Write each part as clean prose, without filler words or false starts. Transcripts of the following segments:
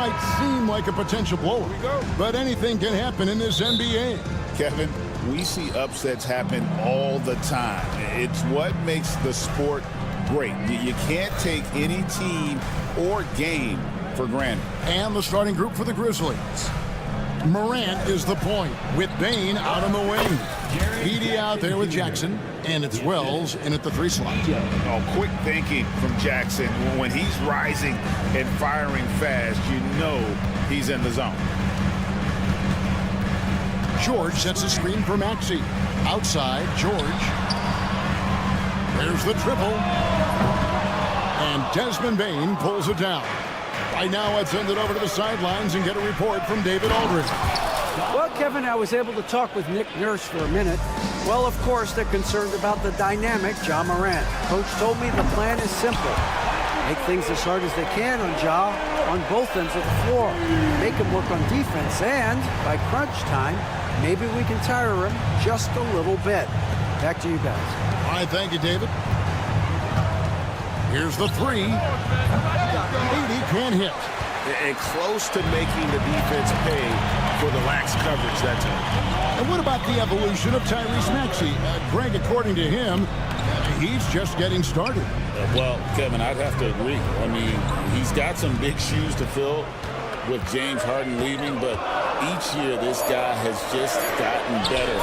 might seem like a potential blowout, but anything can happen in this NBA. Kevin, we see upsets happen all the time. It's what makes the sport great. You can't take any team or game for granted. And the starting group for the Grizzlies. Morant is the point with Bane out on the wing. Edey out there with Jackson, and it's Wells in at the 3 slot. Oh, quick thinking from Jackson. When he's rising and firing fast, you know he's in the zone. George sets a screen for Maxey. Outside, George. There's the triple. And Desmond Bane pulls it down. Right now, let's send it over to the sidelines and get a report from David Aldridge. Well, Kevin, I was able to talk with Nick Nurse for a minute. Well, of course, they're concerned about the dynamic Ja Morant. Coach told me the plan is simple. Make things as hard as they can on Ja on both ends of the floor. Make him work on defense, and by crunch time, maybe we can tire him just a little bit. Back to you guys. All right, thank you, David. Here's the 3. Edey can't hit. And close to making the defense pay for the lax coverage that time. And what about the evolution of Tyrese Maxey? Greg, according to him, he's just getting started. Well, Kevin, I'd have to agree. I mean, he's got some big shoes to fill with James Harden leaving, but each year this guy has just gotten better.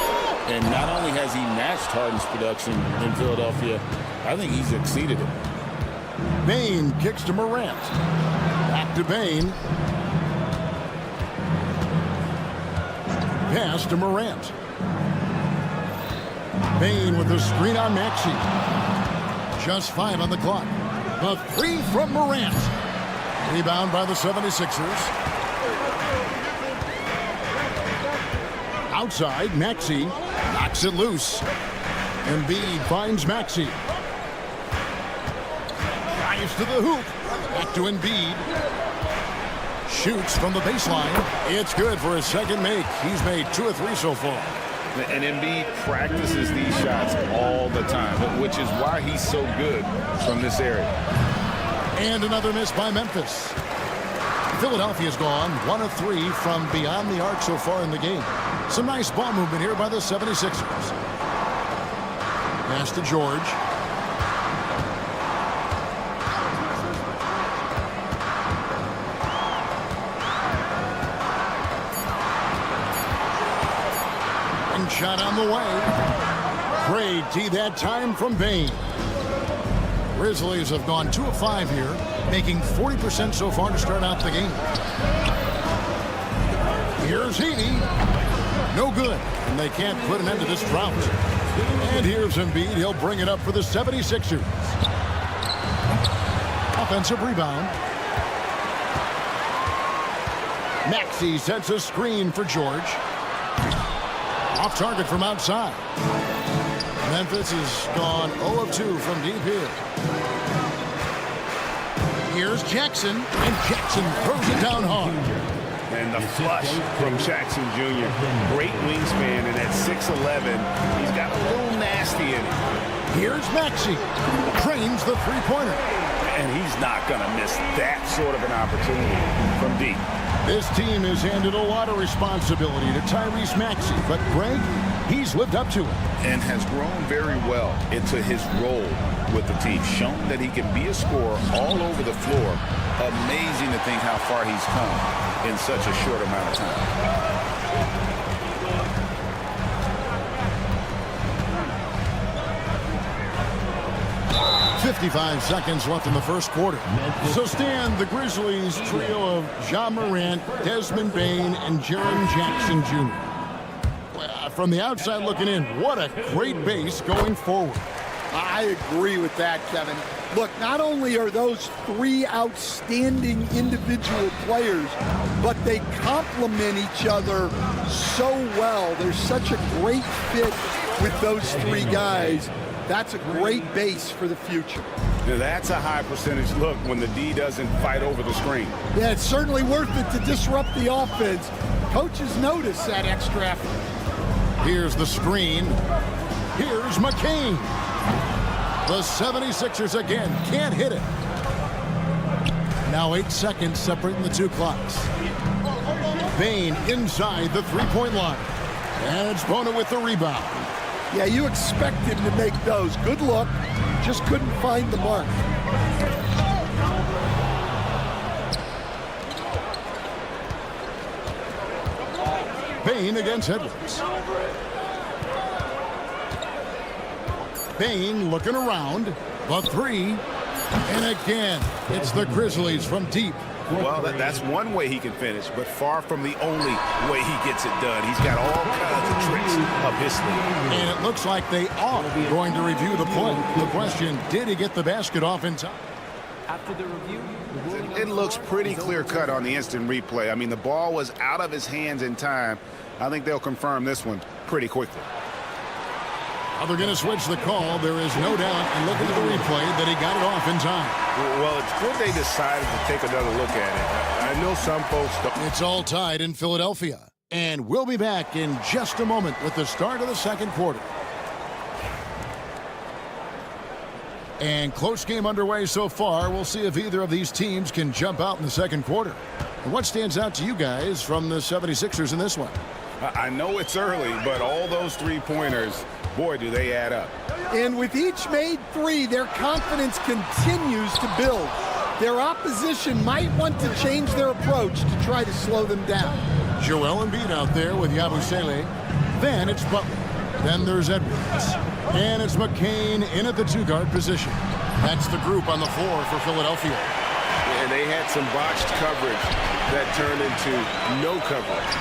And not only has he matched Harden's production in Philadelphia, I think he's exceeded it. Bane kicks to Morant. Back to Bane. Pass to Morant. Bane with the screen on Maxey. Just 5 on the clock. The 3 from Morant. Rebound by the 76ers. Outside, Maxey knocks it loose. Embiid finds Maxey. Drives to the hoop. Back to Embiid. Shoots from the baseline. It's good for his second make. He's made 2 of 3 so far. And Embiid practices these shots all the time, which is why he's so good from this area. And another miss by Memphis. Philadelphia's gone 1 of 3 from beyond the arc so far in the game. Some nice ball movement here by the 76ers. Pass to George. Shot on the way. Great D that time from Bane. Grizzlies have gone 2 of 5 here, making 40% so far to start out the game. Here's Edey. No good, and they can't put an end to this drought. And here's Embiid. He'll bring it up for the 76ers. Offensive rebound. Maxey sets a screen for George. Off target from outside. Memphis has gone 0 of 2 from deep here. Here's Jackson, and Jackson throws it down hard. And the flush from Jackson Jr. Great wingspan, and at 6'11", he's got a little nasty in it. Here's Maxey. Trains the three-pointer. And he's not going to miss that sort of an opportunity from deep. This team has handed a lot of responsibility to Tyrese Maxey, but Greg, he's lived up to it. And has grown very well into his role with the team. Shown that he can be a scorer all over the floor. Amazing to think how far he's come in such a short amount of time. 55 seconds left in the first quarter. So Stan, the Grizzlies trio of Ja Morant, Desmond Bane, and Jaren Jackson Jr. From the outside looking in, what a great base going forward. I agree with that, Kevin. Look, not only are those 3 outstanding individual players, but they complement each other so well. There's such a great fit with those 3 guys. That's a great base for the future. Now that's a high percentage look when the D doesn't fight over the screen. Yeah, it's certainly worth it to disrupt the offense. Coaches notice that extra effort. Here's the screen. Here's McCain. The 76ers again can't hit it. Now 8 seconds separating the two clocks. Bane inside the three-point line. And it's Bona with the rebound. Yeah, you expect him to make those. Good look. Just couldn't find the mark. Bane against Edwards. Bane looking around. The three. And again, it's the Grizzlies from deep. Well, that's one way he can finish, but far from the only way he gets it done. He's got all kinds of tricks up his sleeve. And it looks like they are going to review the play. The question, did he get the basket off in time? After the review, It looks pretty clear-cut on the instant replay. I mean, the ball was out of his hands in time. I think they'll confirm this one pretty quickly. Well, they're going to switch the call. There is no doubt, and looking at the replay, that he got it off in time. Well, it's good they decided to take another look at it. I know some folks don't. It's all tied in Philadelphia. And we'll be back in just a moment with the start of the second quarter. And close game underway so far. We'll see if either of these teams can jump out in the second quarter. And what stands out to you guys from the 76ers in this one? I know it's early, but all those three-pointers, boy, do they add up. And with each made three, their confidence continues to build. Their opposition might want to change their approach to try to slow them down. Joel Embiid out there with Yabusele. Then it's Butler. Then there's Edwards. And it's McCain in at the two-guard position. That's the group on the floor for Philadelphia. And they had some botched coverage that turned into no coverage.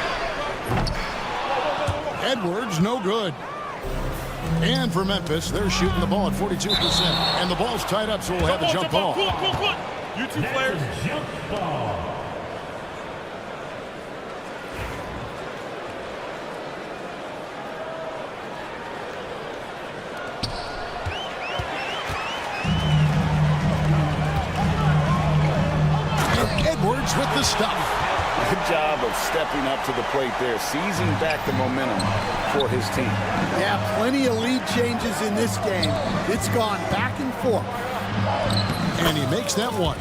Edwards, no good. And for Memphis, they're shooting the ball at 42%. And the ball's tied up, so we'll have a jump ball. You two players. Jump ball. Edwards with the stuff. Good job of stepping up to the plate there, seizing back the momentum for his team. Yeah, plenty of lead changes in this game. It's gone back and forth. And he makes that one.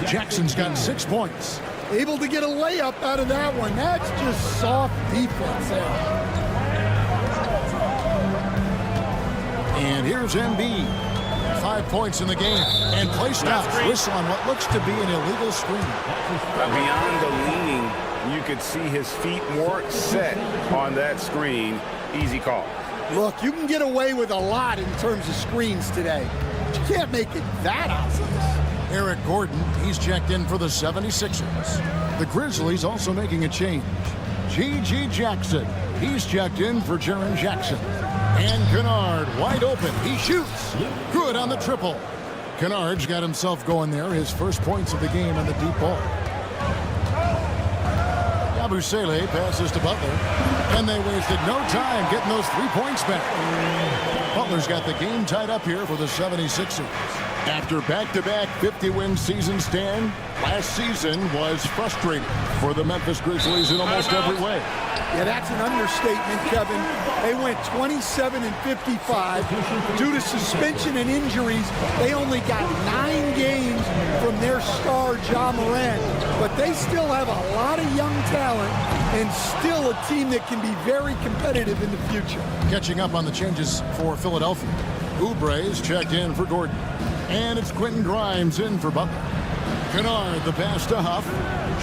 Jackson's got 6 points. Able to get a layup out of that one. That's just soft defense there. And here's Embiid. 5 points in the game. And placed out. Whistle on what looks to be an illegal screen. Beyond the leaning, you could see his feet more set on that screen. Easy call. Look, you can get away with a lot in terms of screens today. But you can't make it that obvious. Eric Gordon, he's checked in for the 76ers. The Grizzlies also making a change. G.G. Jackson, he's checked in for Jaren Jackson. And Kennard wide open. He shoots. Good on the triple. Kennard's got himself going there. His first points of the game on the deep ball. Yabusele passes to Butler. And they wasted no time getting those 3 points back. Butler's got the game tied up here for the 76ers. After back-to-back 50-win seasons, Stan, last season was frustrating for the Memphis Grizzlies in almost every way. Yeah, that's an understatement, Kevin. They went 27 and 55. Due to suspension and injuries, they only got 9 games from their star, Ja Morant. But they still have a lot of young talent and still a team that can be very competitive in the future. Catching up on the changes for Philadelphia. Oubre is checked in for Gordon. And it's Quentin Grimes in for Butler. Kennard, the pass to Huff.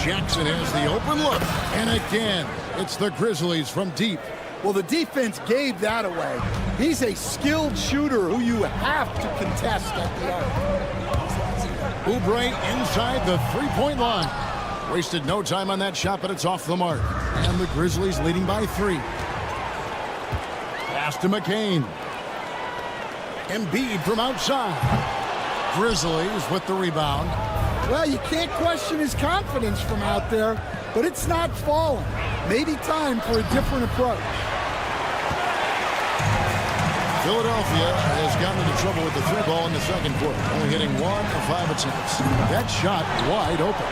Jackson has the open look. And again, it's the Grizzlies from deep. Well, the defense gave that away. He's a skilled shooter who you have to contest at the arc. Oubre inside the three-point line. Wasted no time on that shot, but it's off the mark. And the Grizzlies leading by 3. Pass to McCain. Embiid from outside. Grizzlies with the rebound. Well, you can't question his confidence from out there, but it's not falling. Maybe time for a different approach. Philadelphia has gotten into trouble with the 3 ball in the second quarter, only hitting 1 of 5 attempts. That shot wide open.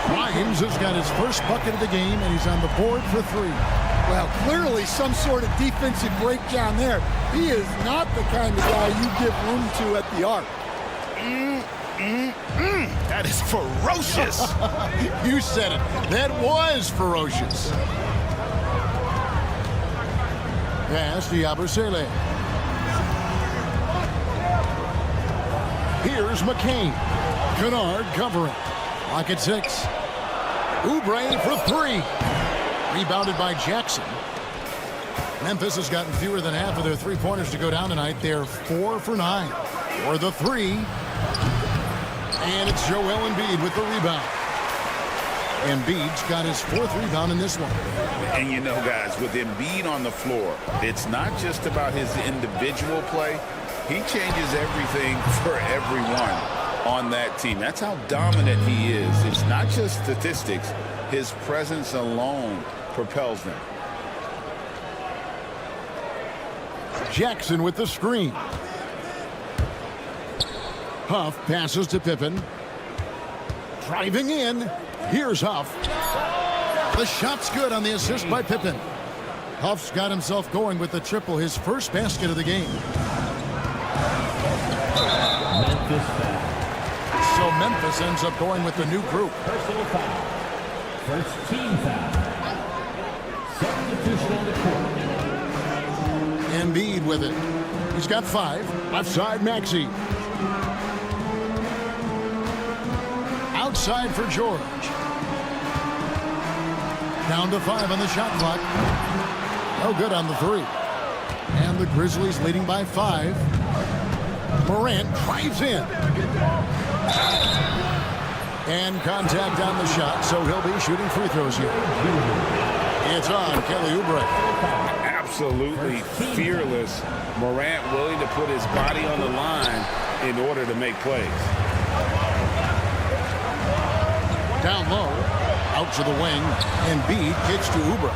Grimes has got his first bucket of the game, and he's on the board for 3. Well, clearly some sort of defensive breakdown there. He is not the kind of guy you give room to at the arc. That is ferocious. You said it. That was ferocious. Pass to Yabusele. Here's McCain. Kennard covering. Lock at 6. Oubre for 3. Rebounded by Jackson. Memphis has gotten fewer than half of their three-pointers to go down tonight. They're 4 for 9. For the 3. And it's Joel Embiid with the rebound. Embiid's got his 4th rebound in this one. And you know, guys, with Embiid on the floor, it's not just about his individual play. He changes everything for everyone on that team. That's how dominant he is. It's not just statistics. His presence alone propels them. Jackson with the screen. Huff passes to Pippen. Driving in. Here's Huff. The shot's good on the assist by Pippen. Huff's got himself going with the triple, his first basket of the game. Memphis foul. So Memphis ends up going with the new group. Personal foul. First team foul. Substitution on the court. Embiid with it. He's got 5. Left side, Maxey. Outside for George. Down to 5 on the shot clock. No good on the 3. And the Grizzlies leading by 5. Morant drives in. And contact on the shot, so he'll be shooting free throws here. It's on Kelly Oubre. Absolutely fearless. Morant willing to put his body on the line in order to make plays. Down low, out to the wing, Embiid kicks to Oubre.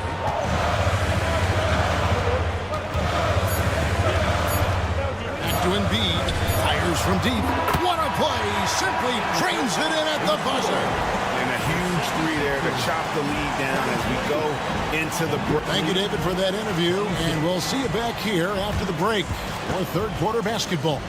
Back to Embiid, fires from deep. What a play! Simply trains it in at the buzzer. And a huge 3 there to chop the lead down as we go into the break. Thank you, David, for that interview, and we'll see you back here after the break for third quarter basketball.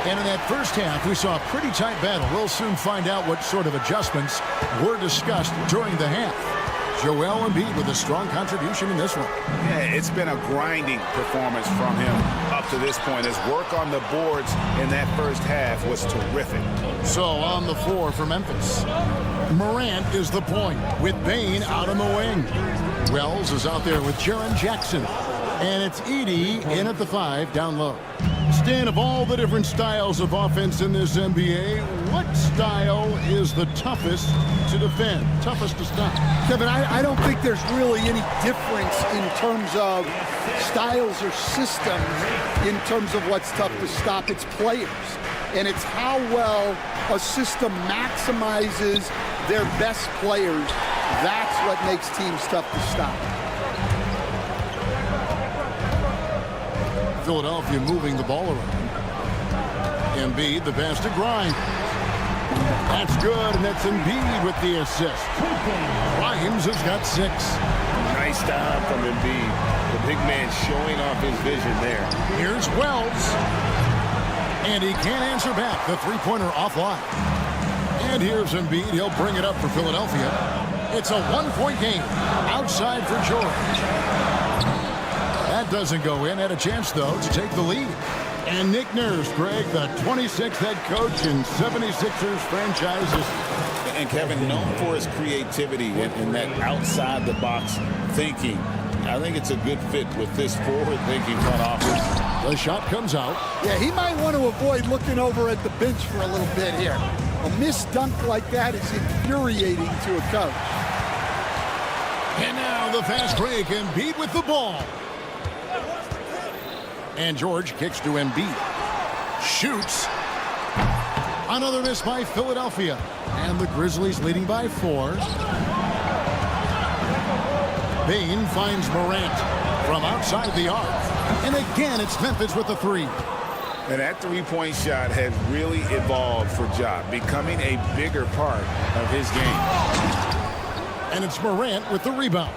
And in that first half, we saw a pretty tight battle. We'll soon find out what sort of adjustments were discussed during the half. Joel Embiid with a strong contribution in this one. Yeah, it's been a grinding performance from him up to this point. His work on the boards in that first half was terrific. So on the floor for Memphis, Morant is the point with Bane out on the wing. Wells is out there with Jaren Jackson. And it's Edey in at the 5 down low. Stan, of all the different styles of offense in this NBA, what style is the toughest to defend, toughest to stop? Kevin, I don't think there's really any difference in terms of styles or systems in terms of what's tough to stop. It's players. And it's how well a system maximizes their best players. That's what makes teams tough to stop. Philadelphia moving the ball around. Embiid, the pass to Grimes. That's good, and that's Embiid with the assist. Grimes has got 6. Nice stop from Embiid. The big man showing off his vision there. Here's Wells. And he can't answer back. The three-pointer offline. And here's Embiid. He'll bring it up for Philadelphia. It's a one-point game. Outside for George. That doesn't go in. Had a chance, though, to take the lead. And Nick Nurse, Greg, the 26th head coach in 76ers franchises. And Kevin, known for his creativity and that outside-the-box thinking. I think it's a good fit with this forward-thinking front office. The shot comes out. Yeah, he might want to avoid looking over at the bench for a little bit here. A missed dunk like that is infuriating to a coach. And now the fast break. Embiid with the ball. And George kicks to Embiid. Shoots. Another miss by Philadelphia. And the Grizzlies leading by 4. Bane finds Morant from outside the arc. And again, it's Memphis with the 3. And that three-point shot has really evolved for Ja, becoming a bigger part of his game. And it's Morant with the rebound.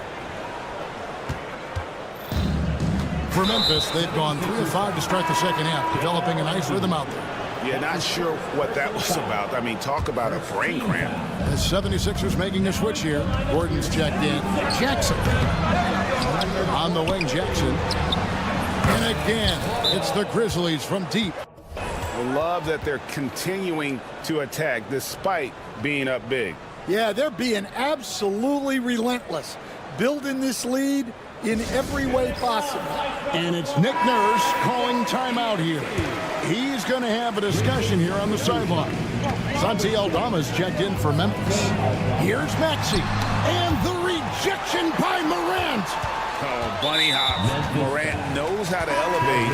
For Memphis, they've gone 3 of 5 to start the second half, developing a nice rhythm out there. Yeah, not sure what that was about. I mean, talk about a brain cramp. The 76ers making a switch here. Gordon's checked in. Jackson. On the wing, Jackson. And again, it's the Grizzlies from deep. I love that they're continuing to attack despite being up big. Yeah, they're being absolutely relentless, building this lead in every way possible. And it's Nick Nurse calling timeout here. He's going to have a discussion here on the sideline. Santi Aldama's checked in for Memphis. Here's Maxey. And the rejection by Morant. Oh, bunny hop. Morant knows how to elevate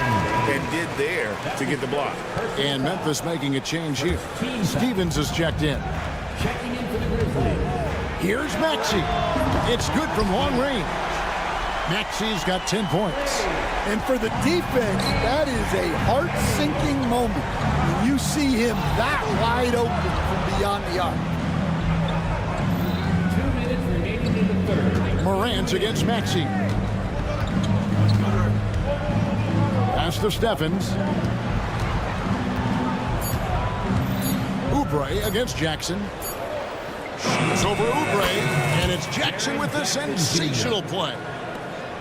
and did there to get the block. And Memphis making a change here. Stevens is checked in. Checking in for the Grizzlies. Here's Maxey. It's good from long range. Maxey's got 10 points. And for the defense, that is a heart-sinking moment when you see him that wide open from beyond the arc. 2 minutes remaining in the third. Morant against Maxey. Pass to Stephens. Oubre against Jackson. Shoots over Oubre, and it's Jackson with a sensational play.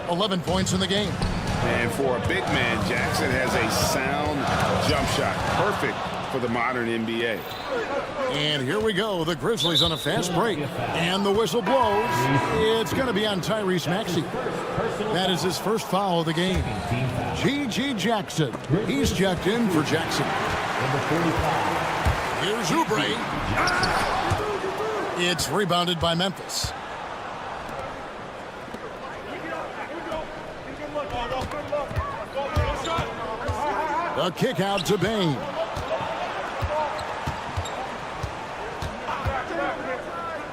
11 points in the game. And for a big man, Jackson has a sound jump shot. Perfect for the modern NBA. And here we go. The Grizzlies on a fast break. And the whistle blows. It's going to be on Tyrese Maxey. That is his first foul of the game. G.G. Jackson. He's checked in for Jackson. Here's Oubre. It's rebounded by Memphis. The kick out to Bane.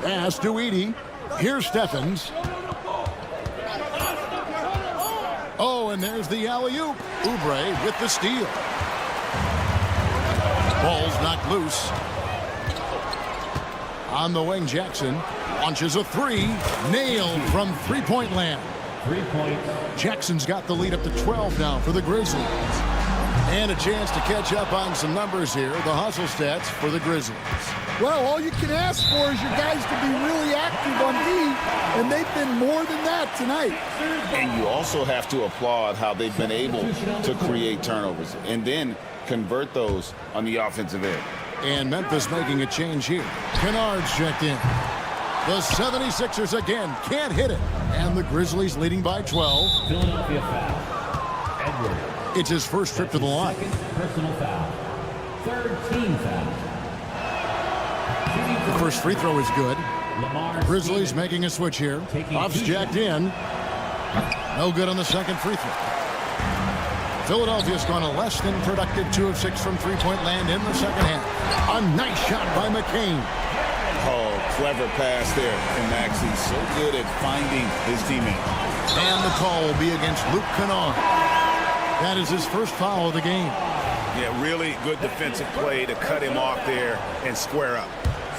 Pass to Edey. Here's Stephens. Oh, and there's the alley-oop. Oubre with the steal. Ball's knocked loose. On the wing, Jackson launches a three. Nailed from three-point land. 3 points. Jackson's got the lead up to 12 now for the Grizzlies. And a chance to catch up on some numbers here. The hustle stats for the Grizzlies. Well, all you can ask for is your guys to be really active on D, and they've been more than that tonight. And you also have to applaud how they've been able to create turnovers and then convert those on the offensive end. And Memphis making a change here. Kennard's checked in. The 76ers again can't hit it. And the Grizzlies leading by 12. Philadelphia foul. Edwards. It's his first trip to the line. Second personal foul. Third team foul. The first free throw is good. Lamar Grizzlies Stevens. making a switch here. Taking Off's two jacked shots. in. No good on the second free throw. Philadelphia's gone a less than productive 2 of 6 from three-point land in the second half. A nice shot by McCain. Oh, clever pass there. And Maxey's so good at finding his teammate. And the call will be against Luke Kennard. That is his first foul of the game. Yeah, really good defensive play to cut him off there and square up.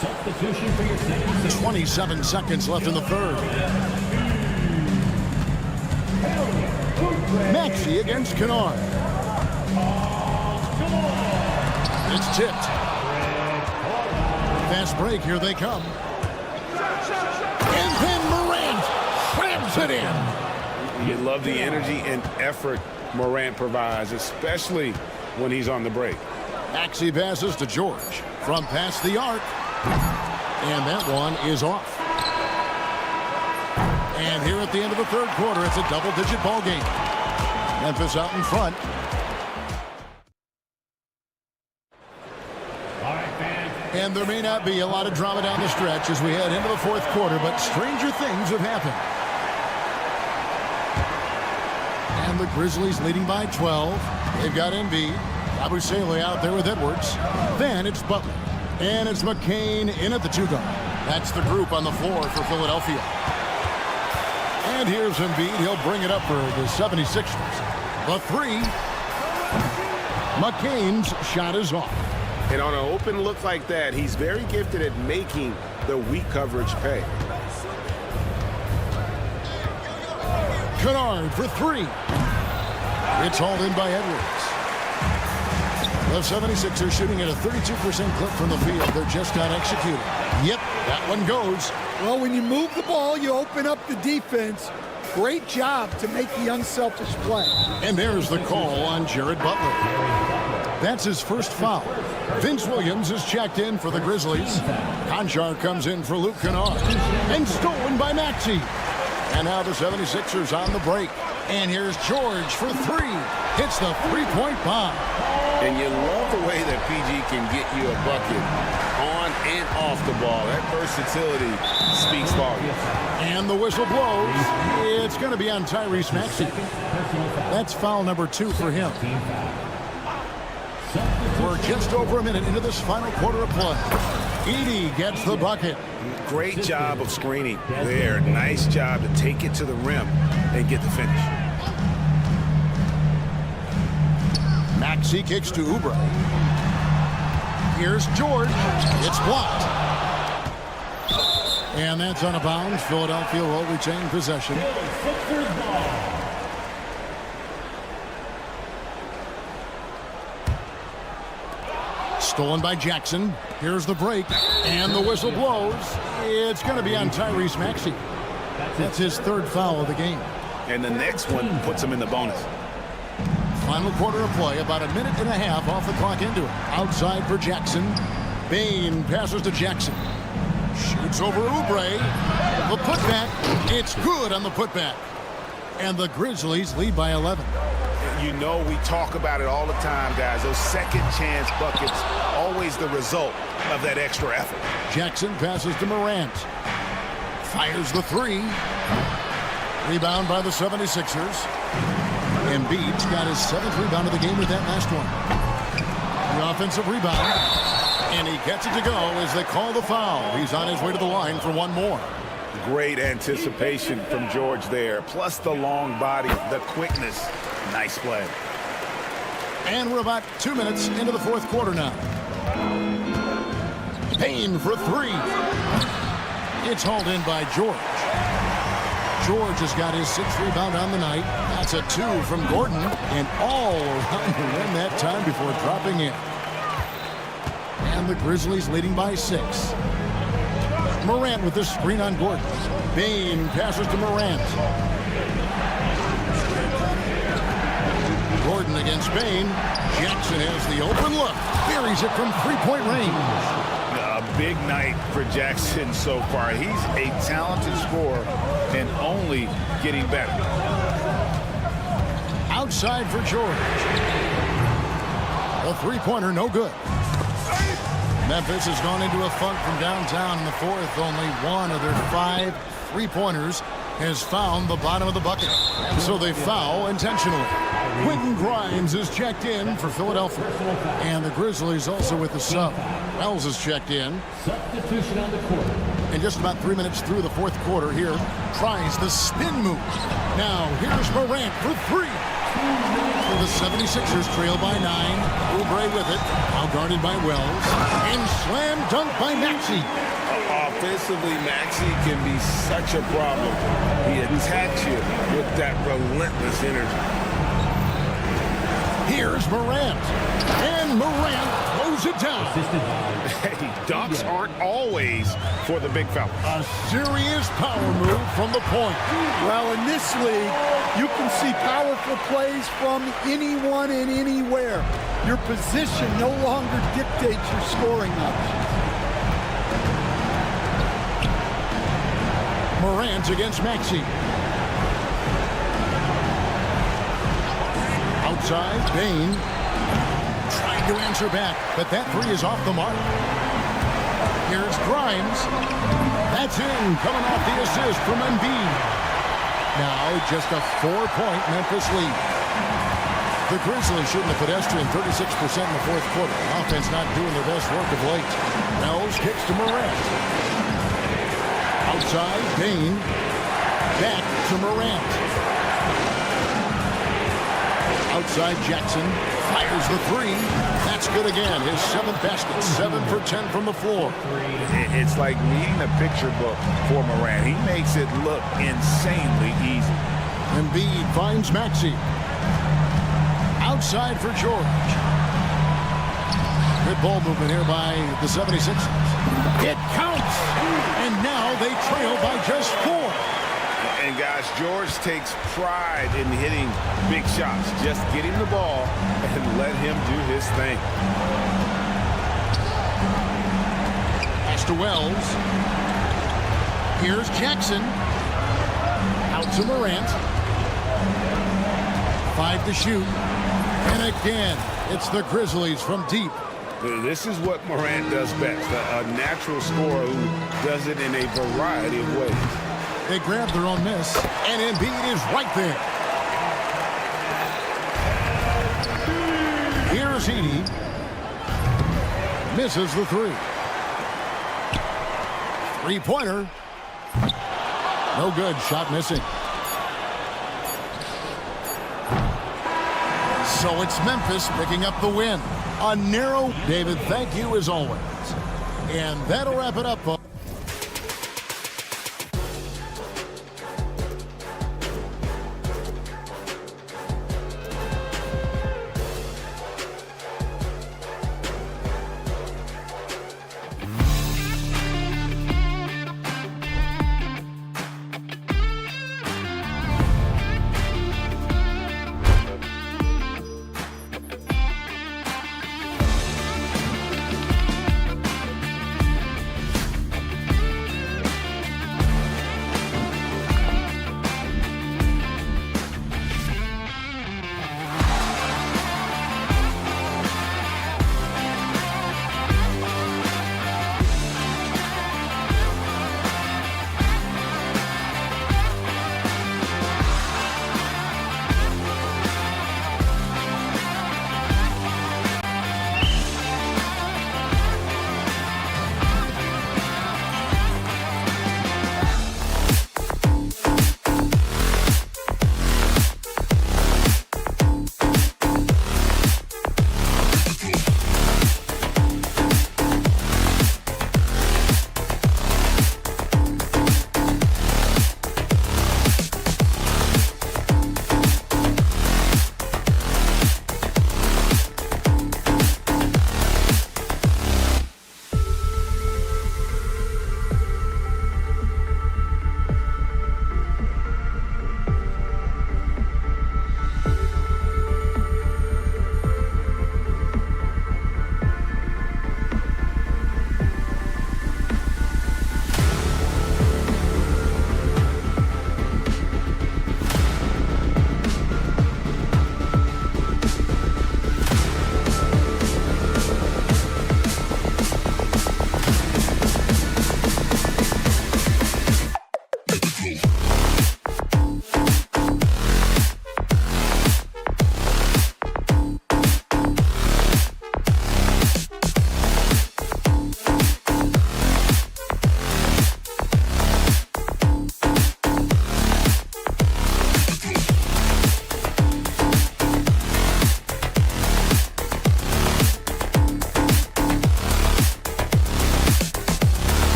Substitution for your 76. 27 seconds left in the third. Maxey against Kennard. It's tipped. Fast break, here they come. And then Morant slams it in. You love the energy and effort Morant provides, especially when he's on the break. Maxey passes to George from past the arc. And that one is off. And here at the end of the third quarter, it's a double-digit ball game. Memphis out in front. All right, fans. And there may not be a lot of drama down the stretch as we head into the fourth quarter, but stranger things have happened. And the Grizzlies leading by 12. They've got Embiid. Abusele out there with Edwards. Then it's Butler. And it's McCain in at the two-guard. That's the group on the floor for Philadelphia. And here's Embiid. He'll bring it up for the 76ers. The three. McCain's shot is off. And on an open look like that, he's very gifted at making the weak coverage pay. Kennard for three. It's hauled in by Edwards. The 76ers shooting at a 32% clip from the field. They're just not executing. Yep, that one goes. Well, when you move the ball, you open up the defense. Great job to make the unselfish play. And there's the call on Jared Butler. That's his first foul. Vince Williams is checked in for the Grizzlies. Conchar comes in for Luke Kennard. And stolen by Maxey. And now the 76ers on the break. And here's George for three. Hits the three-point bomb. And you love the way that PG can get you a bucket on and off the ball. That versatility speaks volumes. And the whistle blows. It's going to be on Tyrese Maxey. That's foul number 2 for him. We're just over a minute into this final quarter of play. Edey gets the bucket. Great job of screening there. Nice job to take it to the rim and get the finish. Maxey kicks to Oubre. Here's George. It's blocked. And that's out of bounds. Philadelphia will retain possession. Stolen by Jackson. Here's the break. And the whistle blows. It's going to be on Tyrese Maxey. That's his third foul of the game. And the next one puts him in the bonus. Final quarter of play, about a minute and a half off the clock into it. Outside for Jackson. Bane passes to Jackson. Shoots over Oubre. The putback. It's good on the putback. And the Grizzlies lead by 11. You know we talk about it all the time, guys. Those second chance buckets, always the result of that extra effort. Jackson passes to Morant. Fires the three. Rebound by the 76ers. Embiid's got his 7th rebound of the game with that last one. The offensive rebound. And he gets it to go as they call the foul. He's on his way to the line for one more. Great anticipation from George there. Plus the long body, the quickness. Nice play. And we're about 2 minutes into the fourth quarter now. Payne for three. It's hauled in by George. George has got his 6th rebound on the night. That's a 2 from Gordon. And all around the rim that time before dropping in. And the Grizzlies leading by 6. Morant with the screen on Gordon. Bane passes to Morant. Gordon against Bane. Jackson has the open look. Buries it from three-point range. A big night for Jackson so far. He's a talented scorer and only getting better. Outside for George. A three-pointer, no good. Memphis has gone into a funk from downtown in the fourth. Only one of their 5 three-pointers has found the bottom of the bucket. So they foul intentionally. Quentin Grimes is checked in for Philadelphia. And the Grizzlies also with the sub. Wells is checked in. Substitution on the court. And just about 3 minutes through the fourth quarter here, tries the spin move. Now here's Morant for three. The 76ers trail by 9. Oubre with it. Now guarded by Wells. And slam dunk by Maxey. Offensively, Maxey can be such a problem. He attacks you with that relentless energy. Here's Morant. And Morant throws it down. Hey, dunks aren't always for the big fella. A serious power move from the point. Well, in this league, you can see powerful plays from anyone and anywhere. Your position no longer dictates your scoring options. Morant against Maxey. Outside, Bane trying to answer back, but that three is off the mark. Here's Grimes. That's in, coming off the assist from Embiid. Now just a 4-point Memphis lead. The Grizzlies shooting a pedestrian 36% in the fourth quarter. Offense not doing their best work of late. Wells kicks to Morant. Outside, Bane. Back to Morant. Outside Jackson fires the three. That's good again. His 7th basket. 7 for 10 from the floor. It's like reading a picture book for Morant. He makes it look insanely easy. Embiid finds Maxey. Outside for George. Good ball movement here by the 76ers. It counts! And now they trail by just 4. And guys, George takes pride in hitting big shots. Just get him the ball and let him do his thing. Pass to Wells. Here's Jackson. Out to Morant. 5 to shoot. And again, it's the Grizzlies from deep. This is what Morant does best. A natural scorer who does it in a variety of ways. They grab their own miss, and Embiid is right there. Here's Edey. Misses the 3. 3-pointer. No good. Shot missing. So it's Memphis picking up the win. A narrow. David, thank you as always. And that'll wrap it up, folks.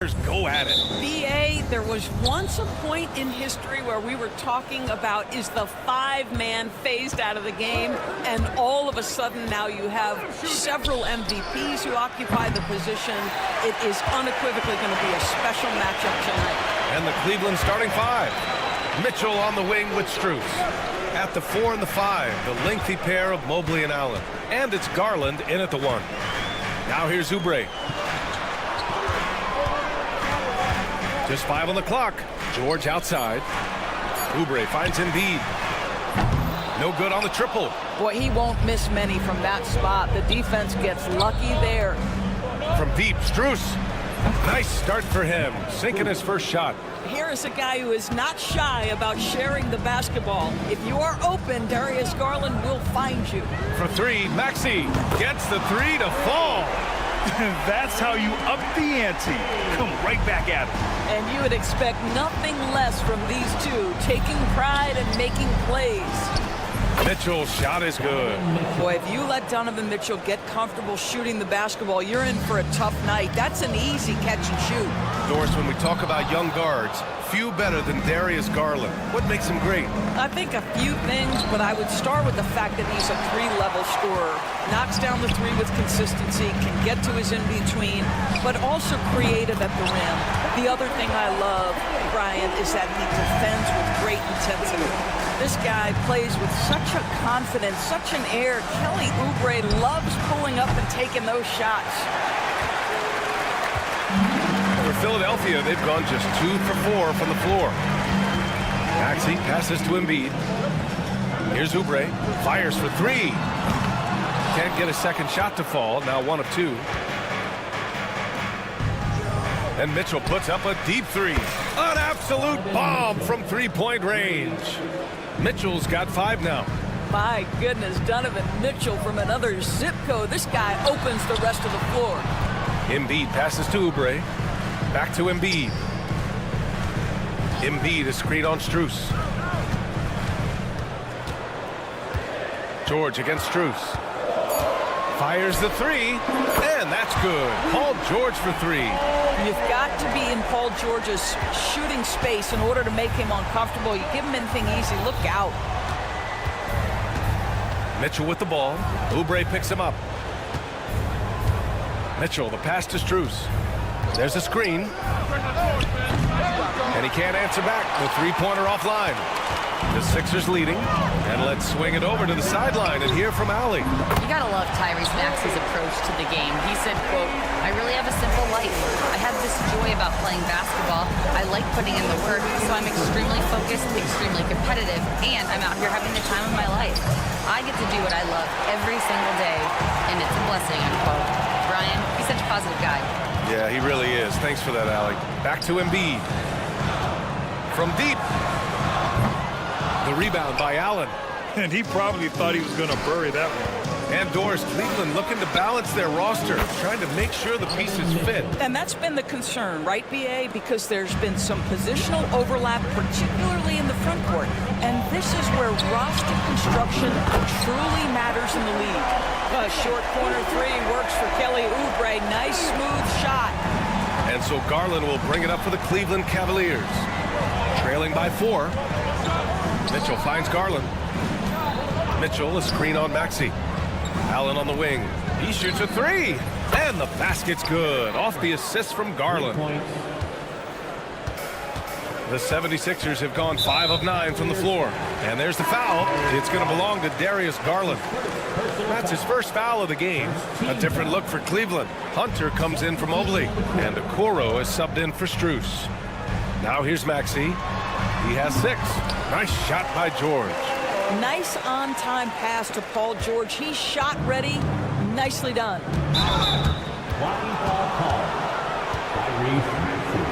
Go at it. BA, there was once a point in history where we were talking about, is the 5-man phased out of the game, and all of a sudden now you have several MVPs who occupy the position. It is unequivocally going to be a special matchup tonight. And the Cleveland starting 5. Mitchell on the wing with Strus. At the 4 and the 5, the lengthy pair of Mobley and Allen. And it's Garland in at the 1. Now here's Oubre. Just 5 on the clock. George outside. Oubre finds Embiid. No good on the triple. Boy, he won't miss many from that spot. The defense gets lucky there. From deep, Strus. Nice start for him. Sinking his first shot. Here is a guy who is not shy about sharing the basketball. If you are open, Darius Garland will find you. For 3, Maxey gets the 3 to fall. That's how you up the ante. Come right back at it. And you would expect nothing less from these two, taking pride and making plays. Mitchell's shot is good. Boy, if you let Donovan Mitchell get comfortable shooting the basketball, you're in for a tough night. That's an easy catch and shoot. Doris, when we talk about young guards, few better than Darius Garland. What makes him great? I think a few things, but I would start with the fact that he's a 3-level scorer. Knocks down the 3 with consistency, can get to his in-between, but also creative at the rim. The other thing I love, Brian, is that he defends with great intensity. This guy plays with such a confidence, such an air. Kelly Oubre loves pulling up and taking those shots. For Philadelphia, they've gone just 2 for 4 from the floor. Maxey passes to Embiid. Here's Oubre. Fires for 3. Can't get a second shot to fall. Now 1 of 2. And Mitchell puts up a deep 3. An absolute bomb from 3-point range. Mitchell's got 5 now. My goodness, Donovan Mitchell from another zip code. This guy opens the rest of the floor. Embiid passes to Oubre. Back to Embiid. Embiid is screen on Strus. George against Strus. Fires the 3, and that's good. Paul George for 3. You've got to be in Paul George's shooting space in order to make him uncomfortable. You give him anything easy, look out. Mitchell with the ball. Oubre picks him up. Mitchell, the pass to Strus. There's a screen. And he can't answer back. The 3-pointer offline. The Sixers leading. And let's swing it over to the sideline and hear from Allie. You gotta love Tyrese Maxey's approach to the game. He said, quote, "I really have a simple life. I have this joy about playing basketball. I like putting in the work, so I'm extremely focused, extremely competitive, and I'm out here having the time of my life. I get to do what I love every single day, and it's a blessing," unquote. Brian, he's such a positive guy. Yeah, he really is. Thanks for that, Allie. Back to Embiid. From deep. The rebound by Allen. And he probably thought he was going to bury that one. And Doris, Cleveland looking to balance their roster, trying to make sure the pieces fit. And that's been the concern, right, BA? Because there's been some positional overlap, particularly in the front court. And this is where roster construction truly matters in the league. A short corner 3 works for Kelly Oubre. Nice, smooth shot. And so Garland will bring it up for the Cleveland Cavaliers. Trailing by 4. Mitchell finds Garland. Mitchell, a screen on Maxey. Allen on the wing. He shoots a 3. And the basket's good. Off the assist from Garland. The 76ers have gone 5 of 9 from the floor. And there's the foul. It's going to belong to Darius Garland. That's his first foul of the game. A different look for Cleveland. Hunter comes in for Mobley. And Okoro is subbed in for Strus. Now here's Maxey. He has 6. Nice shot by George. Nice on-time pass to Paul George. He's shot ready. Nicely done. Blocking foul call. Tyrese Maxey.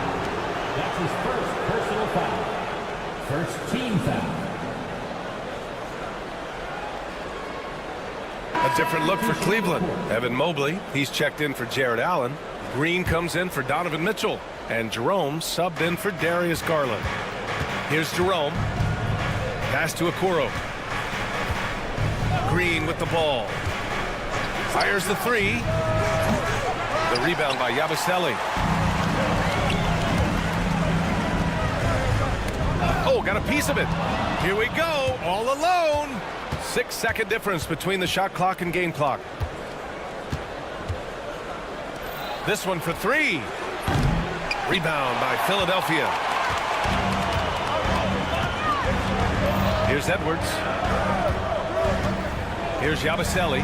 That's his first personal foul. First team foul. A different look for Cleveland. Evan Mobley, he's checked in for Jared Allen. Green comes in for Donovan Mitchell. And Jerome subbed in for Darius Garland. Here's Jerome. Pass to Okoro. Green with the ball. Fires the 3. The rebound by Yabusele. Oh, got a piece of it. Here we go, all alone. 6-second difference between the shot clock and game clock. This one for three. Rebound by Philadelphia. Here's Edwards. Here's Yabusele.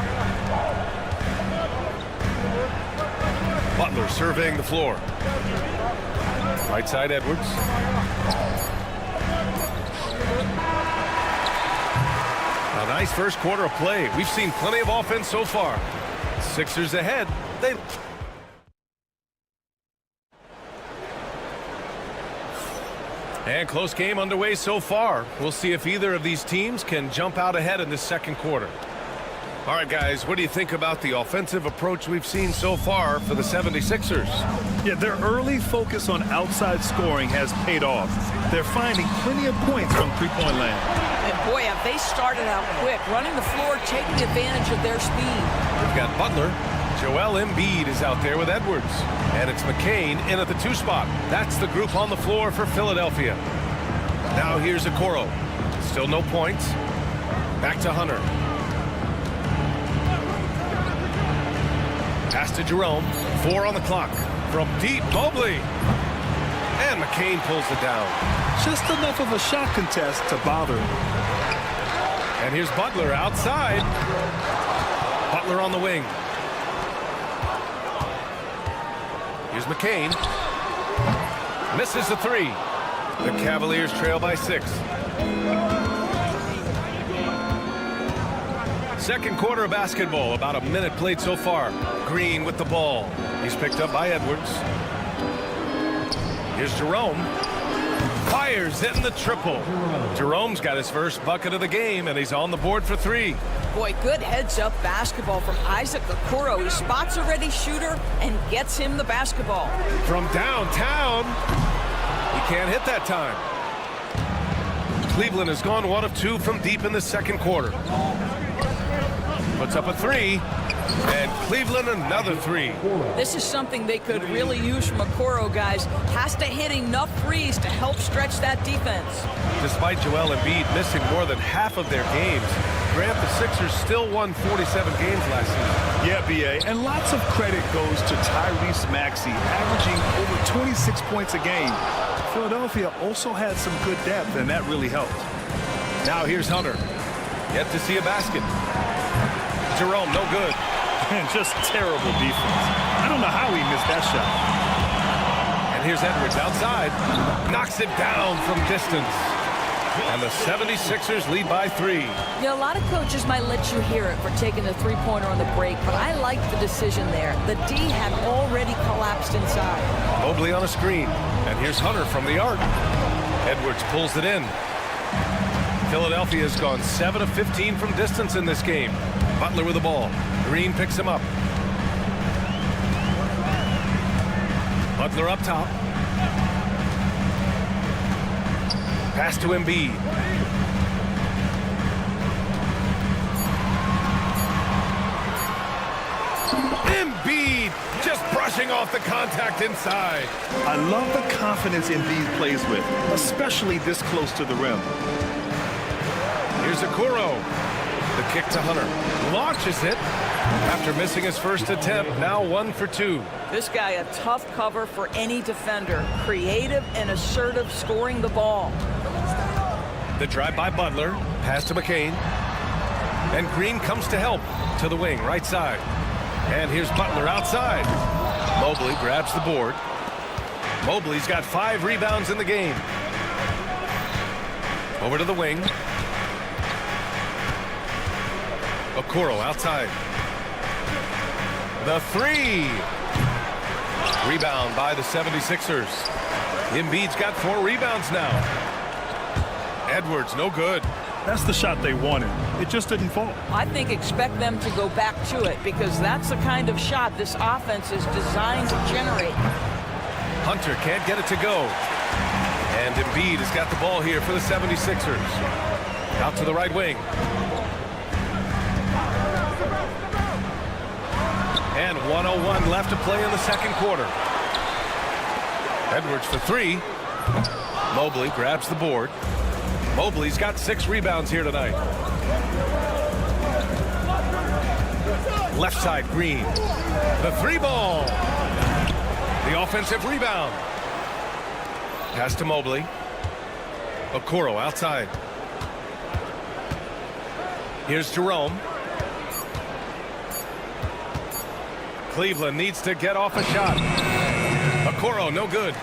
Butler surveying the floor. Right side, Edwards. A nice first quarter of play. We've seen plenty of offense so far. Sixers ahead. And close game underway so far. We'll see if either of these teams can jump out ahead in this second quarter. All right, guys, what do you think about the offensive approach we've seen so far for the 76ers? Yeah, their early focus on outside scoring has paid off. They're finding plenty of points from three-point land. And boy, have they started out quick, running the floor, taking advantage of their speed. We've got Butler. Joel Embiid is out there with Edwards. And it's McCain in at the 2 spot. That's the group on the floor for Philadelphia. Now here's Okoro. Still no points. Back to Hunter. Pass to Jerome. 4 on the clock. From deep, Mobley. And McCain pulls it down. Just enough of a shot contest to bother him. And here's Butler outside. Butler on the wing. Here's McCain. Misses the 3. The Cavaliers trail by 6. Second quarter of basketball. About a minute played so far. Green with the ball. He's picked up by Edwards. Here's Jerome. Fires in the triple. Jerome's got his first bucket of the game, and he's on the board for 3. Boy, good heads-up basketball from Isaac Okoro. He spots a ready shooter and gets him the basketball. From downtown. He can't hit that time. Cleveland has gone 1 of 2 from deep in the second quarter. Puts up a 3. And Cleveland another 3. This is something they could really use from Okoro, guys. Has to hit enough threes to help stretch that defense. Despite Joel Embiid missing more than half of their games, Grant, the Sixers still won 47 games last season. Yeah, B.A., and lots of credit goes to Tyrese Maxey, averaging over 26 points a game. Philadelphia also had some good depth, and that really helped. Now here's Hunter. Yet to see a basket. Jerome, no good. And just terrible defense. I don't know how he missed that shot. And here's Edwards outside. Knocks it down from distance. And the 76ers lead by 3. Yeah, a lot of coaches might let you hear it for taking the three-pointer on the break, but I like the decision there. The D had already collapsed inside. Mobley on a screen. And here's Hunter from the arc. Edwards pulls it in. Philadelphia has gone 7 of 15 from distance in this game. Butler with the ball. Green picks him up. Butler up top. Pass to Embiid. Embiid just brushing off the contact inside. I love the confidence Embiid plays with, especially this close to the rim. Here's Okoro. The kick to Hunter. Launches it after missing his first attempt. Now 1 for 2. This guy a tough cover for any defender. Creative and assertive scoring the ball. The drive by Butler. Pass to McCain. And Green comes to help to the wing, right side. And here's Butler outside. Mobley grabs the board. Mobley's got 5 rebounds in the game. Over to the wing. Okoro outside. The 3. Rebound by the 76ers. Embiid's got 4 rebounds now. Edwards, no good. That's the shot they wanted. It just didn't fall. I think expect them to go back to it because that's the kind of shot this offense is designed to generate. Hunter can't get it to go. And Embiid has got the ball here for the 76ers. Out to the right wing. And 1:01 left to play in the second quarter. Edwards for 3. Mobley grabs the board. Mobley's got 6 rebounds here tonight. Left side, Green. The 3 ball. The offensive rebound. Pass to Mobley. Okoro outside. Here's Jerome. Cleveland needs to get off a shot. Okoro, no good.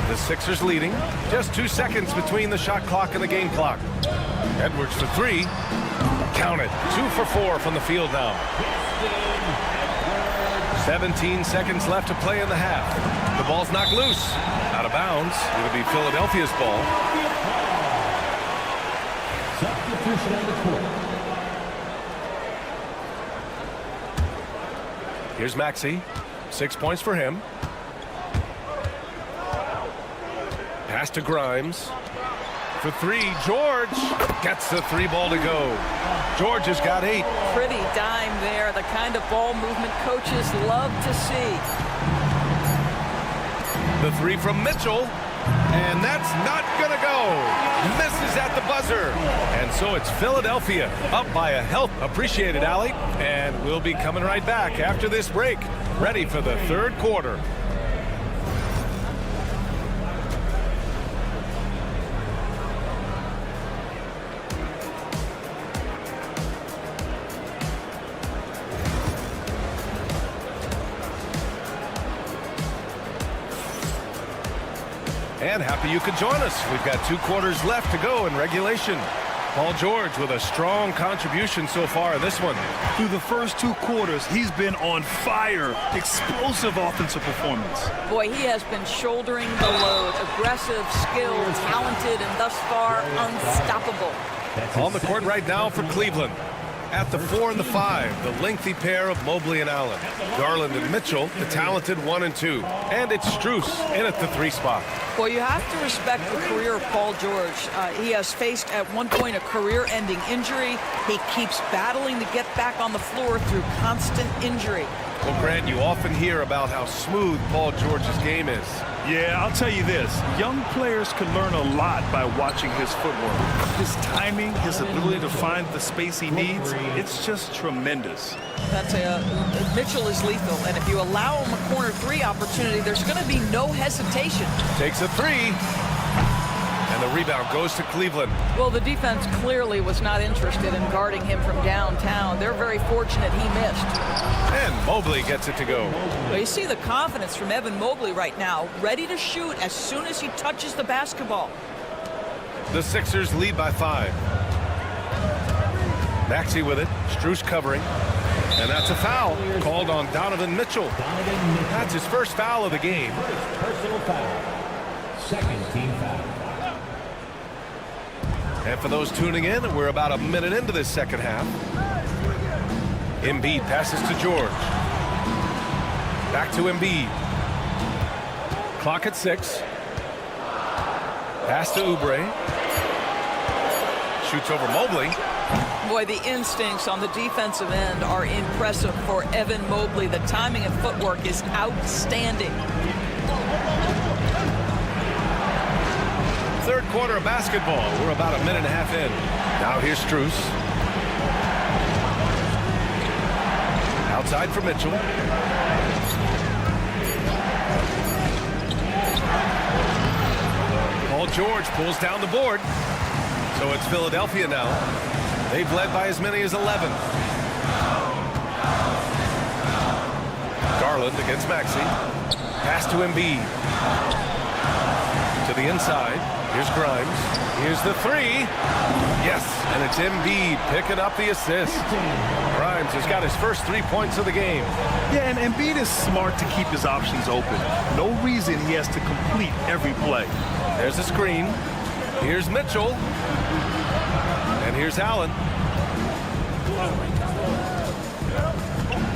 The Sixers leading. Just 2 seconds between the shot clock and the game clock. Edwards for 3. Counted. 2 for 4 from the field now. 17 seconds left to play in the half. The ball's knocked loose. Out of bounds. It'll be Philadelphia's ball. Substitution on the court. Here's Maxey. 6 points for him. Pass to Grimes. For 3, George gets the 3 ball to go. George has got 8. Pretty dime there, the kind of ball movement coaches love to see. The 3 from Mitchell, and that's not going to go. Misses at the buzzer. And so it's Philadelphia up by a health. Appreciated, Allie. And we'll be coming right back after this break, ready for the 3rd quarter. And happy you could join us. We've got 2 quarters left to go in regulation. Paul George with a strong contribution so far in this one. Through the first 2 quarters, he's been on fire. Explosive offensive performance. Boy, he has been shouldering the load. Aggressive, skilled, talented, and thus far unstoppable. On the court right now for Cleveland. At the 4 and the 5, the lengthy pair of Mobley and Allen. Garland and Mitchell, the talented 1 and 2. And it's Strus in at the 3 spot. Well, you have to respect the career of Paul George. He has faced at one point a career-ending injury. He keeps battling to get back on the floor through constant injury. Well, Grant, you often hear about how smooth Paul George's game is. Yeah, I'll tell you this. Young players can learn a lot by watching his footwork. His timing, his ability to find the space he needs, it's just tremendous. That's Mitchell is lethal, and if you allow him a corner 3 opportunity, there's going to be no hesitation. Takes a 3. And the rebound goes to Cleveland. Well, the defense clearly was not interested in guarding him from downtown. They're very fortunate he missed. And Mobley gets it to go. Well, you see the confidence from Evan Mobley right now, ready to shoot as soon as he touches the basketball. The Sixers lead by 5. Maxey with it. Strus covering. And that's a foul called on Donovan Mitchell. That's his first foul of the game. Personal foul. 2nd team foul. And for those tuning in, we're about a minute into this 2nd half. Embiid passes to George. Back to Embiid. Clock at 6. Pass to Oubre. Shoots over Mobley. Boy, the instincts on the defensive end are impressive for Evan Mobley. The timing and footwork is outstanding. 3rd quarter of basketball. We're about a minute and a half in. Now here's Strus. Outside for Mitchell. Paul George pulls down the board. So it's Philadelphia now. They've led by as many as 11. Garland against Maxey. Pass to Embiid. To the inside. Here's Grimes. Here's the 3. Yes, and it's Embiid picking up the assist. Grimes has got his first 3 points of the game. Yeah, and Embiid is smart to keep his options open. No reason he has to complete every play. There's a screen. Here's Mitchell. And here's Allen.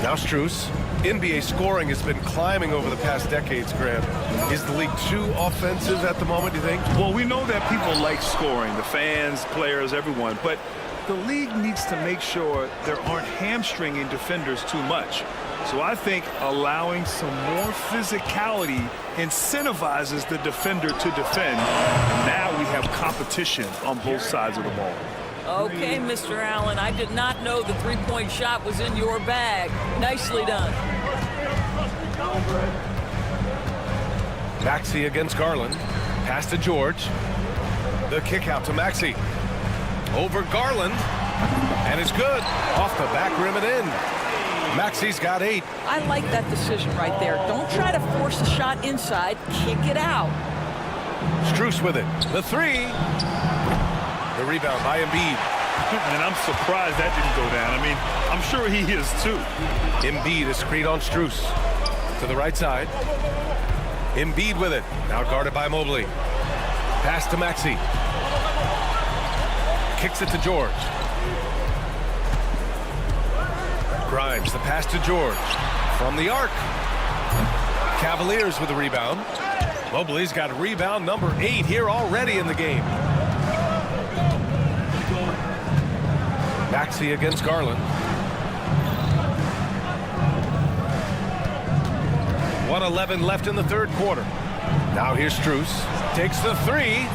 Now Strus. NBA scoring has been climbing over the past decades, Grant. Is the league too offensive at the moment, do you think? Well, we know that people like scoring, the fans, players, everyone, but the league needs to make sure there aren't hamstringing defenders too much. So I think allowing some more physicality incentivizes the defender to defend. Now we have competition on both sides of the ball. Okay, Mr. Allen, I did not know the three-point shot was in your bag. Nicely done. Maxey against Garland. Pass to George. The kick out to Maxey. Over Garland. And it's good. Off the back rim and in. Maxey's got 8. I like that decision right there. Don't try to force a shot inside. Kick it out. Strus with it. The 3. The rebound by Embiid. And I'm surprised that didn't go down. I mean, I'm sure he is too. Embiid is screened on Strus. To the right side. Embiid with it. Now guarded by Mobley. Pass to Maxey. Kicks it to George. Grimes, the pass to George. From the arc. Cavaliers with the rebound. Mobley's got rebound number 8 here already in the game. Maxey against Garland. 1:11 left in the third quarter. Now here's Strus. Takes the 3.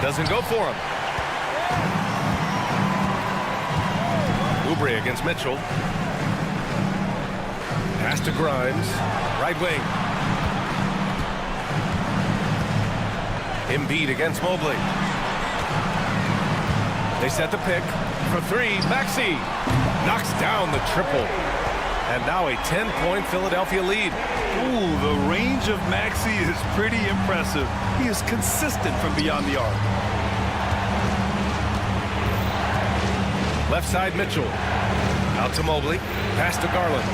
Doesn't go for him. Oubre against Mitchell. Pass to Grimes. Right wing. Embiid against Mobley. They set the pick. For 3, Maxey knocks down the triple. And now a 10-point Philadelphia lead. Ooh, the range of Maxey is pretty impressive. He is consistent from beyond the arc. Left side Mitchell. Out to Mobley. Pass to Garland.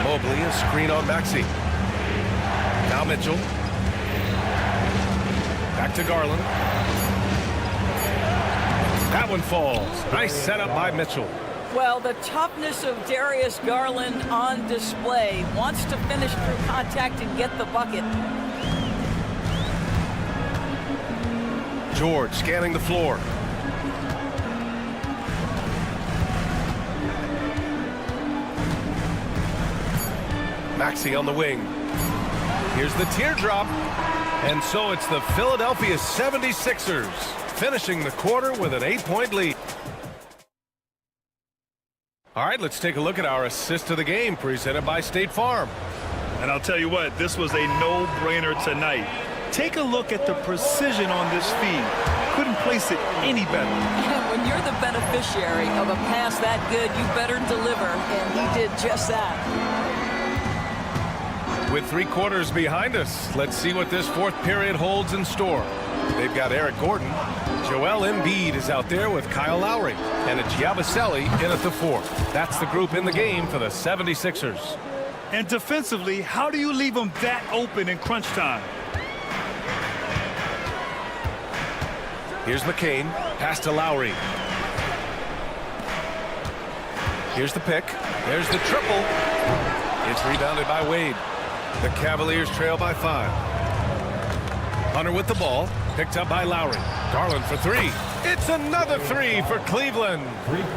Mobley, a screen on Maxey. Now Mitchell. Back to Garland. That one falls. Nice setup by Mitchell. Well, the toughness of Darius Garland on display. Wants to finish through contact and get the bucket. George scanning the floor. Maxey on the wing. Here's the teardrop. And so it's the Philadelphia 76ers finishing the quarter with an 8-point lead. All right, let's take a look at our assist of the game presented by State Farm. And I'll tell you what, this was a no-brainer tonight. Take a look at the precision on this feed. Couldn't place it any better. When you're the beneficiary of a pass that good, you better deliver, and he did just that. With 3 quarters behind us, let's see what this fourth period holds in store. They've got Eric Gordon. Joel Embiid is out there with Kyle Lowry. And it's Yabusele in at the 4. That's the group in the game for the 76ers. And defensively, how do you leave them that open in crunch time? Here's McCain. Pass to Lowry. Here's the pick. There's the triple. It's rebounded by Wade. The Cavaliers trail by 5. Hunter with the ball. Picked up by Lowry. Garland for 3. It's another 3 for Cleveland.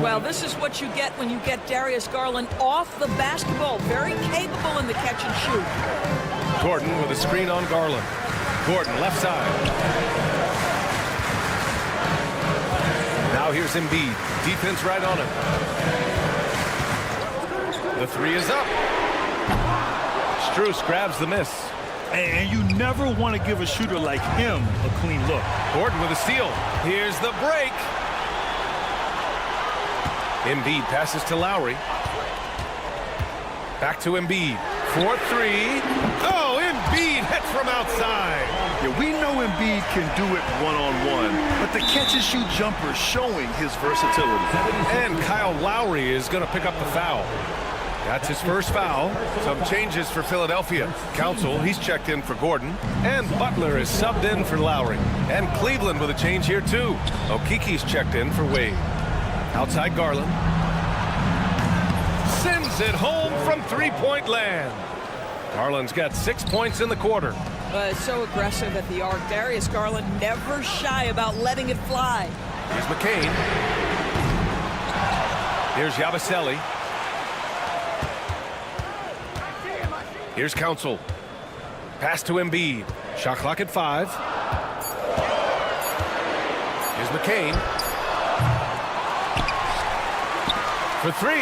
Well, this is what you get when you get Darius Garland off the basketball. Very capable in the catch and shoot. Gordon with a screen on Garland. Gordon left side. Now here's Embiid. Defense right on him. The 3 is up. Strus grabs the miss. And you never want to give a shooter like him a clean look. Gordon with a steal. Here's the break. Embiid passes to Lowry. Back to Embiid. 4-3. Oh, Embiid hit from outside. Yeah, we know Embiid can do it one-on-one, but the catch-and-shoot jumper showing his versatility. And Kyle Lowry is going to pick up the foul. That's his first foul. Some changes for Philadelphia. Council, he's checked in for Gordon. And Butler is subbed in for Lowry. And Cleveland with a change here, too. Okiki's checked in for Wade. Outside Garland. Sends it home from three-point land. Garland's got 6 points in the quarter. So aggressive at the arc. Darius Garland never shy about letting it fly. Here's McCain. Here's Yabusele. Here's Council. Pass to Embiid. Shot clock at 5. Here's McCain. For 3.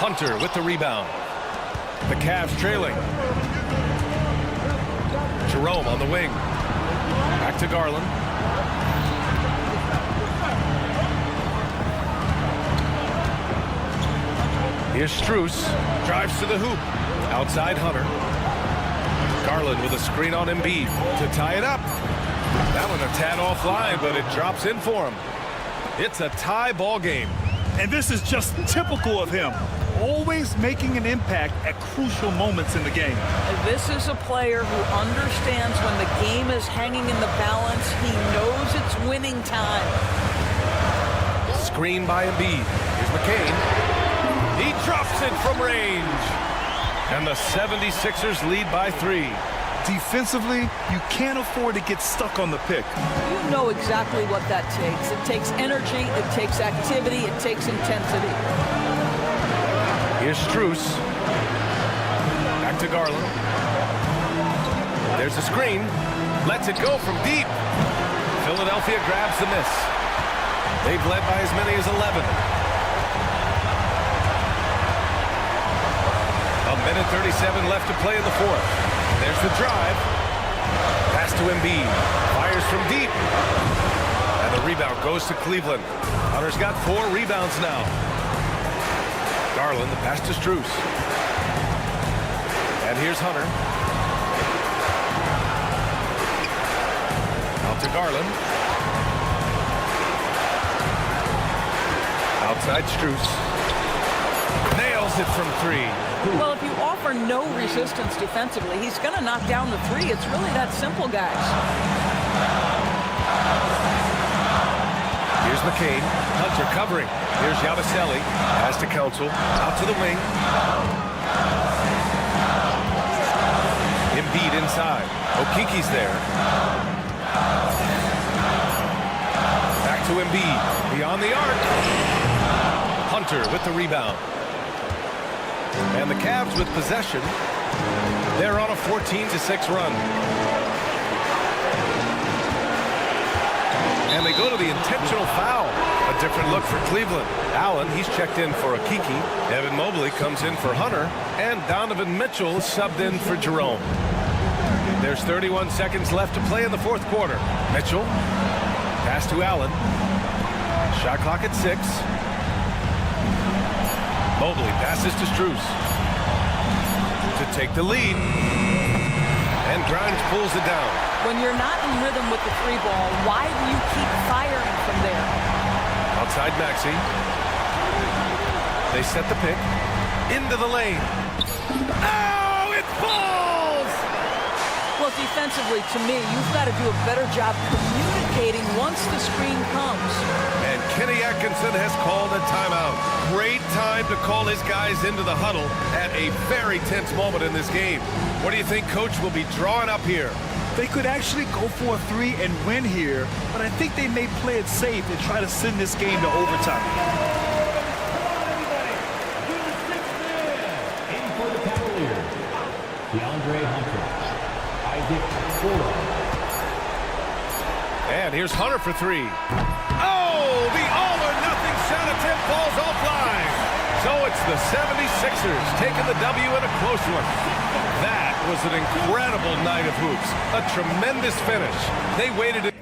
Hunter with the rebound. The Cavs trailing. Jerome on the wing. Back to Garland. Here's Strus. Drives to the hoop. Outside Hunter. Garland with a screen on Embiid to tie it up. That one a tad offline, but it drops in for him. It's a tie ball game. And this is just typical of him. Always making an impact at crucial moments in the game. This is a player who understands when the game is hanging in the balance. He knows it's winning time. Screen by Embiid. Here's McCain. He drops it from range. And the 76ers lead by 3. Defensively, you can't afford to get stuck on the pick. You know exactly what that takes. It takes energy, it takes activity, it takes intensity. Here's Strus. Back to Garland. There's a screen. Lets it go from deep. Philadelphia grabs the miss. They've led by as many as 11. A minute 37 left to play in the fourth. There's the drive. Pass to Embiid. Fires from deep. And the rebound goes to Cleveland. Hunter's got 4 rebounds now. Garland, the pass to Strus. And here's Hunter. Out to Garland. Outside Strus. Nails it from 3. Well, if you offer no resistance defensively, he's going to knock down the 3. It's really that simple, guys. Here's McCain. Hunter covering. Here's Yabusele. Pass to Council. Out to the wing. Embiid inside. Okiki's there. Back to Embiid. Beyond the arc. Hunter with the rebound. And the Cavs with possession. They're on a 14-6 run. And they go to the intentional foul. A different look for Cleveland. Allen, he's checked in for Okiki. Evan Mobley comes in for Hunter. And Donovan Mitchell subbed in for Jerome. There's 31 seconds left to play in the fourth quarter. Mitchell. Pass to Allen. Shot clock at 6. Mobley passes to Strus to take the lead. And Grimes pulls it down. When you're not in rhythm with the 3 ball, why do you keep firing from there? Outside Maxey. They set the pick. Into the lane. Oh, it falls! Well, defensively, to me, you've got to do a better job communicating once the screen comes. And Kenny Atkinson has called a timeout. Great time to call his guys into the huddle at a very tense moment in this game. What do you think Coach will be drawing up here? They could actually go for a 3 and win here, but I think they may play it safe and try to send this game to overtime. In for the Cavaliers, DeAndre Hunter, Isaac Fuller. And here's Hunter for 3. Oh, the all-or-nothing shot attempt falls offline. So it's the 76ers taking the W in a close one. That was an incredible night of hoops. A tremendous finish. They waited.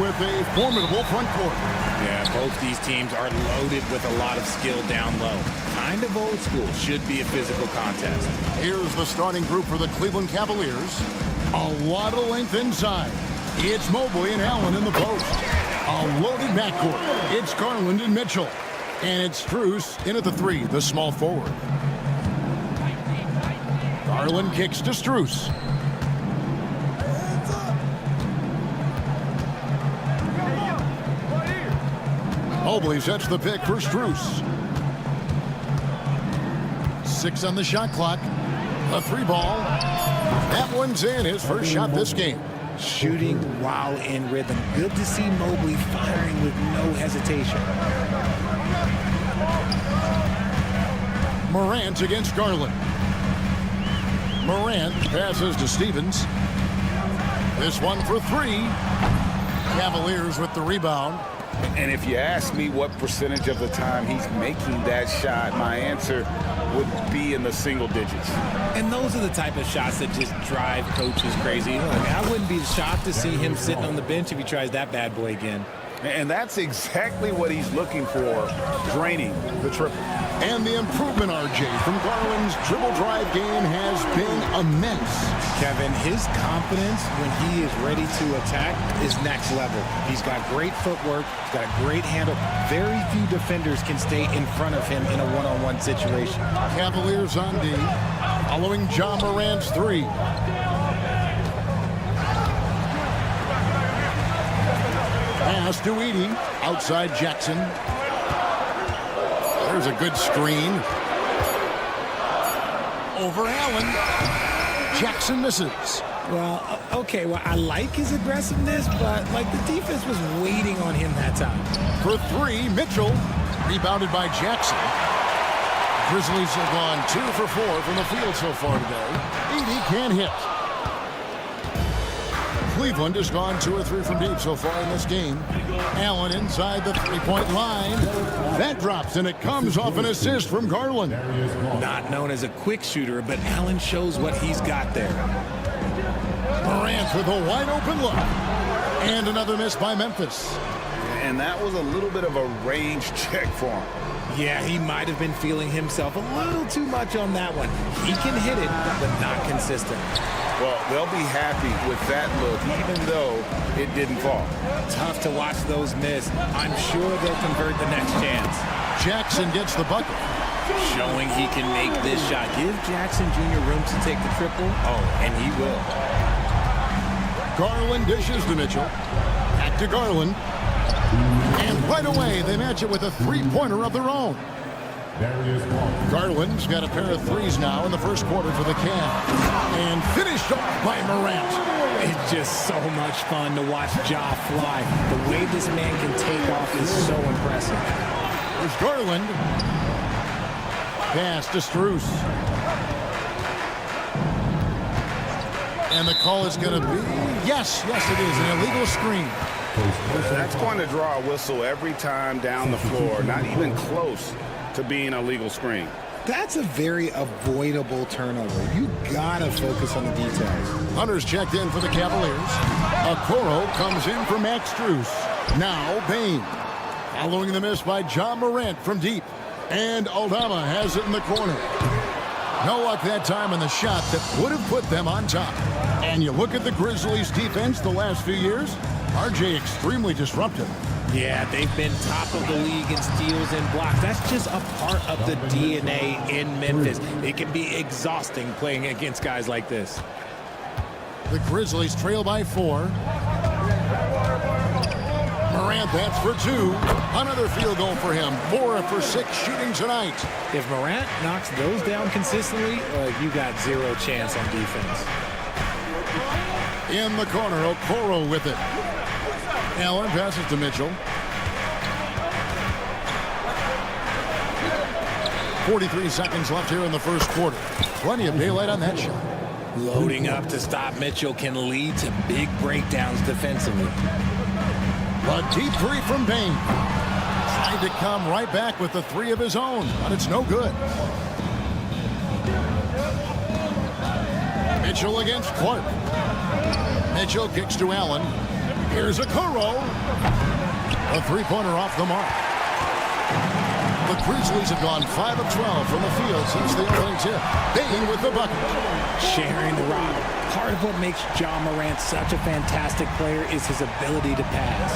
with a formidable front court. Yeah, both these teams are loaded with a lot of skill down low. Kind of old school. Should be a physical contest. Here's the starting group for the Cleveland Cavaliers. A lot of length inside. It's Mobley and Allen in the post. A loaded backcourt. It's Garland and Mitchell. And it's Strus in at the 3, the small forward. Garland kicks to Strus. Mobley sets the pick for Strus. 6 on the shot clock. A 3 ball. That one's in, his first shot this game. Shooting while in rhythm. Good to see Mobley firing with no hesitation. Morant against Garland. Morant passes to Stevens. This one for 3. Cavaliers with the rebound. And if you ask me what percentage of the time he's making that shot, my answer would be in the single digits. And those are the type of shots that just drive coaches crazy. Look, I wouldn't be shocked to see him sitting on the bench if he tries that bad boy again. And that's exactly what he's looking for, draining the triple. And the improvement, RJ, from Garland's dribble drive game has been immense. Kevin, his confidence when he is ready to attack is next level. He's got great footwork, he's got a great handle. Very few defenders can stay in front of him in a one-on-one situation. Cavaliers on D, following John Morant's 3. Pass to Edey, outside Jackson. There's a good screen. Over Allen. Jackson misses. Well, okay, well, I like his aggressiveness, but, like, the defense was waiting on him that time. For 3, Mitchell. Rebounded by Jackson. Grizzlies have gone 2 for 4 from the field so far today. Edey can't hit. Cleveland has gone 2 or 3 from deep so far in this game. Allen inside the 3-point line. That drops, and it comes off an assist from Garland. Not known as a quick shooter, but Allen shows what he's got there. Morant with a wide-open look. And another miss by Memphis. And that was a little bit of a range check for him. Yeah, he might have been feeling himself a little too much on that one. He can hit it, but not consistent. Well, they'll be happy with that look, even though it didn't fall. Tough to watch those miss. I'm sure they'll convert the next chance. Jackson gets the bucket. Showing he can make this shot. Give Jackson Jr. room to take the triple. Oh, and he will. Garland dishes to Mitchell. Back to Garland. And right away, they match it with a 3-pointer of their own. Garland's got a pair of 3s now in the first quarter for the Cavs. And finished off by Morant. It's just so much fun to watch Ja fly. The way this man can take off is so impressive. There's Garland. Pass to Strus. And the call is going to be, yes, it is, an illegal screen. That's going to draw a whistle every time down the floor, not even close to being a legal screen. That's a very avoidable turnover. You gotta focus on the details. Hunter's checked in for the Cavaliers. Okoro comes in for Max Strus. Now Bain. Following the miss by John Morant from deep. And Aldama has it in the corner. No luck that time in the shot that would have put them on top. And you look at the Grizzlies' defense the last few years, RJ extremely disruptive. Yeah, they've been top of the league in steals and blocks. That's just a part of the DNA in Memphis. It can be exhausting playing against guys like this. The Grizzlies trail by 4. Morant, that's for 2. Another field goal for him. 4 for 6 shooting tonight. If Morant knocks those down consistently, you got zero chance on defense. In the corner, Okoro with it. Allen passes to Mitchell. 43 seconds left here in the first quarter. Plenty of daylight on that shot. Loading up to stop Mitchell can lead to big breakdowns defensively. A deep 3 from Bain. Tried to come right back with the 3 of his own, but it's no good. Mitchell against Clark. Mitchell kicks to Allen. Here's a Okoro. A three-pointer off the mark. The Grizzlies have gone 5 of 12 from the field since the opening tip. Bane with the bucket. Sharing the rock. Part of what makes Ja Morant such a fantastic player is his ability to pass.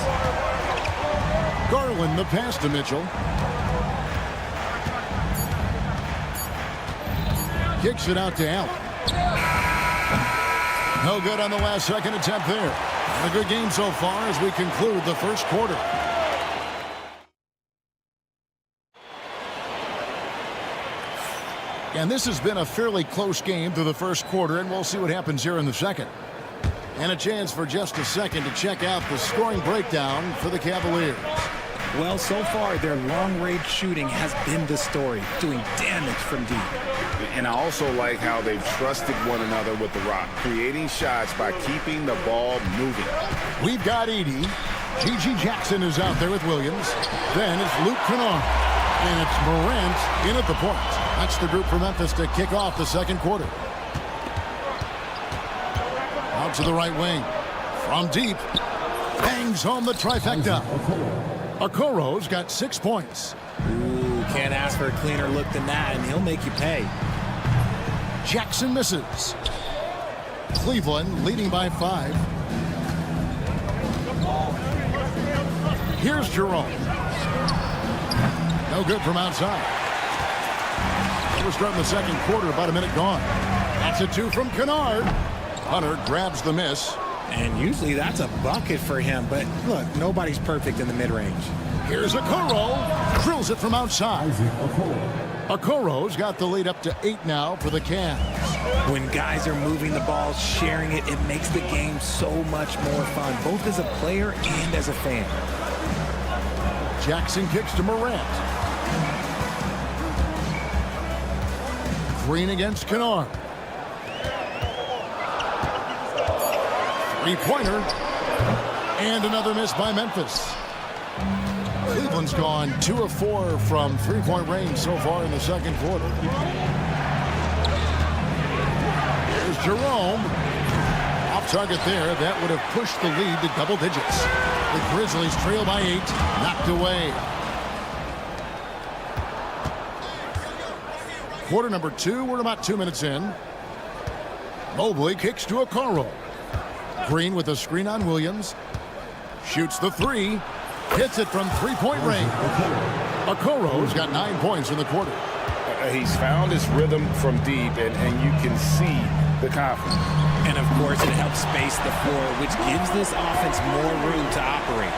Garland the pass to Mitchell. Kicks it out to Allen. No good on the last second attempt there. A good game so far as we conclude the first quarter. And this has been a fairly close game through the first quarter, and we'll see what happens here in the second. And a chance for just a second to check out the scoring breakdown for the Cavaliers. Well, so far, their long-range shooting has been the story, doing damage from deep. And I also like how they've trusted one another with the rock, creating shots by keeping the ball moving. We've got 80. G.G. Jackson is out there with Williams. Then it's Luke Kennard. And it's Morant in at the point. That's the group for Memphis to kick off the second quarter. Out to the right wing. From deep. Bangs home the trifecta. Okoro's got 6 points. Ooh, can't ask for a cleaner look than that, and he'll make you pay. Jackson misses. Cleveland leading by 5. Here's Jerome. No good from outside. We're starting the second quarter, about a minute gone. That's a 2 from Kennard. Hunter grabs the miss. And usually that's a bucket for him, but look, nobody's perfect in the mid-range. Here's Okoro. Drills it from outside. Okoro's got the lead up to 8 now for the Cavs. When guys are moving the ball, sharing it, it makes the game so much more fun, both as a player and as a fan. Jackson kicks to Morant. Green against Kennard. Three-pointer. And another miss by Memphis. Cleveland's gone 2 of 4 from three-point range so far in the second quarter. Here's Jerome. Off target there. That would have pushed the lead to double digits. The Grizzlies trail by 8. Knocked away. Quarter number 2. We're about 2 minutes in. Mobley kicks to Okoro. Green with a screen on Williams. Shoots the 3. Hits it from three-point range. Okoro's got 9 points in the quarter. He's found his rhythm from deep, and you can see the confidence. And, of course, it helps space the floor, which gives this offense more room to operate.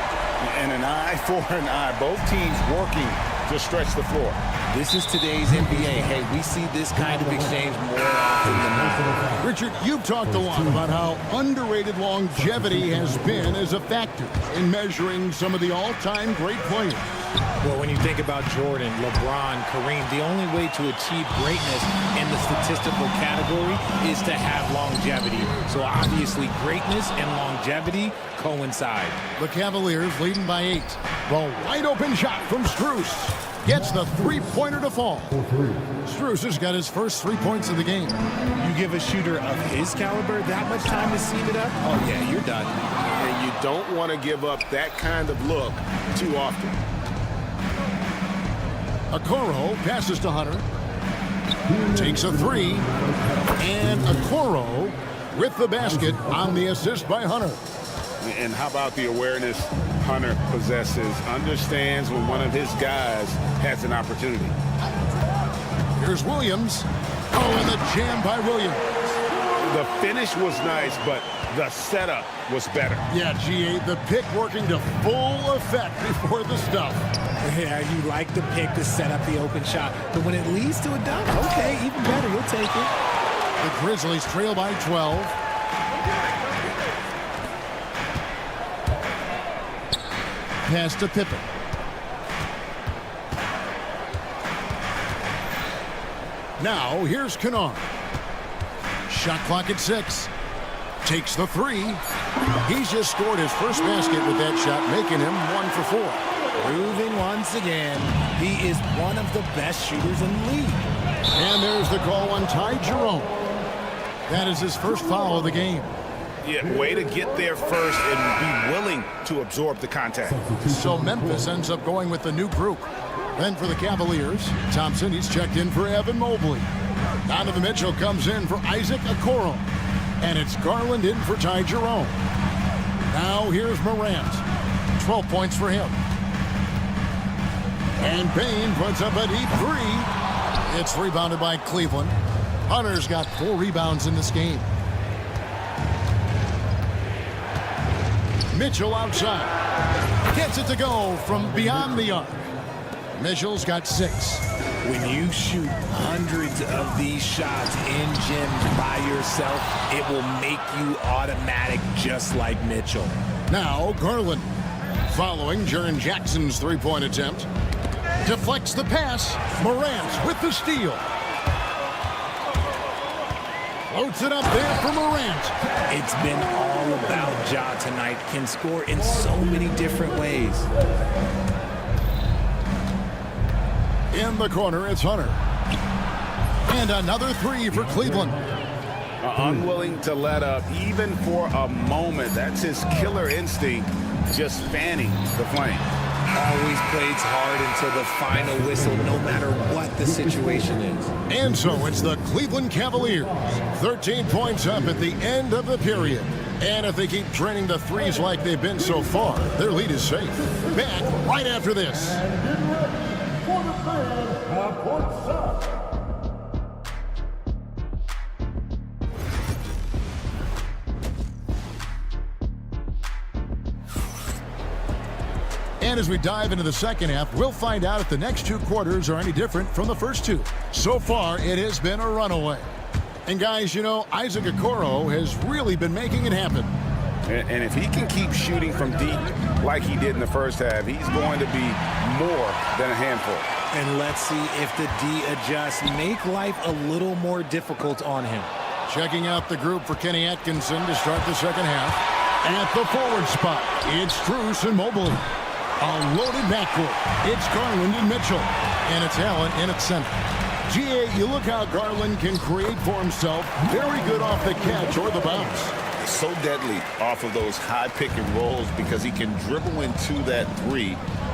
And an eye for an eye. Both teams working to stretch the floor. This is today's NBA. Hey, we see this kind of exchange more often than not. Richard, you've talked a lot about how underrated longevity has been as a factor in measuring some of the all-time great players. Well, when you think about Jordan, LeBron, Kareem, the only way to achieve greatness in the statistical category is to have longevity. So obviously greatness and longevity coincide. The Cavaliers leading by 8. The wide open shot from Strus. Gets the three-pointer to fall. Strus has got his first 3 points of the game. You give a shooter of his caliber that much time to seam it up? Oh, yeah, you're done. And you don't want to give up that kind of look too often. Okoro passes to Hunter. Takes a 3. And Okoro with the basket on the assist by Hunter. And how about the awareness Hunter possesses? Understands when one of his guys has an opportunity. Here's Williams. Oh, and the jam by Williams. The finish was nice, but the setup was better. Yeah, G8, the pick working to full effect before the stuff. Yeah, you like the pick to set up the open shot, but when it leads to a dunk, okay, even better, you'll take it. The Grizzlies trail by 12. Pass to Pippen. Now, here's Kennard. Shot clock at 6. Takes the 3. He's just scored his first basket with that shot, making him 1 for 4. Proving once again, he is one of the best shooters in the league. And there's the call on Ty Jerome. That is his first foul of the game. Yeah, way to get there first and be willing to absorb the contact. So Memphis ends up going with the new group. Then for the Cavaliers, Thompson, he's checked in for Evan Mobley. Donovan Mitchell comes in for Isaac Okoro. And it's Garland in for Ty Jerome. Now here's Morant. 12 points for him. And Payne puts up a deep three. It's rebounded by Cleveland. Hunter's got 4 rebounds in this game. Mitchell outside. Gets it to go from beyond the arc. Mitchell's got 6. When you shoot hundreds of these shots in gyms by yourself, it will make you automatic just like Mitchell. Now Garland, following Jaren Jackson's three-point attempt, deflects the pass. Morant with the steal. Floats it up there for Morant. It's been all about Ja tonight. Can score in so many different ways. In the corner, it's Hunter. And another 3 for Cleveland. Unwilling to let up even for a moment. That's his killer instinct, just fanning the flame. Always plays hard until the final whistle, no matter what the situation is. And so it's the Cleveland Cavaliers. 13 points up at the end of the period. And if they keep draining the threes like they've been so far, their lead is safe. Back right after this. And as we dive into the second half, we'll find out if the next 2 quarters are any different from the first 2. So far, it has been a runaway. And guys, you know, Isaac Okoro has really been making it happen. And if he can keep shooting from deep like he did in the first half, he's going to be more than a handful. And let's see if the D adjusts, make life a little more difficult on him. Checking out the group for Kenny Atkinson to start the second half. At the forward spot, it's Strus and Mobley. A loaded backcourt. It's Garland and Mitchell. And it's Allen in at center. GA, you look how Garland can create for himself. Very good off the catch or the bounce. So deadly off of those high pick and rolls because he can dribble into that 3.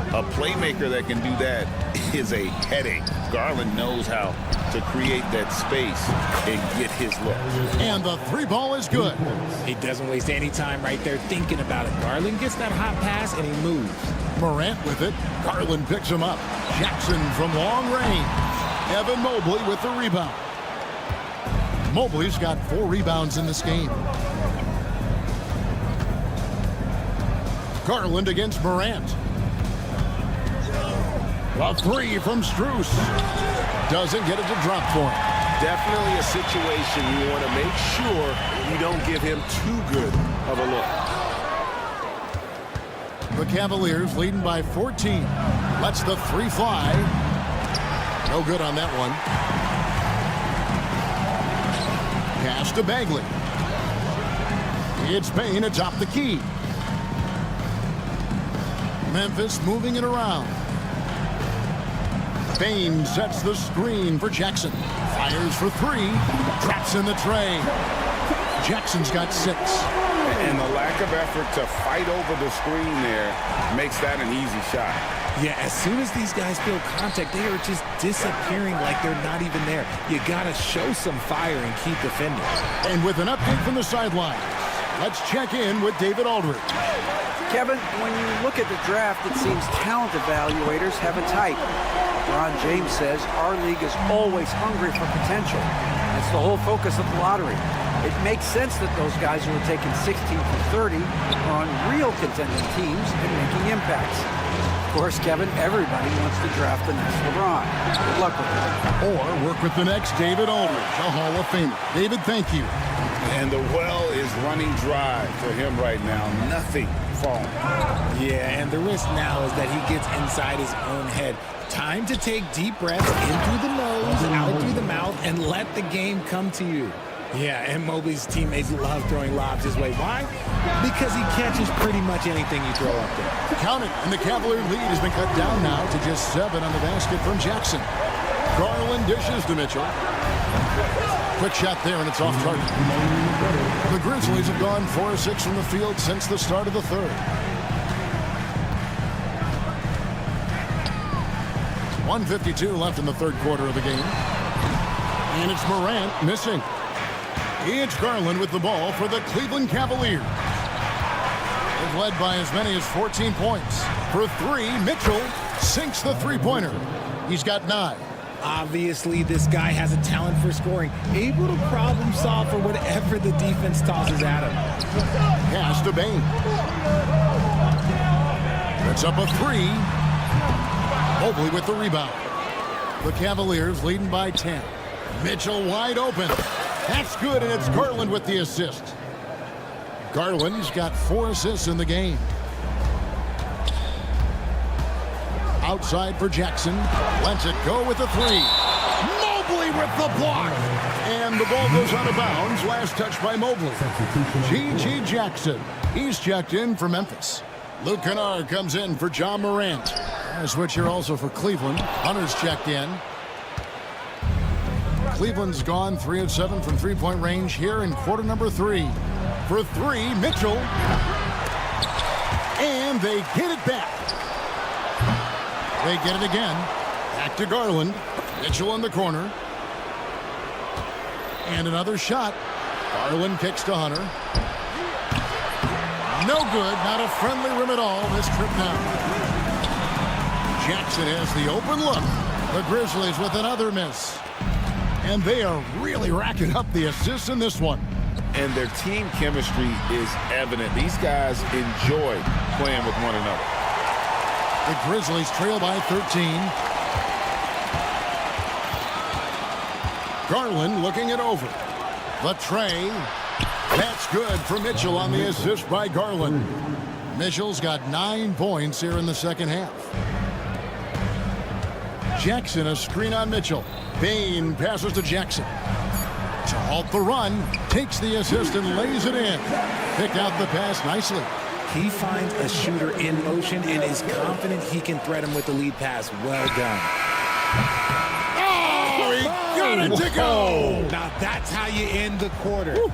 A playmaker that can do that is a headache. Garland knows how to create that space and get his look. And the 3 ball is good. He doesn't waste any time right there thinking about it. Garland gets that hot pass and he moves. Morant with it. Garland picks him up. Jackson from long range. Evan Mobley with the rebound. Mobley's got 4 rebounds in this game. Garland against Morant. A 3 from Strus. Doesn't get it to drop for him. Definitely a situation you want to make sure you don't give him too good of a look. The Cavaliers leading by 14. Lets the 3 fly. No good on that one. Pass to Bagley. It's Payne atop the key. Memphis moving it around. Payne sets the screen for Jackson. Fires for 3. Drops in the tray. Jackson's got 6. And the lack of effort to fight over the screen there makes that an easy shot. Yeah, as soon as these guys feel contact, they are just disappearing like they're not even there. You got to show some fire and keep defending. And with an update from the sideline, let's check in with David Aldridge. Kevin, when you look at the draft, it seems talent evaluators have a type. LeBron James says our league is always hungry for potential. It's the whole focus of the lottery. It makes sense that those guys who are taken 16 through 30 are on real contending teams and making impacts. Of course, Kevin, everybody wants to draft the next LeBron. Good luck with it. Or work with the next David Aldridge, a Hall of Famer. David, thank you. And the well is running dry for him right now. Nothing falling. Yeah, and the risk now is that he gets inside his own head. Time to take deep breaths in through the nose, out through the mouth, and let the game come to you. Yeah, and Mobley's teammates love throwing lobs his way. Why? Because he catches pretty much anything you throw up there. Count it, and the Cavalier lead has been cut down now to just 7 on the basket from Jackson. Garland dishes to Mitchell. Quick shot there, and it's off target. The Grizzlies have gone 4 of 6 from the field since the start of the third. 1:52 left in the third quarter of the game. And it's Morant missing. It's Garland with the ball for the Cleveland Cavaliers. They've led by as many as 14 points. For 3, Mitchell sinks the three-pointer. He's got 9. Obviously, this guy has a talent for scoring, able to problem solve for whatever the defense tosses at him. Pass to Bane. It's up a 3. Mobley with the rebound. The Cavaliers leading by 10. Mitchell wide open. That's good, and it's Garland with the assist. Garland's got 4 assists in the game. Outside for Jackson. Lets it go with the 3. Mobley with the block. And the ball goes out of bounds. Last touch by Mobley. G.G. Jackson. He's checked in for Memphis. Luke Kennard comes in for John Morant. A switch here also for Cleveland. Hunter's checked in. Cleveland's gone 3 of 7 from three-point range here in quarter number 3. For 3, Mitchell. And they get it back. They get it again. Back to Garland. Mitchell in the corner. And another shot. Garland kicks to Hunter. No good. Not a friendly rim at all this trip now. Jackson has the open look. The Grizzlies with another miss. And they are really racking up the assists in this one. And their team chemistry is evident. These guys enjoy playing with one another. The Grizzlies trail by 13. Garland looking it over. The tray. That's good for Mitchell on the assist by Garland. Mitchell's got 9 points here in the second half. Jackson, a screen on Mitchell. Bane passes to Jackson. To halt the run, takes the assist and lays it in. Picked out the pass nicely. He finds a shooter in motion and is confident he can threat him with the lead pass. Well done. Oh, he got it to go! Now that's how you end the quarter. Woo.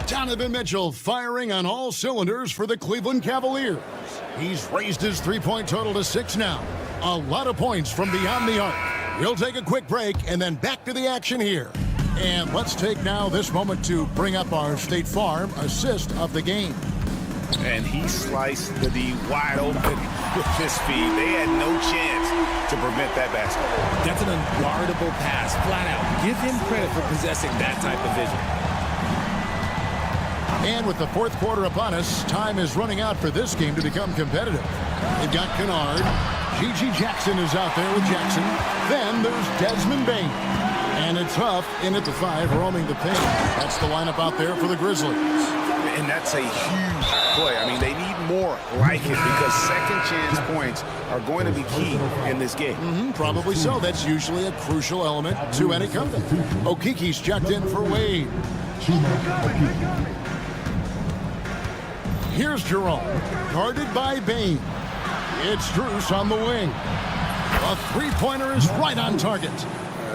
Donovan Mitchell firing on all cylinders for the Cleveland Cavaliers. He's raised his three-point total to 6 now. A lot of points from beyond the arc. We'll take a quick break and then back to the action here. And let's take now this moment to bring up our State Farm assist of the game. And he sliced the D wide open with his speed. They had no chance to prevent that basket. That's an unguardable pass, flat out. Give him credit for possessing that type of vision. And with the fourth quarter upon us, time is running out for this game to become competitive. They've got Kennard. G.G. Jackson is out there with Jackson. Then there's Desmond Bane. And it's Huff in at the 5, roaming the paint. That's the lineup out there for the Grizzlies. And that's a huge play. I mean, they need more like it because second chance points are going to be key in this game. Probably so. That's usually a crucial element to any comeback. Okiki's checked in for Wade. Here's Jerome, guarded by Bane. It's Strus on the wing. A three-pointer is right on target.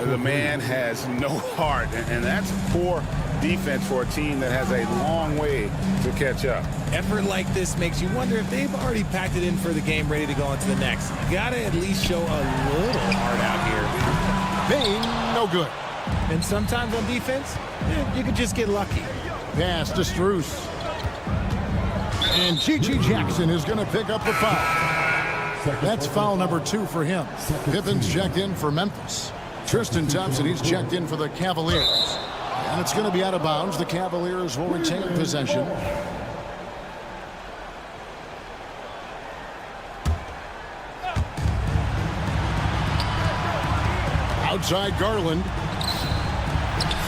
The man has no heart, and that's poor defense for a team that has a long way to catch up. Effort like this makes you wonder if they've already packed it in for the game, ready to go on to the next. Gotta at least show a little heart out here. Bane, no good. And sometimes on defense, you could just get lucky. Pass to Strus. And G.G. Jackson is going to pick up the foul. That's foul number 2 for him. Pippen's checked in for Memphis. Tristan Thompson, he's checked in for the Cavaliers. And it's going to be out of bounds. The Cavaliers will retain possession. Outside Garland.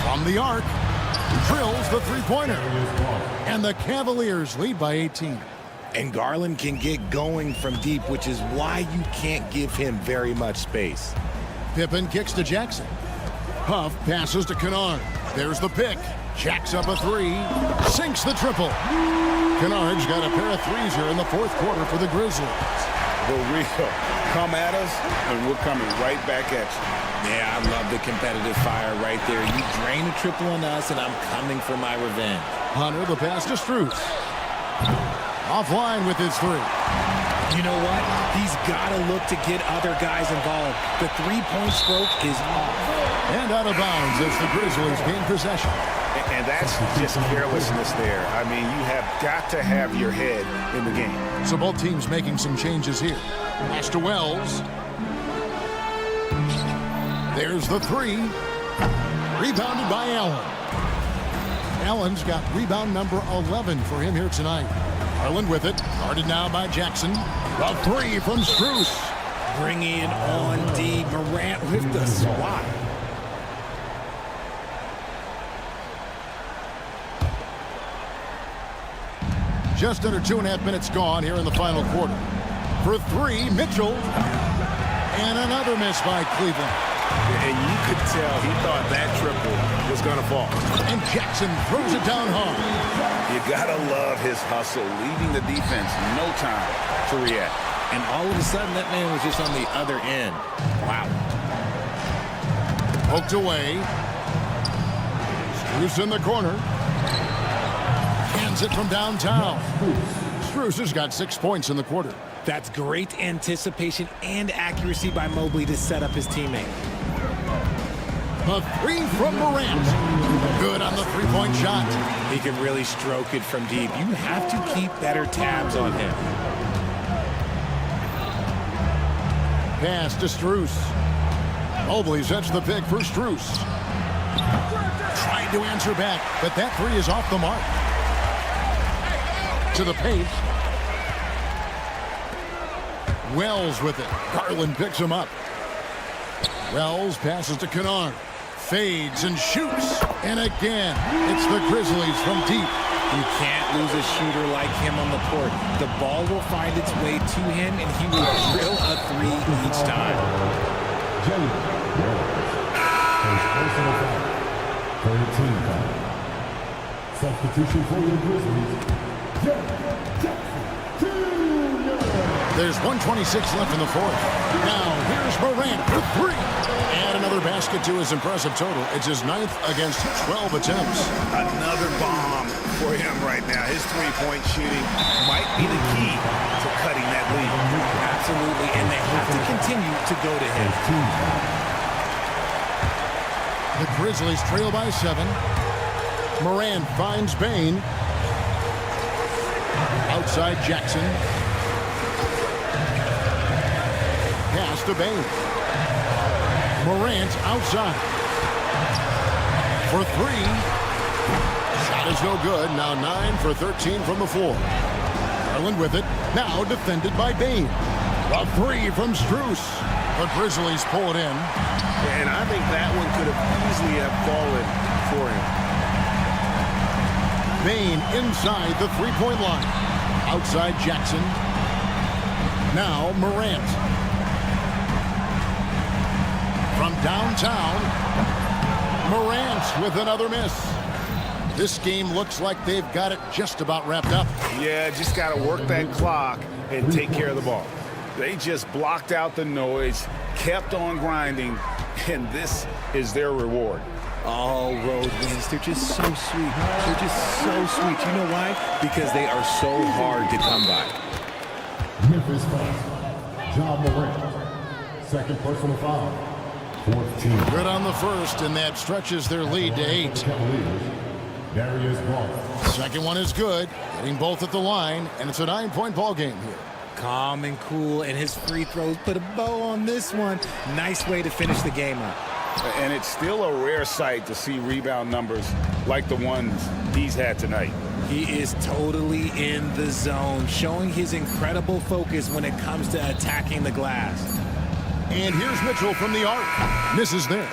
From the arc. Drills the three-pointer. And the Cavaliers lead by 18. And Garland can get going from deep, which is why you can't give him very much space. Pippen kicks to Jackson. Huff passes to Kennard. There's the pick. Jacks up a 3. Sinks the triple. Kennard's got a pair of threes here in the fourth quarter for the Grizzlies. For real. Come at us, and we're coming right back at you. Yeah, I love the competitive fire right there. You drain a triple on us, and I'm coming for my revenge. Hunter, the pass to Strus. Offline with his three. You know what? He's got to look to get other guys involved. The three-point stroke is off. And out of bounds as the Grizzlies gain possession. And that's just carelessness there. I mean, you have got to have your head in the game. So both teams making some changes here. Pass to Wells. There's the three. Rebounded by Allen. Allen's got rebound number 11 for him here tonight. Garland with it. Guarded now by Jackson. The three from Strus. Bringing it on D. Morant with the swat. Just under 2.5 minutes gone here in the final quarter. For three, Mitchell. And another miss by Cleveland. And you could tell he thought that triple was going to fall. And Jackson throws it down hard. You got to love his hustle, leaving the defense no time to react. And all of a sudden, that man was just on the other end. Wow. Poked away. Strus in the corner. Hands it from downtown. Strus has got 6 points in the quarter. That's great anticipation and accuracy by Mobley to set up his teammate. The three from Morant. Good on the three-point shot. He can really stroke it from deep. You have to keep better tabs on him. Pass to Strus. Mobley sets the pick for Strus. Tried to answer back, but that three is off the mark. To the paint. Wells with it. Garland picks him up. Wells passes to Kennard. Fades and shoots. And again, it's the Grizzlies from deep. You can't lose a shooter like him on the court. The ball will find its way to him, and he will drill a three each time. His personal foul. Third team foul. Substitution for the Grizzlies. There's 1:26 left in the fourth. Now here's Morant for three. And another basket to his impressive total. It's his 9th against 12 attempts. Another bomb for him right now. His three-point shooting might be the key to cutting that lead. Absolutely, and they have to continue to go to him. The Grizzlies trail by 7. Morant finds Bain. Outside Jackson. Pass to Bain. Morant outside. For three. Shot is no good. Now 9 for 13 from the floor. Garland with it. Now defended by Bain. A three from Strus. The Grizzlies pull it in. And I think that one could have easily have fallen for him. Bain inside the three-point line. Outside Jackson. Now Morant. From downtown, Morant with another miss. This game looks like they've got it just about wrapped up. Yeah, just got to work that clock and take care of the ball. They just blocked out the noise, kept on grinding, and this is their reward. All road wins. They're just so sweet. They're just so sweet. You know why? Because they are so hard to come by. Memphis foul. John Morant. Second personal foul. 14. Good on the first, and that stretches their lead to 8. Cavaliers. Darius Garland. Second one is good, getting both at the line, and it's a 9-point ball game here. Calm and cool, and his free throws put a bow on this one. Nice way to finish the game up. And it's still a rare sight to see rebound numbers like the ones he's had tonight. He is totally in the zone, showing his incredible focus when it comes to attacking the glass. And here's Mitchell from the arc. Misses there.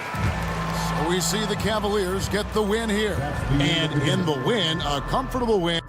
So we see the Cavaliers get the win here. And in the win, a comfortable win.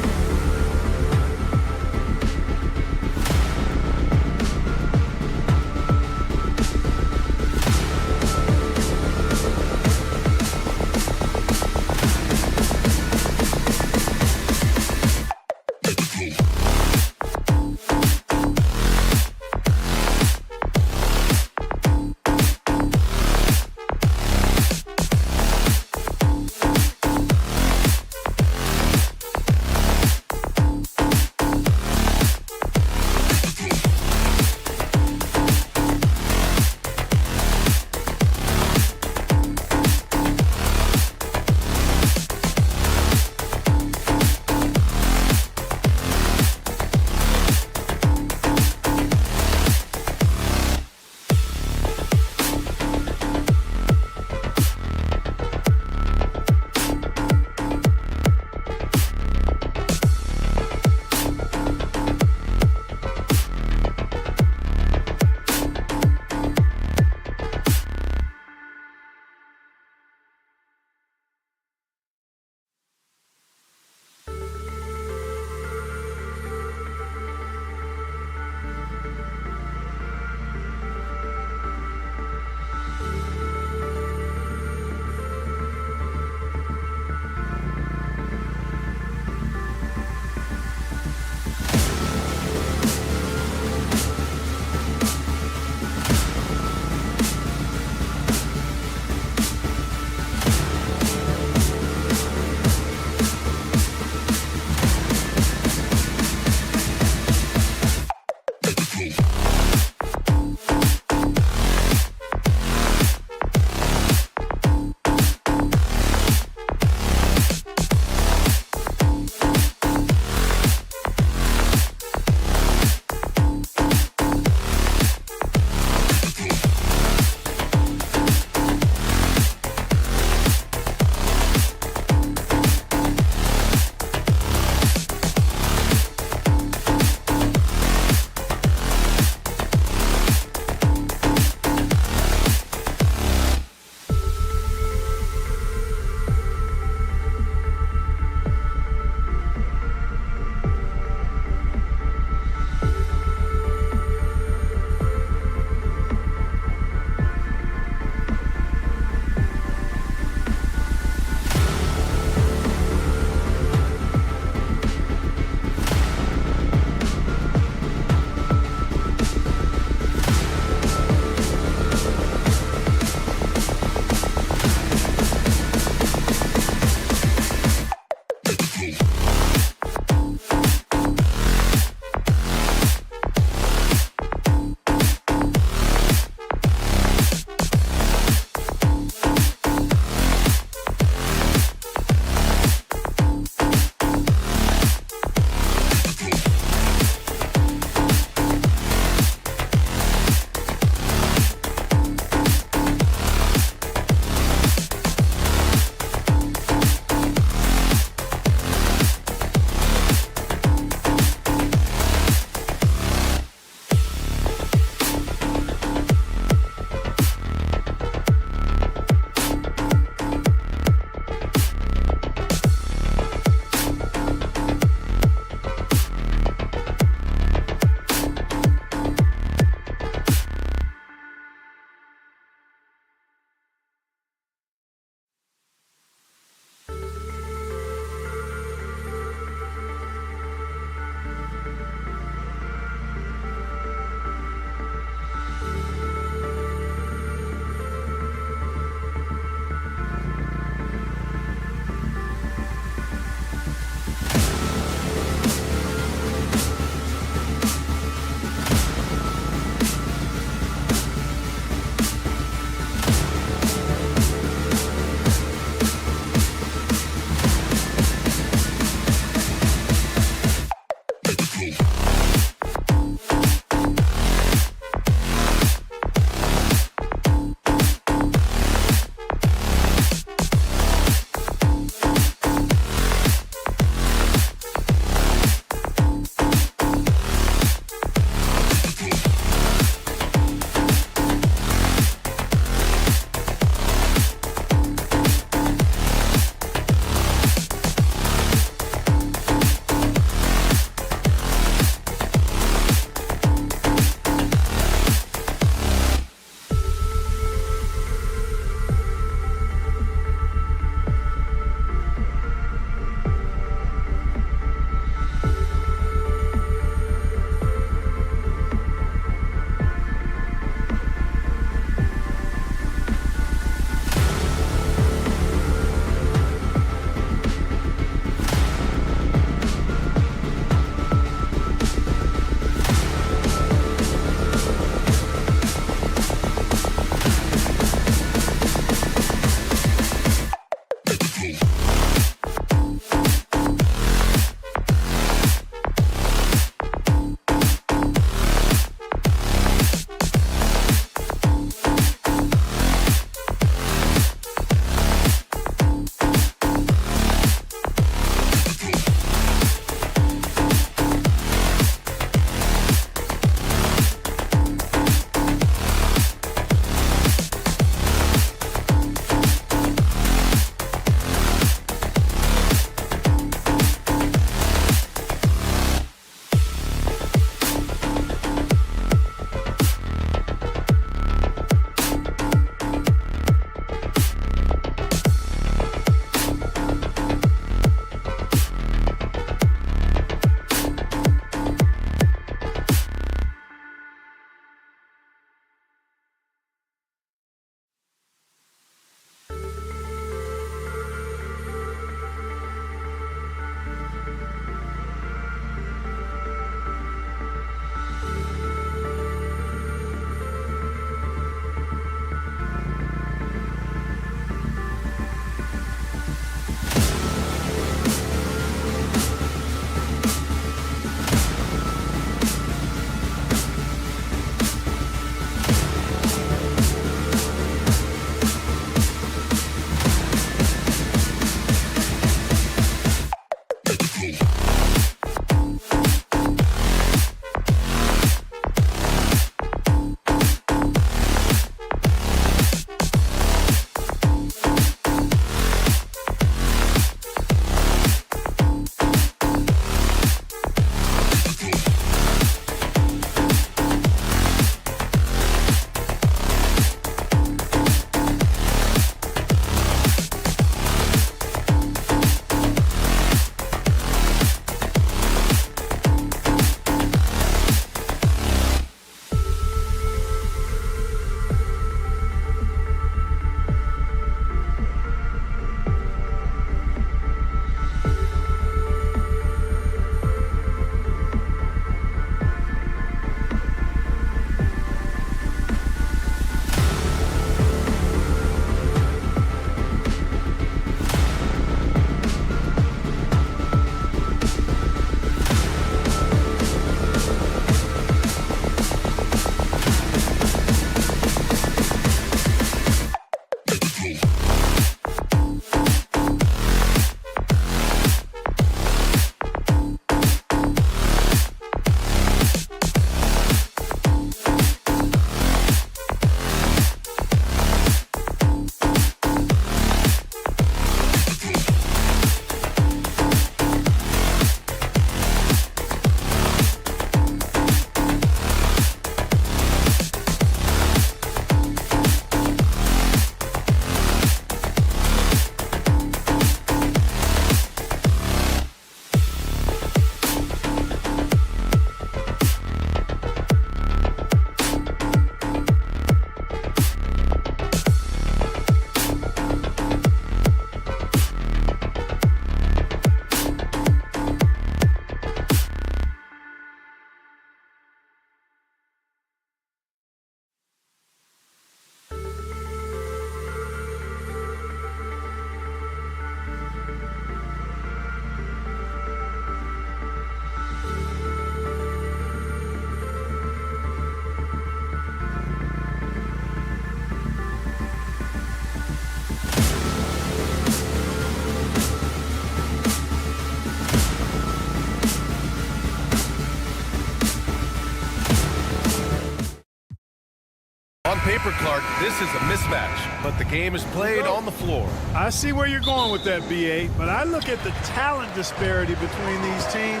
On paper, Clark, this is a mismatch, but the game is played on the floor. I see where you're going with that, B.A., but I look at the talent disparity between these teams.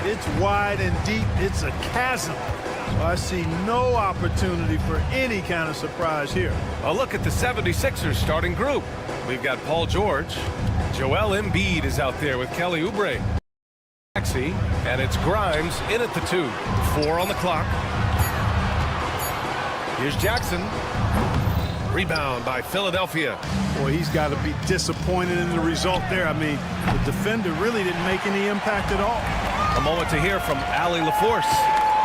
It's wide and deep. It's a chasm. I see no opportunity for any kind of surprise here. A look at the 76ers starting group. We've got Paul George. Joel Embiid is out there with Kelly Oubre. And it's Grimes in at the 2. 4 on the clock. Here's Jackson. Rebound by Philadelphia. Boy, he's got to be disappointed in the result there. I mean, the defender really didn't make any impact at all. A moment to hear from Allie LaForce.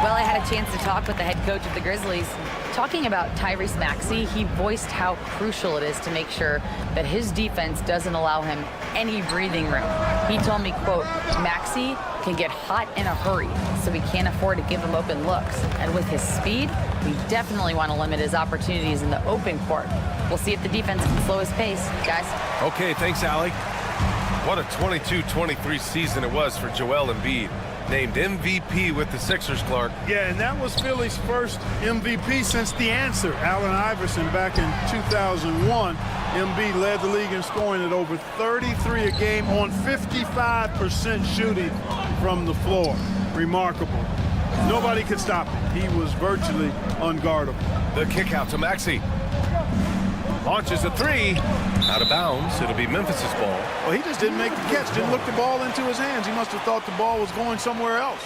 Well, I had a chance to talk with the head coach of the Grizzlies. Talking about Tyrese Maxey, he voiced how crucial it is to make sure that his defense doesn't allow him any breathing room. He told me, quote, Maxey can get hot in a hurry, so we can't afford to give him open looks. And with his speed, we definitely want to limit his opportunities in the open court. We'll see if the defense can slow his pace, guys. Okay, thanks, Allie. What a 22-23 season it was for Joel Embiid. Named MVP with the Sixers, Clark. Yeah, and that was Philly's first MVP since the answer, Allen Iverson, back in 2001. Embiid led the league in scoring at over 33 a game on 55% shooting from the floor. Remarkable. Nobody could stop him. He was virtually unguardable. The kick out to Maxey. Launches a 3. Out of bounds. It'll be Memphis's ball. Well, he just didn't make the catch. Didn't look the ball into his hands. He must have thought the ball was going somewhere else.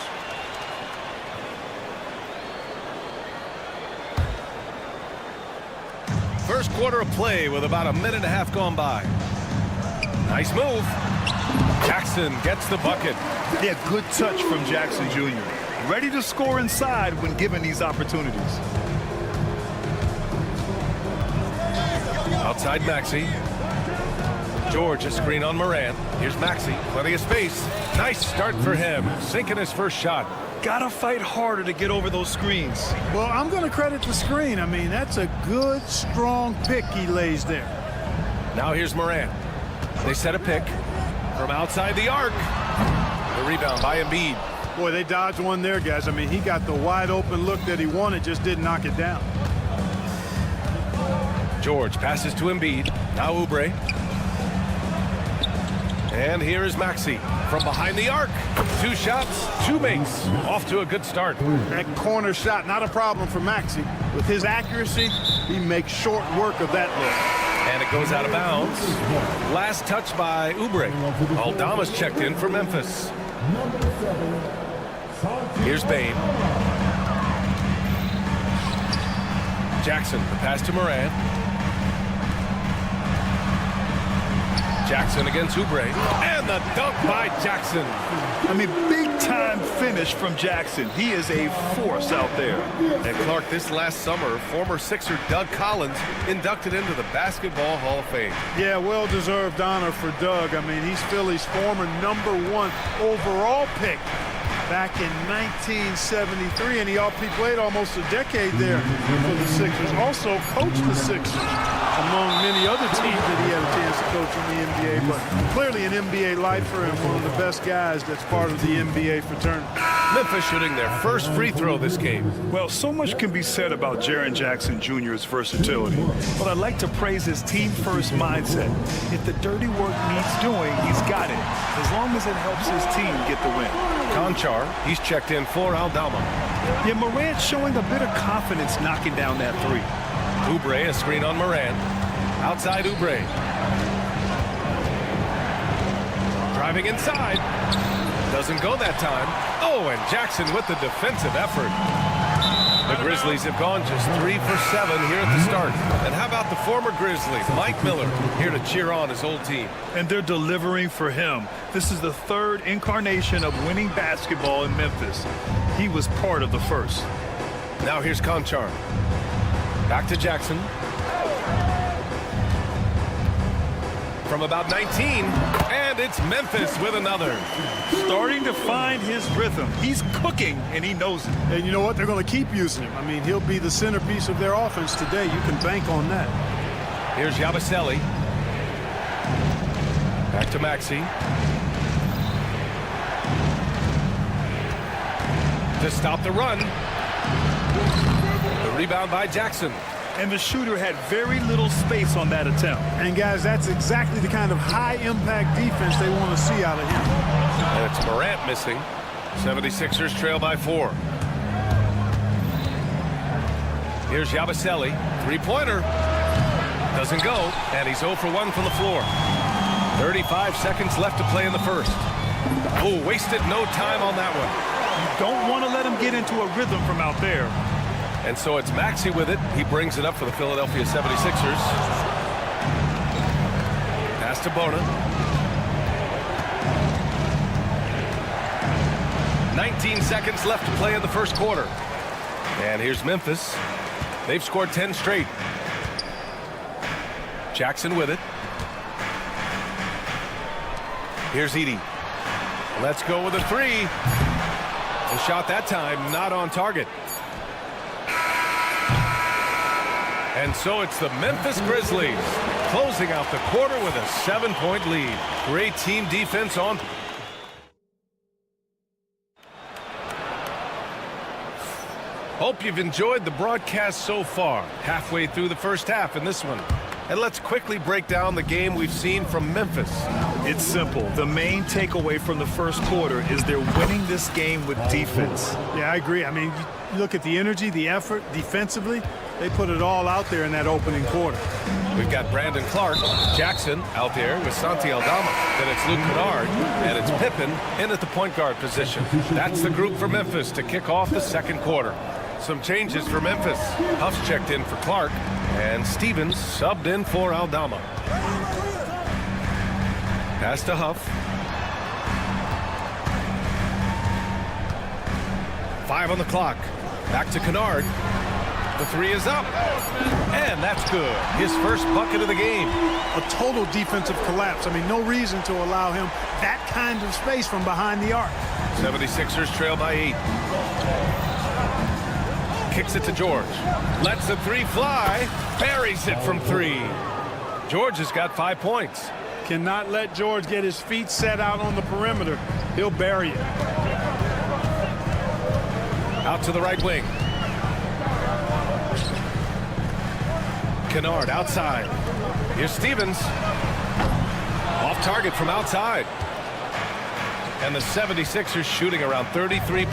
First quarter of play with about a minute and a half gone by. Nice move. Jackson gets the bucket. Yeah, good touch from Jackson Jr. Ready to score inside when given these opportunities. Outside Maxey. George, a screen on Morant. Here's Maxey. Plenty of space. Nice start for him. Sinking his first shot. Gotta fight harder to get over those screens. Well, I'm going to credit the screen. I mean, that's a good, strong pick he lays there. Now here's Morant. They set a pick from outside the arc. The rebound by Embiid. Boy, they dodged one there, guys. I mean, he got the wide open look that he wanted, just didn't knock it down. George passes to Embiid. Now Oubre. And here is Maxey from behind the arc. 2 shots, 2 makes. Off to a good start. That corner shot, not a problem for Maxey. With his accuracy, he makes short work of that look. And it goes out of bounds. Last touch by Oubre. Aldama's checked in for Memphis. Here's Bane. Jackson, the pass to Morant. Jackson against Oubre. And the dunk by Jackson. I mean, big-time finish from Jackson. He is a force out there. And Clark, this last summer, former Sixer Doug Collins inducted into the Basketball Hall of Fame. Yeah, well-deserved honor for Doug. I mean, he's Philly's former #1 overall pick back in 1973, and he played almost a decade there for the Sixers. Also coached the Sixers, among many other teams that he had a chance to coach in the NBA, but clearly an NBA lifer and one of the best guys that's part of the NBA fraternity. Memphis shooting their first free throw this game. Well, so much can be said about Jaren Jackson Jr.'s versatility, but I'd like to praise his team-first mindset. If the dirty work needs doing, he's got it, as long as it helps his team get the win. Conchar, he's checked in for Aldama. Yeah, Morant showing a bit of confidence knocking down that 3. Oubre, a screen on Morant. Outside Oubre. Driving inside. Doesn't go that time. Oh, and Jackson with the defensive effort. The Grizzlies have gone just 3 for 7 here at the start. And how about the former Grizzly, Mike Miller, here to cheer on his old team. And they're delivering for him. This is the 3rd incarnation of winning basketball in Memphis. He was part of the first. Now here's Conchar. Back to Jackson. From about 19, and it's Memphis with another. Starting to find his rhythm. He's cooking, and he knows it. And you know what? They're going to keep using him. I mean, he'll be the centerpiece of their offense today. You can bank on that. Here's Yabusele. Back to Maxey. To stop the run. The rebound by Jackson. and the shooter had very little space on that attempt. And guys, that's exactly the kind of high-impact defense they want to see out of him. And it's Morant missing. 76ers trail by 4. Here's Yabusele. Three-pointer. Doesn't go, and he's 0 for 1 from the floor. 35 seconds left to play in the first. Oh, wasted no time on that one. You don't want to let him get into a rhythm from out there. And so it's Maxey with it. He brings it up for the Philadelphia 76ers. Pass to Bona. 19 seconds left to play in the first quarter. And here's Memphis. They've scored 10 straight. Jackson with it. Here's Edey. Let's go with a 3. The shot that time not on target. And so it's the Memphis Grizzlies closing out the quarter with a 7-point lead. Great team defense on. Hope you've enjoyed the broadcast so far. Halfway through the first half in this one. And let's quickly break down the game we've seen from Memphis. It's simple. The main takeaway from the first quarter is they're winning this game with defense. Yeah, I agree. I mean, you look at the energy, the effort defensively, they put it all out there in that opening quarter. We've got Brandon Clark, Jackson out there with Santi Aldama. Then it's Luke Kennard, and it's Pippen in at the point guard position. That's the group for Memphis to kick off the second quarter. Some changes for Memphis. Huff's checked in for Clark, and Stevens subbed in for Aldama. Pass to Huff. 5 on the clock. Back to Kennard. The 3 is up. And that's good. His first bucket of the game. A total defensive collapse. I mean, no reason to allow him that kind of space from behind the arc. 76ers trail by 8. Kicks it to George. Lets the 3 fly. Buries it from 3. George has got 5 points. Cannot let George get his feet set out on the perimeter. He'll bury it. Out to the right wing. Kennard outside. Here's Stevens. Off target from outside. And the 76ers shooting around 33%.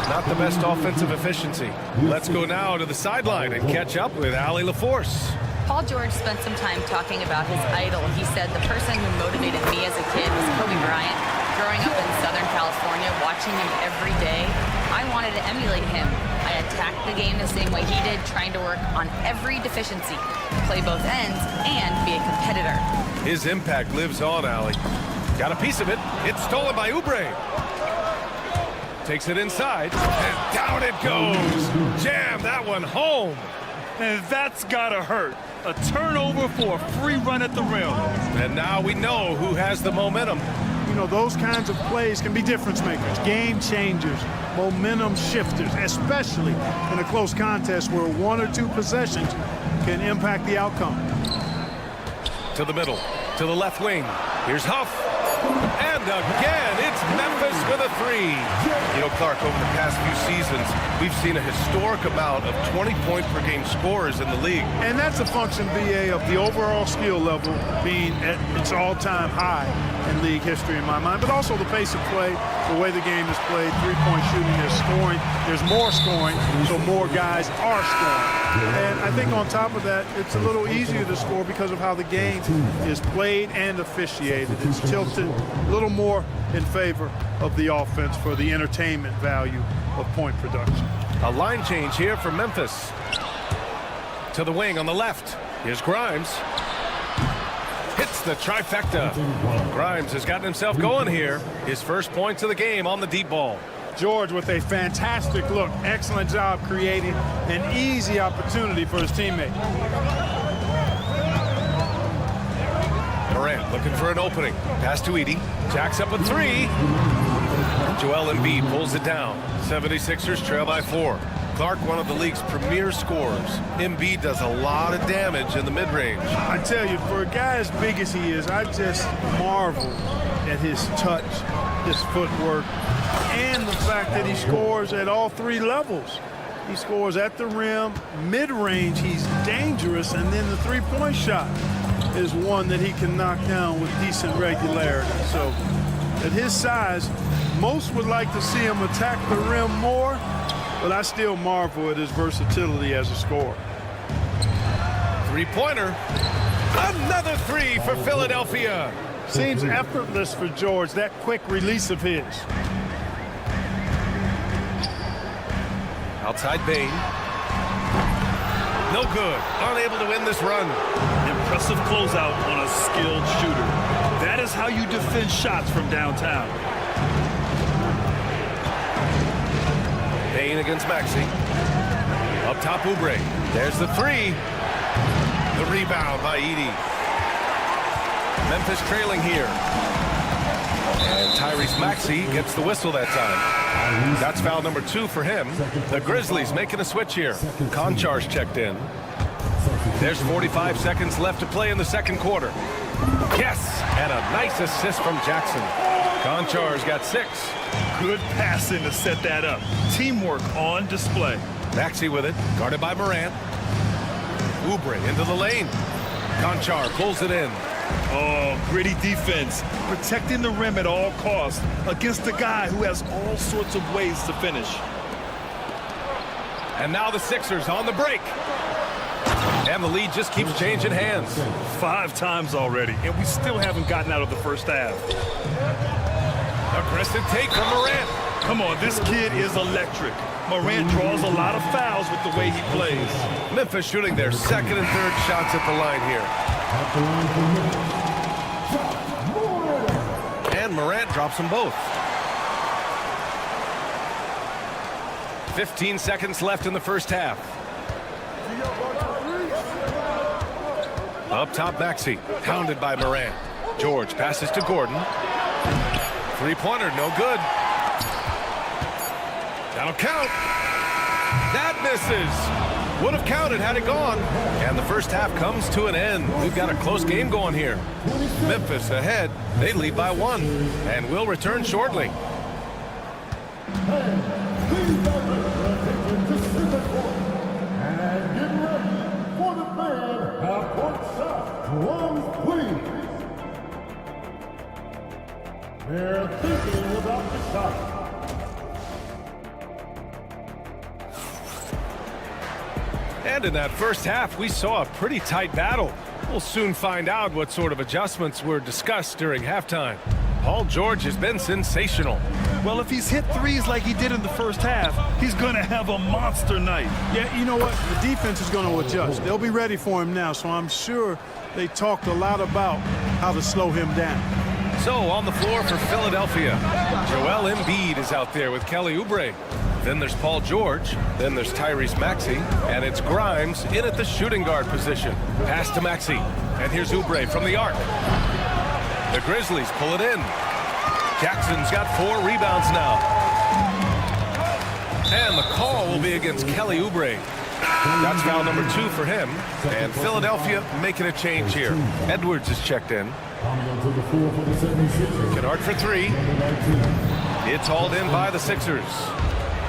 Not the best offensive efficiency. Let's go now to the sideline and catch up with Allie LaForce. Paul George spent some time talking about his idol. He said, the person who motivated me as a kid was Kobe Bryant. Growing up in Southern California, watching him every day, I wanted to emulate him. I attacked the game the same way he did, trying to work on every deficiency, play both ends, and be a competitor. His impact lives on, Allie. Got a piece of it. It's stolen by Oubre. Takes it inside, and down it goes. Jam that one home. And that's gotta hurt. A turnover for a free run at the rim. And now we know who has the momentum. You know, those kinds of plays can be difference makers, game changers, momentum shifters, especially in a close contest where 1 or 2 possessions can impact the outcome. To the middle, to the left wing. Here's Huff. And again, it's Memphis with a 3. You know, Clark, over the past few seasons, we've seen a historic amount of 20-point-per-game scorers in the league. And that's a function, BA, of the overall skill level being at its all-time high in league history in my mind, but also the pace of play, the way the game is played, three-point shooting, there's scoring, there's more scoring, so more guys are scoring. And I think on top of that, it's a little easier to score because of how the game is played and officiated. It's tilted a little more in favor of the offense for the entertainment value of point production. A line change here for Memphis. To the wing on the left. Here's Grimes. Hits the trifecta. Grimes has gotten himself going here. His first points of the game on the deep ball. George with a fantastic look. Excellent job creating an easy opportunity for his teammate. Morant looking for an opening. Pass to Edey. Jacks up a 3. Joel Embiid pulls it down. 76ers trail by 4. Clark, one of the league's premier scorers. Embiid does a lot of damage in the mid-range. I tell you, for a guy as big as he is, I just marvel at his touch, his footwork, and the fact that he scores at all 3 levels. He scores at the rim, mid-range, he's dangerous. Memphis. And then the three-point shot is one that he can knock down with decent regularity. So at his size, most would like to see him attack the rim more, but I still marvel at his versatility as a scorer. Three-pointer. Another three for Philadelphia. Seems effortless for George, that quick release of his. Outside Bain. No good. Unable to win this run. Impressive closeout on a skilled shooter. That is how you defend shots from downtown. Bain against Maxey. Up top, Oubre. There's the three. The rebound by Edey. Memphis trailing here. And Tyrese Maxey gets the whistle that time. That's foul number 2 for him. The Grizzlies making a switch here. Konchar's checked in. There's 45 seconds left to play in the second quarter. Yes, and a nice assist from Jackson. Konchar's got 6. Good passing to set that up. Teamwork on display. Maxey with it, guarded by Morant. Oubre into the lane. Konchar pulls it in. Oh, gritty defense. Protecting the rim at all costs against a guy who has all sorts of ways to finish. And now the Sixers on the break. And the lead just keeps changing hands. 5 times already, and we still haven't gotten out of the first half. Aggressive take from Morant. Come on, this kid is electric. Morant draws a lot of fouls with the way he plays. Memphis shooting their second and third shots at the line here. And Morant drops them both. 15 seconds left in the first half. Up top, Maxey, pounded by Morant. George passes to Gordon. Three-pointer, no good. That'll count. That misses. Would have counted had it gone. And the first half comes to an end. We've got a close game going here. Memphis ahead. They lead by 1. And will return shortly. They're thinking about the shot. And in that first half, we saw a pretty tight battle. We'll soon find out what sort of adjustments were discussed during halftime. Paul George has been sensational. Well, if he's hit threes like he did in the first half, he's going to have a monster night. Yeah, you know what? The defense is going to adjust. They'll be ready for him now, so I'm sure they talked a lot about how to slow him down. So on the floor for Philadelphia, Joel Embiid is out there with Kelly Oubre. Then there's Paul George. Then there's Tyrese Maxey. And it's Grimes in at the shooting guard position. Pass to Maxey. And here's Oubre from the arc. The Grizzlies pull it in. Jackson's got 4 rebounds now. And the call will be against Kelly Oubre. That's foul number 2 for him. And Philadelphia making a change here. Edwards is checked in. Kennard for 3. It's hauled in by the Sixers.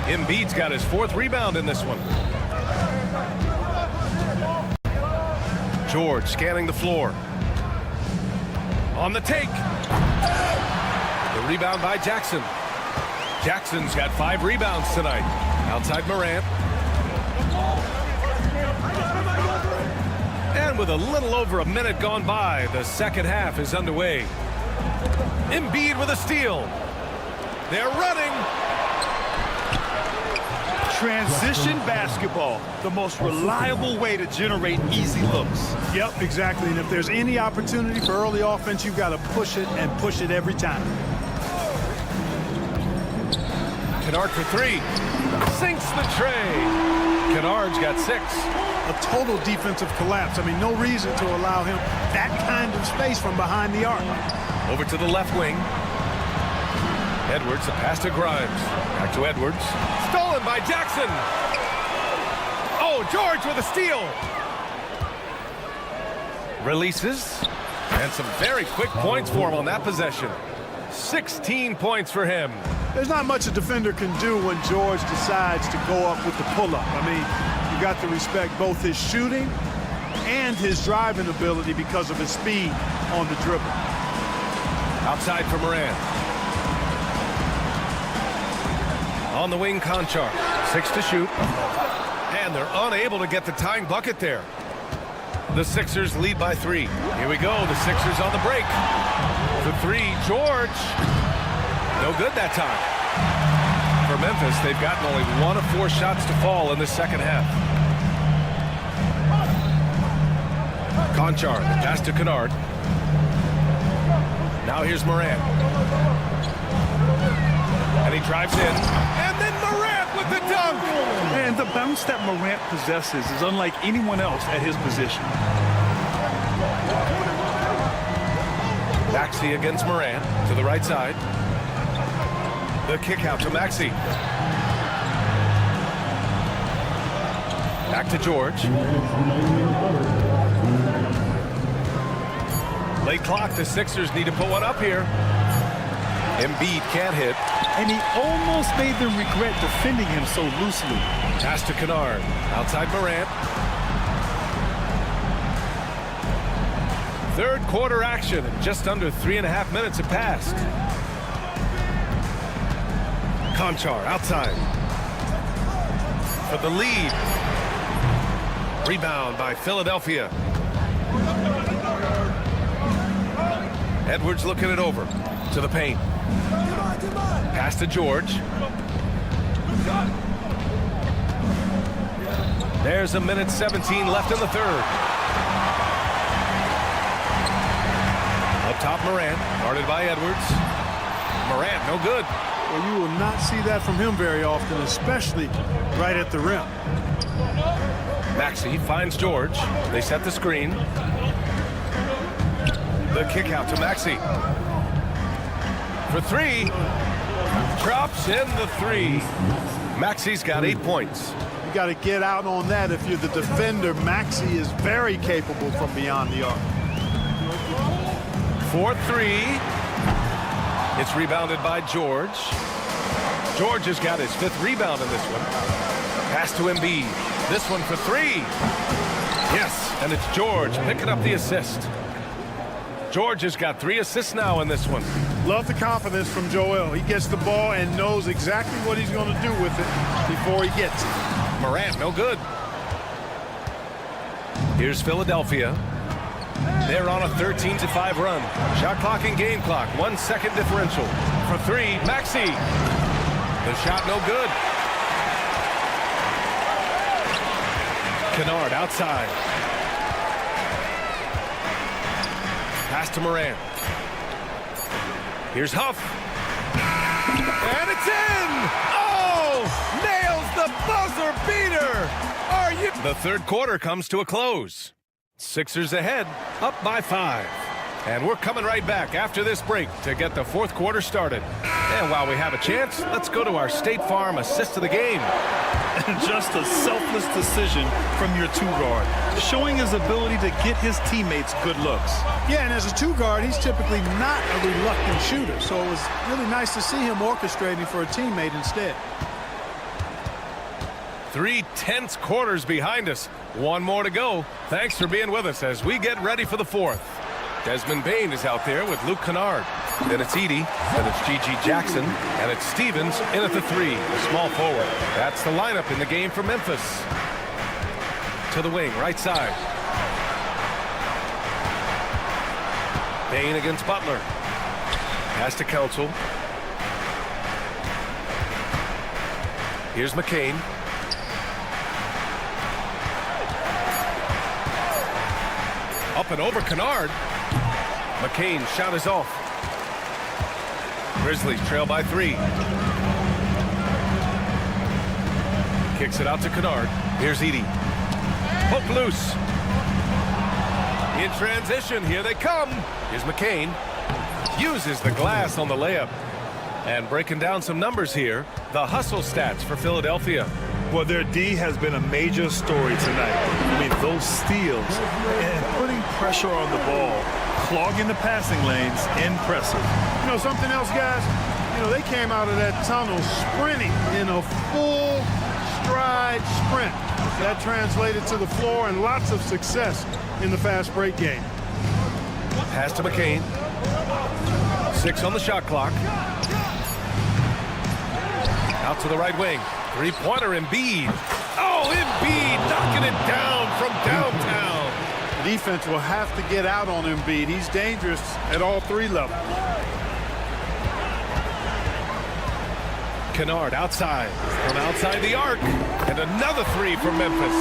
Embiid's got his 4th rebound in this one. George scanning the floor. On the take. The rebound by Jackson. Jackson's got 5 rebounds tonight. Outside Morant. And with a little over a minute gone by, the second half is underway. Embiid with a steal. They're running. Transition basketball, the most reliable way to generate easy looks. Yep, exactly. And if there's any opportunity for early offense, you've got to push it and push it every time. Kennard for 3. Sinks the tray. Kennard's got 6. A total defensive collapse. I mean, no reason to allow him that kind of space from behind the arc. Over to the left wing. Edwards, a pass to Grimes. Back to Edwards. Stolen by Jackson. Oh, George with a steal. Releases. And some very quick points for him on that possession. 16 points for him. There's not much a defender can do when George decides to go up with the pull-up. I mean, you got to respect both his shooting and his driving ability because of his speed on the dribble. Outside for Morant. On the wing, Conchar. 6 to shoot. And they're unable to get the tying bucket there. The Sixers lead by 3. Here we go. The Sixers on the break. The 3, George. No good that time. For Memphis, they've gotten only 1 of 4 shots to fall in the second half. Conchar, the pass to Kennard. Now here's Morant. And he drives in. And then Morant with the dunk. And the bounce that Morant possesses is unlike anyone else at his position. Maxey against Morant to the right side. The kick out to Maxey. Back to George. Late clock, the Sixers need to put one up here. Embiid can't hit. And he almost made them regret defending him so loosely. Pass to Kennard. Outside Morant. Third quarter action, and just under 3.5 minutes have passed. Conchar outside. For the lead. Rebound by Philadelphia. Edwards looking it over to the paint. Pass to George. There's 1:17 left in the third. Up top, Morant, guarded by Edwards. Morant, no good. Well, you will not see that from him very often, especially right at the rim. Maxey finds George. They set the screen. The kick out to Maxey. For 3. Drops in the 3. Maxey's got 8 points. You got to get out on that if you're the defender. Maxey is very capable from beyond the arc. 4-3. It's rebounded by George. George has got his 5th rebound in this one. Pass to Embiid. This one for 3. Yes, and it's George picking up the assist. George has got 3 assists now in this one. Love the confidence from Joel. He gets the ball and knows exactly what he's going to do with it before he gets it. Morant, no good. Here's Philadelphia. They're on a 13-5 run. Shot clock and game clock. 1 second differential. For 3, Maxey. The shot no good. Kennard outside. Pass to Morant. Here's Huff. And it's in! Oh! Nails the buzzer beater! Are you... The third quarter comes to a close. Sixers ahead, up by 5. And we're coming right back after this break to get the fourth quarter started. And while we have a chance, let's go to our State Farm assist of the game. And just a selfless decision from your 2-guard, showing his ability to get his teammates good looks. Yeah, and as a 2-guard, he's typically not a reluctant shooter, so it was really nice to see him orchestrating for a teammate instead. 3 tense quarters behind us. 1 more to go. Thanks for being with us as we get ready for the fourth. Desmond Bane is out there with Luke Kennard. Then it's Edey, then it's G.G. Jackson, and it's Stevens in at the 3, the small forward. That's the lineup in the game for Memphis. To the wing, right side. Bane against Butler. Pass to Council. Here's McCain. Up and over Kennard. McCain's shot is off. Grizzlies trail by 3. Kicks it out to Kennard. Here's Edey. Hook loose. In transition, here they come. Here's McCain. Uses the glass on the layup. And breaking down some numbers here, the hustle stats for Philadelphia. Well, their D has been a major story tonight. I mean, those steals and putting pressure on the ball, clogging the passing lanes, impressive. You know something else, guys? You know, they came out of that tunnel sprinting in a full stride sprint. That translated to the floor and lots of success in the fast break game. Pass to McCain. 6 on the shot clock. Out to the right wing. Three-pointer, Embiid. Oh, Embiid knocking it down from downtown. The defense will have to get out on Embiid. He's dangerous at all three levels. Kennard outside. From outside the arc. And another three for Memphis.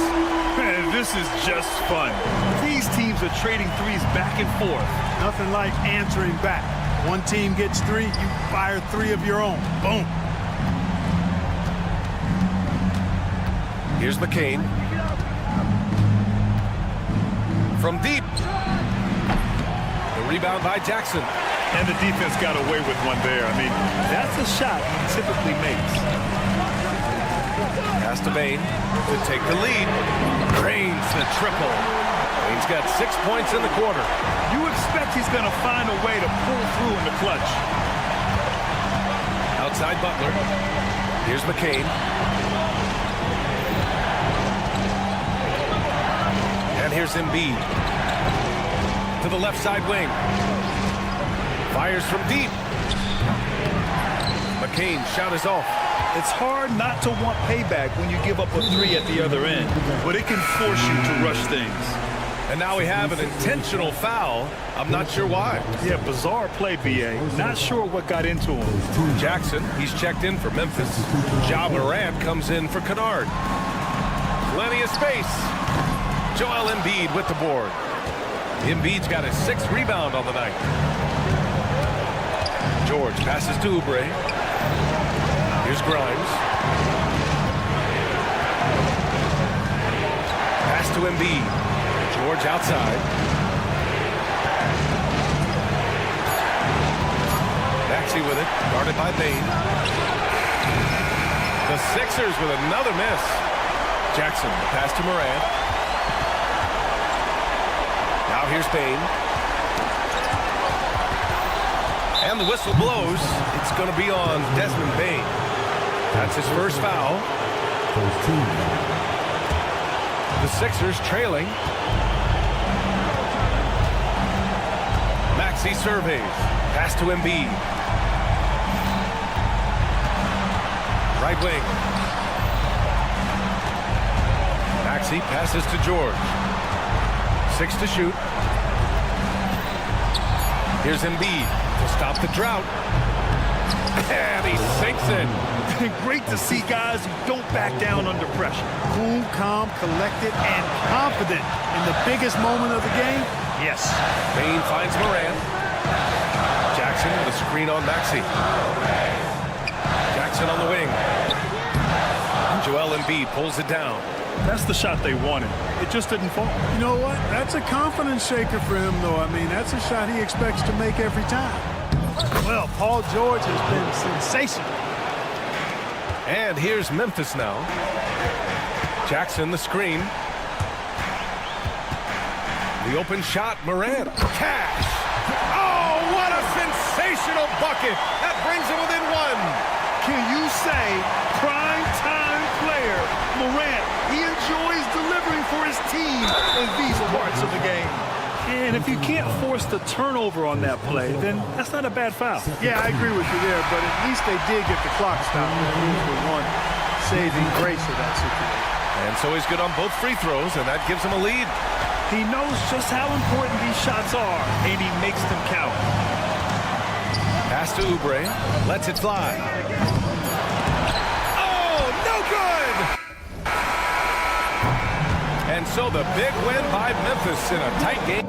Man, this is just fun. These teams are trading threes back and forth. Nothing like answering back. One team gets three, you fire three of your own. Boom. Here's McCain. From deep. The rebound by Jackson. And the defense got away with one there. I mean, that's a shot he typically makes. Pass to Bain to take the lead. Drains the triple. Bain's got 6 points in the quarter. You expect he's going to find a way to pull through in the clutch. Outside Butler. Here's McCain. And here's Embiid. To the left side wing. Fires from deep. McCain's shot is off. It's hard not to want payback when you give up a three at the other end, but it can force you to rush things. And now we have an intentional foul. I'm not sure why. Yeah, bizarre play, B.A. Not sure what got into him. Jackson, he's checked in for Memphis. Ja Morant comes in for Kennard. Plenty of space. Joel Embiid with the board. Embiid's got his 6th rebound on the night. George passes to Oubre. Here's Grimes. Pass to Embiid. George outside. Maxey with it. Guarded by Bain. The Sixers with another miss. Jackson, the pass to Morant. Now here's Bain. And the whistle blows. It's going to be on Desmond Bain. That's his first foul. The Sixers trailing. Maxey surveys. Pass to Embiid. Right wing. Maxey passes to George. 6 to shoot. Here's Embiid to stop the drought. And he sinks it. Great to see guys who don't back down under pressure. Cool, calm, collected, and confident in the biggest moment of the game. Yes. Bain finds Morant. Jackson with a screen on Maxey. Jackson on the wing. Joel Embiid pulls it down. That's the shot they wanted. It just didn't fall. You know what? That's a confidence shaker for him, though. I mean, that's a shot he expects to make every time. Well, Paul George has been sensational. And here's Memphis now. Jackson, the screen. The open shot, Morant. Cash. Oh, what a sensational bucket. That brings him within 1. Can you say prime-time player Morant, he enjoys delivering for his team in these parts of the game? And if you can't force the turnover on that play, then that's not a bad foul. Yeah, I agree with you there, but at least they did get the clock stopped. The one saving grace of that situation. And so he's good on both free throws, and that gives him a lead. He knows just how important these shots are, and he makes them count. Pass to Oubre. Lets it fly. Oh, no good! And so the big win by Memphis in a tight game.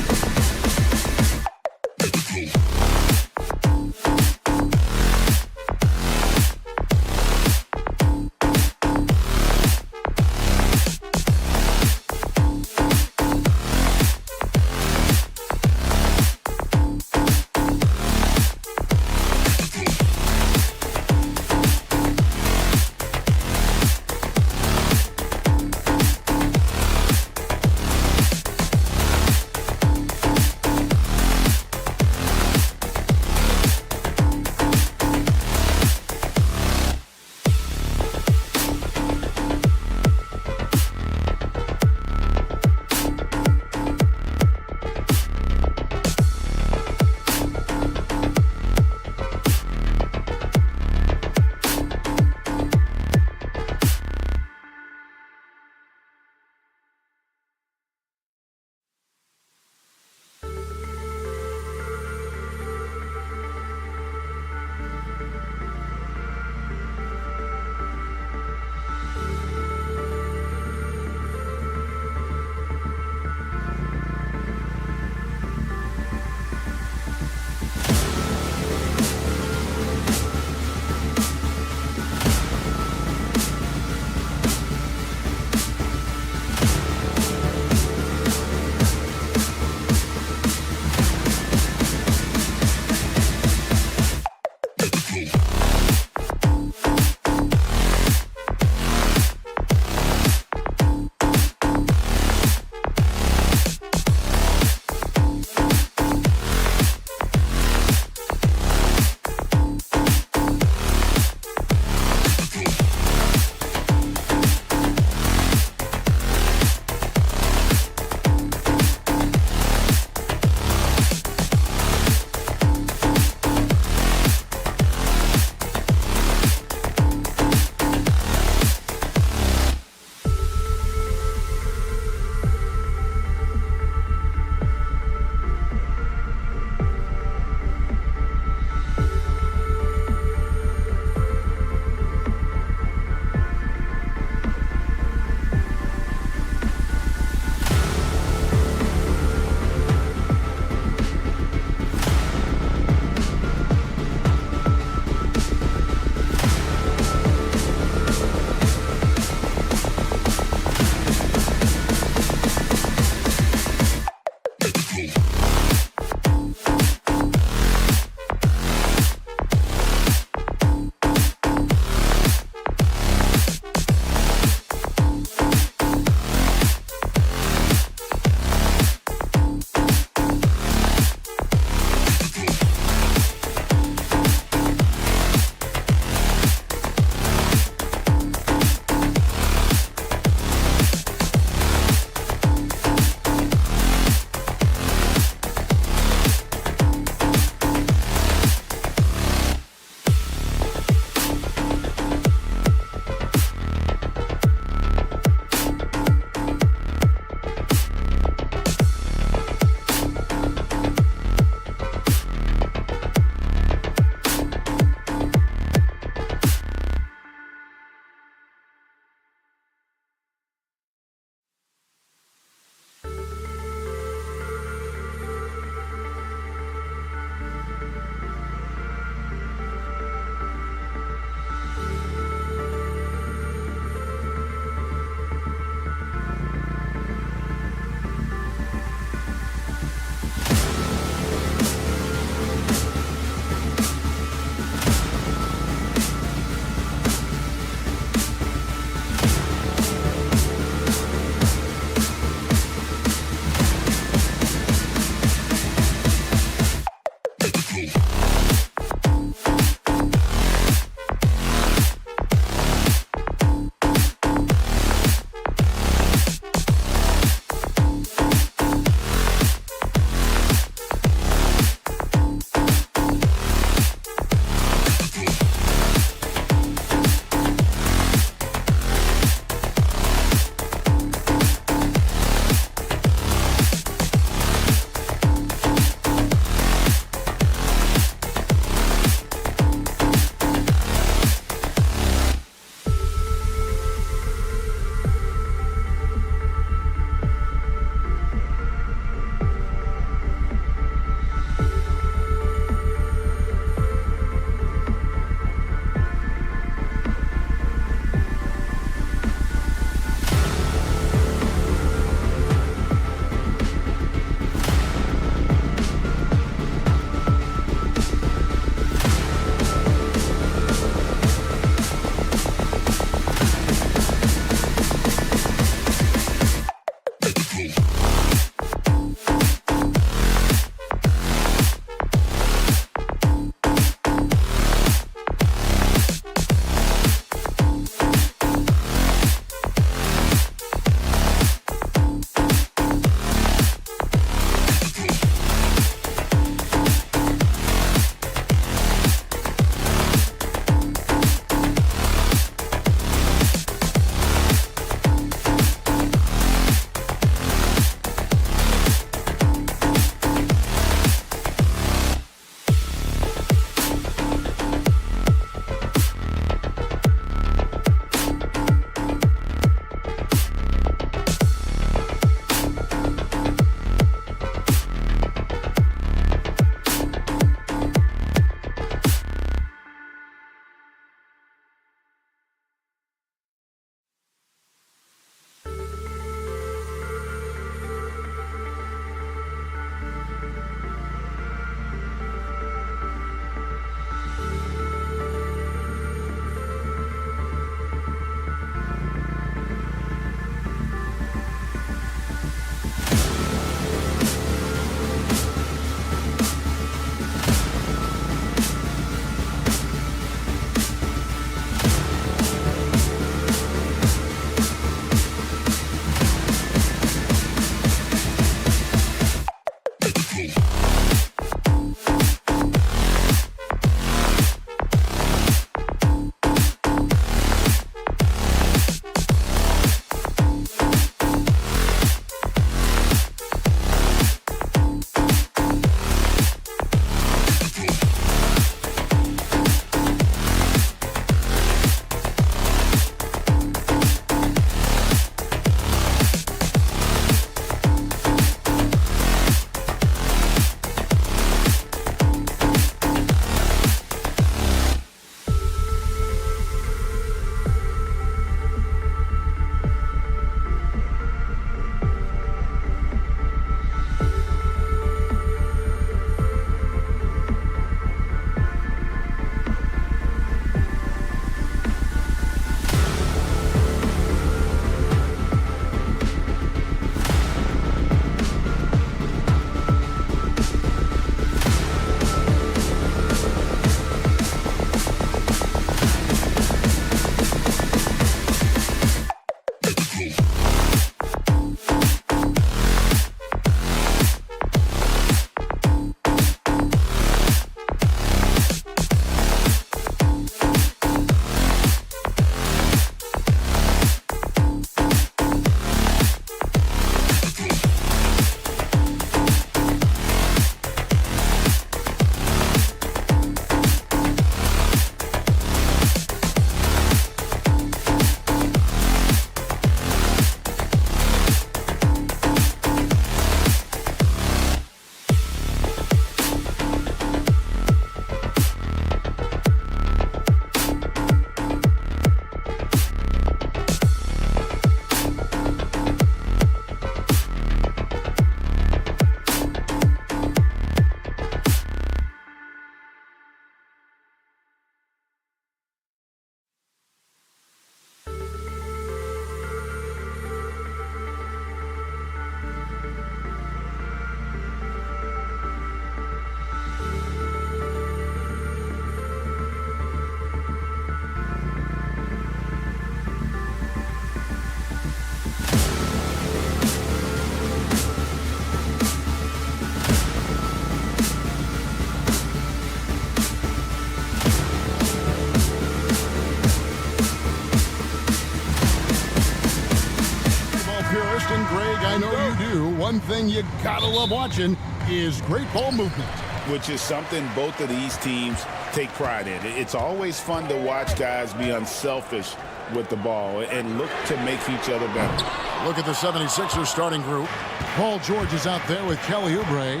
you do. One thing you gotta love watching is great ball movement. Which is something both of these teams take pride in. It's always fun to watch guys be unselfish with the ball and look to make each other better. Look at the 76ers starting group. Paul George is out there with Kelly Oubre.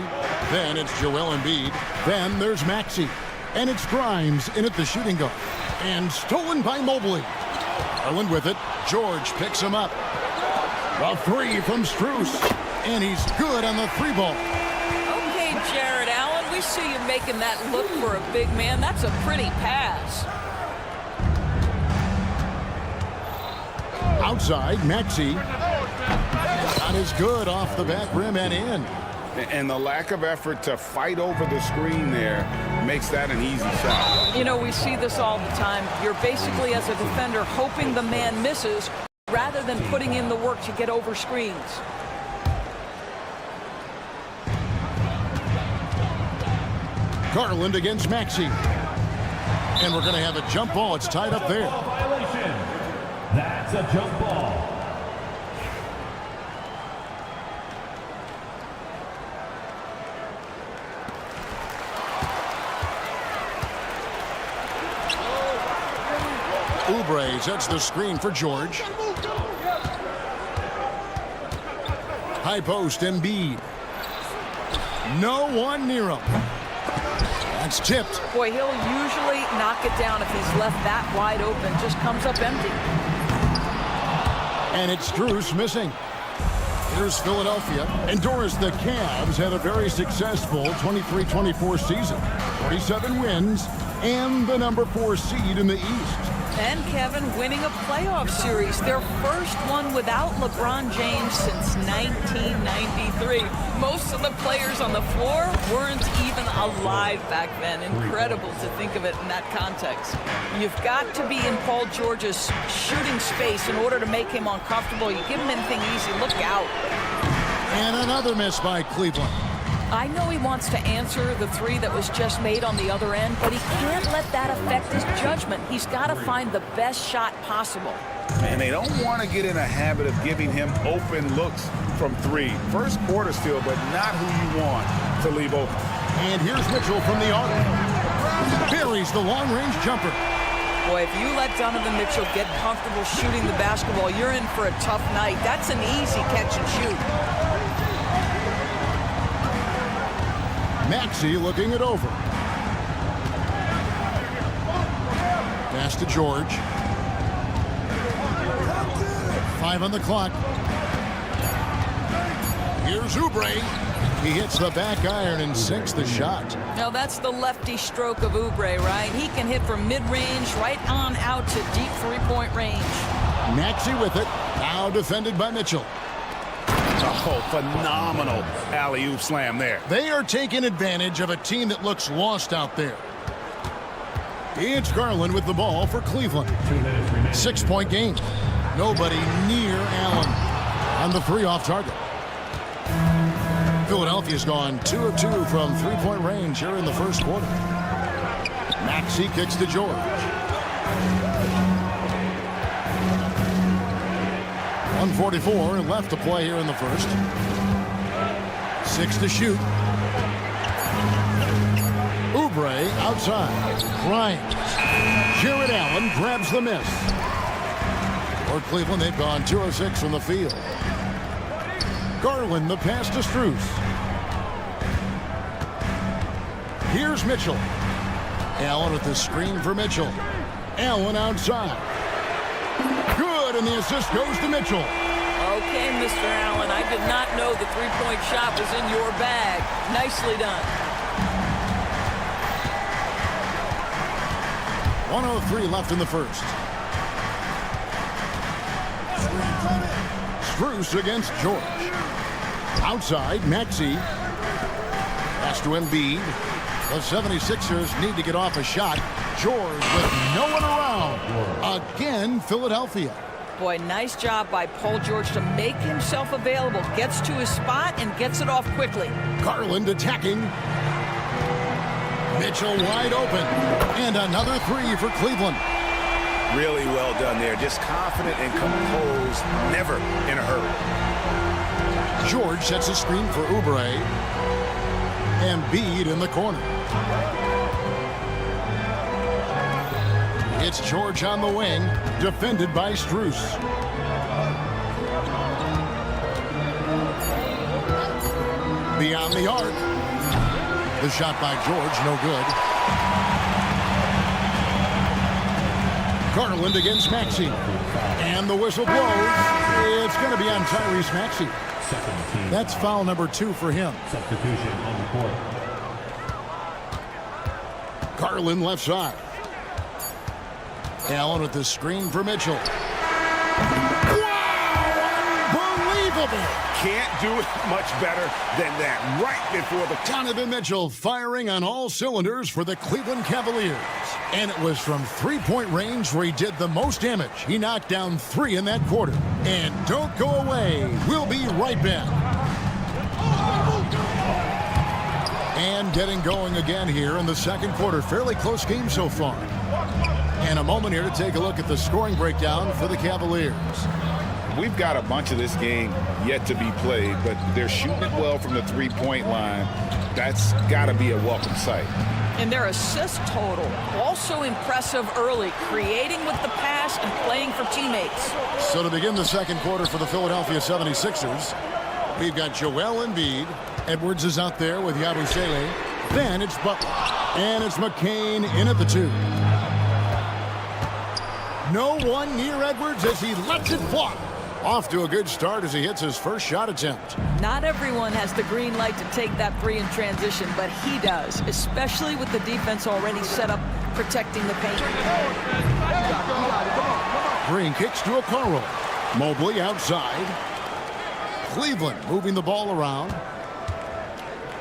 Then it's Joel Embiid. Then there's Maxey. And it's Grimes in at the shooting guard. And stolen by Mobley. Garland with it. George picks him up. A three from Strus. And he's good on the three ball. Okay, Jared Allen, we see you making that look for a big man. That's a pretty pass. Outside, Maxey. Not as good off the back rim and in. And the lack of effort to fight over the screen there makes that an easy shot. You know, we see this all the time. You're basically, as a defender, hoping the man misses rather than putting in the work to get over screens. Garland against Maxey. And we're going to have a jump ball. It's tied up there. That's a jump ball. Oubre sets the screen for George. High post, Embiid. No one near him. That's tipped. Boy, he'll usually knock it down if he's left that wide open. Just comes up empty. And it's Strus missing. Here's Philadelphia. And Doris, the Cavs had a very successful 23-24 season. 47 wins and the number 4 seed in the East. And Kevin winning a playoff series, their first one without LeBron James since 1993. Most of the players on the floor weren't even alive back then. Incredible to think of it in that context. You've got to be in Paul George's shooting space in order to make him uncomfortable. You give him anything easy, look out. And another miss by Cleveland. I know he wants to answer the three that was just made on the other end, but he can't let that affect his judgment. He's got to find the best shot possible. And they don't want to get in a habit of giving him open looks from three. First quarter still, but not who you want to leave open. And here's Mitchell from the arc. Buries the long-range jumper. Boy, if you let Donovan Mitchell get comfortable shooting the basketball, you're in for a tough night. That's an easy catch and shoot. Maxey looking it over. Pass to George. 5 on the clock. Here's Oubre. He hits the back iron and sinks the shot. Now that's the lefty stroke of Oubre, right? He can hit from mid-range right on out to deep three-point range. Maxey with it. Now defended by Mitchell. Oh, phenomenal alley-oop slam there. They are taking advantage of a team that looks lost out there. It's Garland with the ball for Cleveland. 6-point game. Nobody near Allen on the three off target. Philadelphia's gone 2 of 2 from three-point range here in the first quarter. Maxey kicks to George. 1:44 left to play here in the first. 6 to shoot. Oubre outside. Grimes. Jared Allen grabs the miss. For Cleveland, they've gone 2 of 6 from the field. Garland, the pass to Strus. Here's Mitchell. Allen with the screen for Mitchell. Allen outside. Good, and the assist goes to Mitchell. Okay, Mr. Allen, I did not know the three-point shot was in your bag. Nicely done. 1:03 left in the first. Strus against George. Outside, Maxey. Pass to Embiid. The 76ers need to get off a shot. George with no one around. Again, Philadelphia. Boy, nice job by Paul George to make himself available. Gets to his spot and gets it off quickly. Garland attacking. Mitchell wide open. And another three for Cleveland. Really well done there. Just confident and composed. Never in a hurry. George sets a screen for Oubre. Embiid in the corner. It's George on the wing, defended by Strus. Beyond the arc. The shot by George, no good. Garland against Maxey. And the whistle blows. It's going to be on Tyrese Maxey. That's foul number 2 for him. Substitution on the court. Garland left side. Allen with the screen for Mitchell. Wow! Unbelievable! Can't do it much better than that. Right before the... Donovan Mitchell firing on all cylinders for the Cleveland Cavaliers. And it was from three-point range where he did the most damage. He knocked down 3 in that quarter. And don't go away. We'll be right back. And getting going again here in the second quarter. Fairly close game so far. And a moment here to take a look at the scoring breakdown for the Cavaliers. We've got a bunch of this game yet to be played, but they're shooting it well from the three-point line. That's got to be a welcome sight. And their assist total, also impressive early, creating with the pass and playing for teammates. So to begin the second quarter for the Philadelphia 76ers, we've got Joel Embiid. Edwards is out there with Yabusele. Then it's Butler. And it's McCain in at the 2. No one near Edwards as he lets it fly. Off to a good start as he hits his first shot attempt. Not everyone has the green light to take that 3 in transition, but he does, especially with the defense already set up protecting the paint. Green kicks to Okoro. Mobley outside. Cleveland moving the ball around.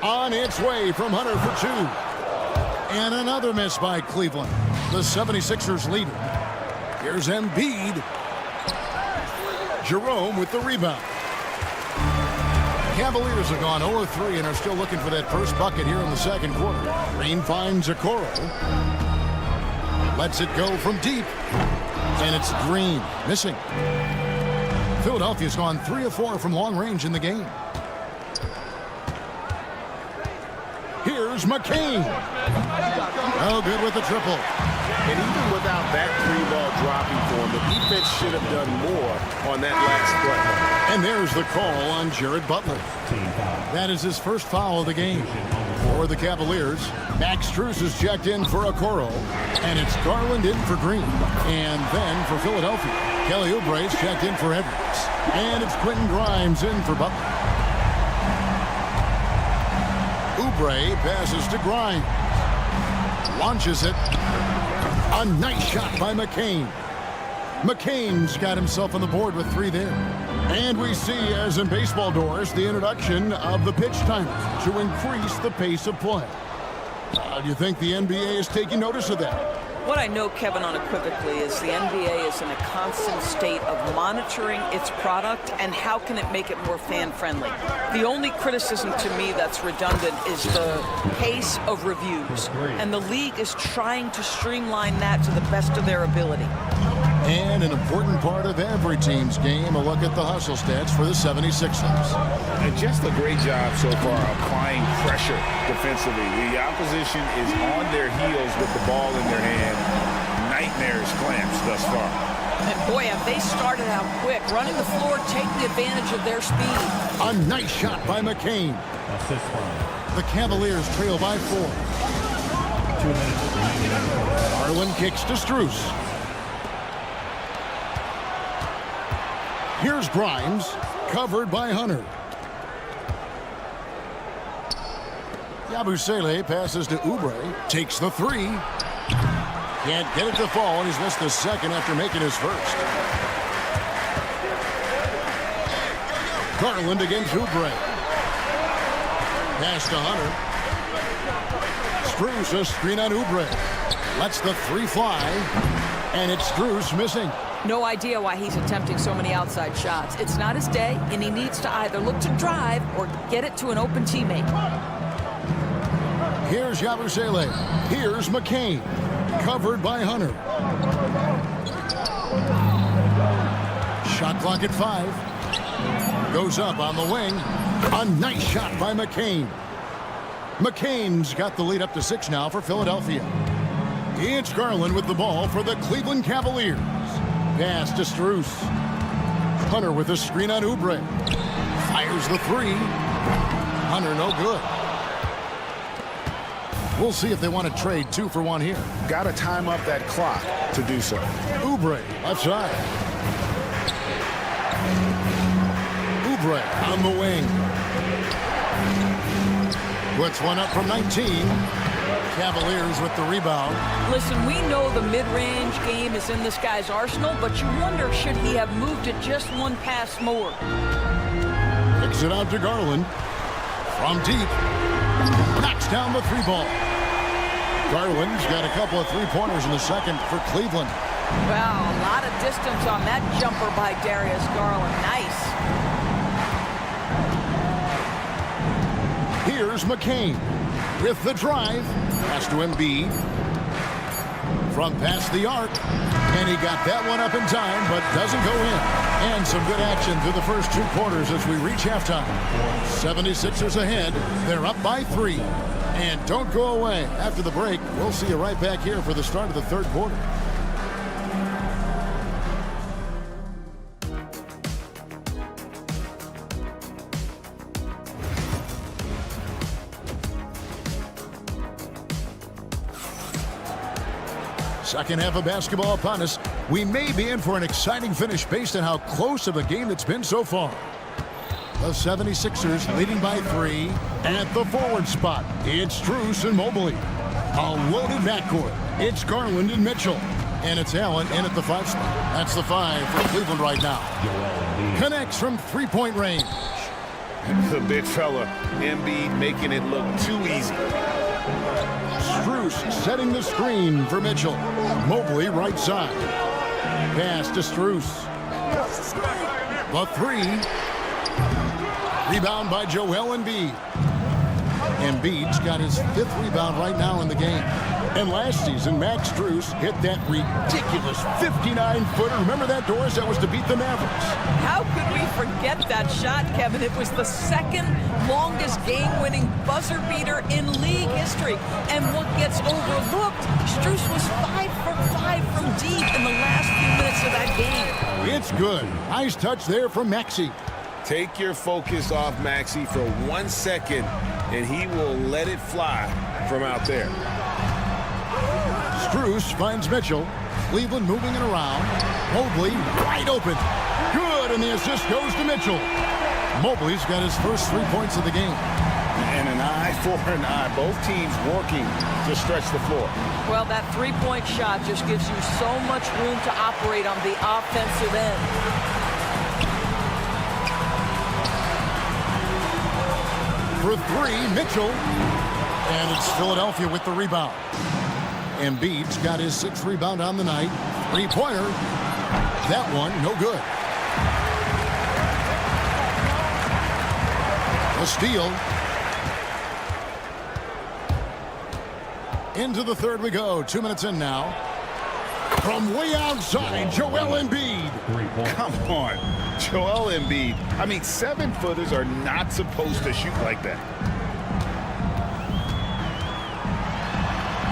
On its way from Hunter for 2. And another miss by Cleveland. The 76ers lead. Here's Embiid. Jerome with the rebound. Cavaliers have gone 0-3 and are still looking for that first bucket here in the second quarter. Green finds Okoro. Lets it go from deep. And it's Green missing. Philadelphia's gone 3 of 4 from long range in the game. Here's McCain. No good with the triple. And even without that 3-ball dropping for him, the defense should have done more on that last play. And there's the call on Jared Butler. That is his first foul of the game. For the Cavaliers, Max Strus is checked in for Okoro. And it's Garland in for Green. And then for Philadelphia, Kelly Oubre is checked in for Edwards. And it's Quentin Grimes in for Butler. Oubre passes to Grimes. Launches it. A nice shot by McCain. McCain's got himself on the board with 3 there. And we see, as in baseball doors, the introduction of the pitch timer to increase the pace of play. Do you think the NBA is taking notice of that? What I know, Kevin, unequivocally is the NBA is in a constant state of monitoring its product and how can it make it more fan-friendly. The only criticism to me that's redundant is the pace of reviews. And the league is trying to streamline that to the best of their ability. And an important part of every team's game, a look at the hustle stats for the 76ers. And just a great job so far applying pressure defensively. The opposition is on their heels with the ball in their hand. Nightmarish clamps thus far. And boy, have they started out quick, running the floor, taking advantage of their speed. A nice shot by McCain. The Cavaliers trail by 4. 2 minutes. Garland kicks to Strus. Here's Grimes, covered by Hunter. Yabusele passes to Oubre, takes the 3. Can't get it to fall, and he's missed the second after making his first. Garland against Oubre. Pass to Hunter. Strus a screen on Oubre. Lets the 3 fly, and it's Strus missing. No idea why he's attempting so many outside shots. It's not his day, and he needs to either look to drive or get it to an open teammate. Here's Yabusele. Here's McCain. Covered by Hunter. Shot clock at 5. Goes up on the wing. A nice shot by McCain. McCain's got the lead up to 6 now for Philadelphia. It's Garland with the ball for the Cleveland Cavaliers. Pass to Strus. Hunter with a screen on Oubre. Fires the 3. Hunter no good. We'll see if they want to trade 2 for 1 here. Got to time up that clock to do so. Oubre left side. Oubre on the wing. Puts one up from 19. Cavaliers with the rebound. Listen, we know the mid-range game is in this guy's arsenal, but you wonder, should he have moved it just 1 pass more? Kicks it out to Garland. From deep. Knocks down the 3-ball. Garland's got a couple of 3-pointers in the second for Cleveland. Wow, a lot of distance on that jumper by Darius Garland. Nice. Here's McCain with the drive. Pass to Embiid. From past the arc. And he got that one up in time, but doesn't go in. And some good action through the first 2 quarters as we reach halftime. 76ers ahead. They're up by 3. And don't go away. After the break, we'll see you right back here for the start of the 3rd quarter. Second half of basketball upon us. We may be in for an exciting finish based on how close of a game it's been so far. The 76ers leading by 3 at the forward spot. It's Strus and Mobley. A loaded backcourt. It's Garland and Mitchell. And it's Allen in at the 5 spot. That's the 5 for Cleveland right now. Connects from 3-point range. The big fella, Embiid, making it look too easy. Strus setting the screen for Mitchell. Mobley right side. Pass to Strus. The 3. Rebound by Joel Embiid. Embiid's got his 5th rebound right now in the game. And last season, Max Strus hit that ridiculous 59-footer. Remember that, Doris? That was to beat the Mavericks. How could we forget that shot, Kevin? It was the 2nd longest game-winning buzzer beater in league history. And what gets overlooked, Strus was 5 for 5 from deep in the last few minutes of that game. It's good. Nice touch there from Maxey. Take your focus off Maxey for 1 second, and he will let it fly from out there. Strus finds Mitchell. Cleveland moving it around. Mobley wide open. Good, and the assist goes to Mitchell. Mobley's got his first 3 points of the game. And an eye for an eye. Both teams working to stretch the floor. Well, that 3-point shot just gives you so much room to operate on the offensive end. For 3, Mitchell. And it's Philadelphia with the rebound. Embiid's got his 6th rebound on the night. 3-pointer. That one, no good. A steal. Into the 3rd we go. 2 minutes in now. From way outside, Joel Embiid. Come on. Joel Embiid. I mean, 7-footers are not supposed to shoot like that.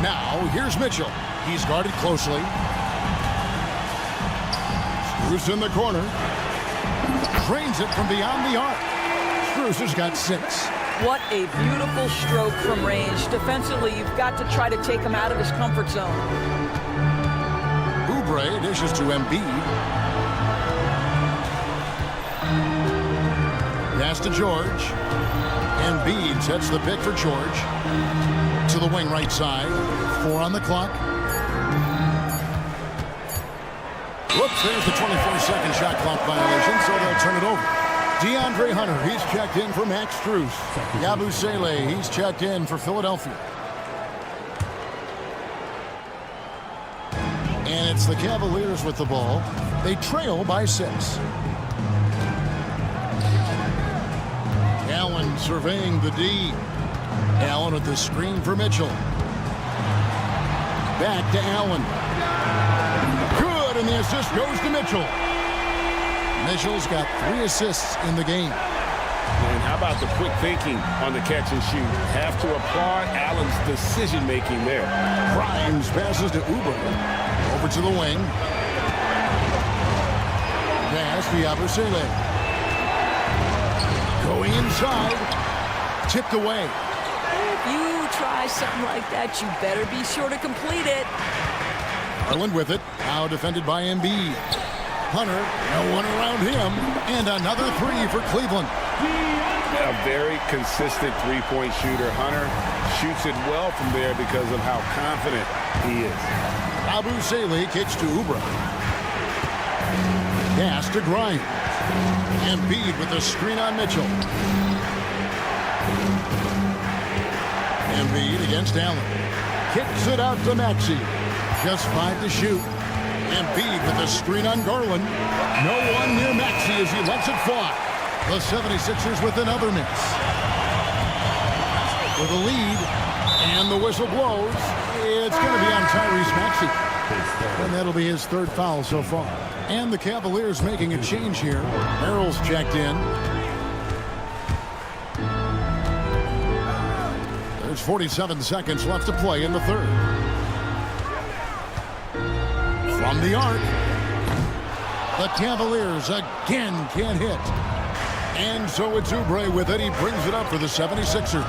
Now, here's Mitchell. He's guarded closely. Strus in the corner. Drains it from beyond the arc. Strus has got 6. What a beautiful stroke from range. Defensively, you've got to try to take him out of his comfort zone. Oubre dishes to Embiid. Pass to George. Embiid sets the pick for George. To the wing right side. 4 on the clock. Whoops, there's the 24-second shot clock violation, so they'll turn it over. DeAndre Hunter, he's checked in for Max Strus. Yabusele, he's checked in for Philadelphia. And it's the Cavaliers with the ball. They trail by 6. Allen surveying the D. Allen with the screen for Mitchell. Back to Allen. Good, and the assist goes to Mitchell. Mitchell's got 3 assists in the game. And how about the quick thinking on the catch and shoot? Have to applaud Allen's decision-making there. Grimes passes to Oubre. Over to the wing. Pass to Yabusele. Going inside. Tipped away. If you try something like that, you better be sure to complete it. Garland with it. Now defended by Embiid. Hunter, no one around him. And another 3 for Cleveland. A very consistent three-point shooter. Hunter shoots it well from there because of how confident he is. Yabusele kicks to Oubre. Pass to Grimes. Embiid with the screen on Mitchell. Embiid against Allen. Kicks it out to Maxey. Just 5 to shoot. Embiid with the screen on Garland. No one near Maxey as he lets it fly. The 76ers with another miss. With a lead, and the whistle blows. It's going to be on Tyrese Maxey. And that'll be his 3rd foul so far. And the Cavaliers making a change here. Merrill's checked in. There's 47 seconds left to play in the 3rd. From the arc, the Cavaliers again can't hit. And so it's Oubre with it. He brings it up for the 76ers.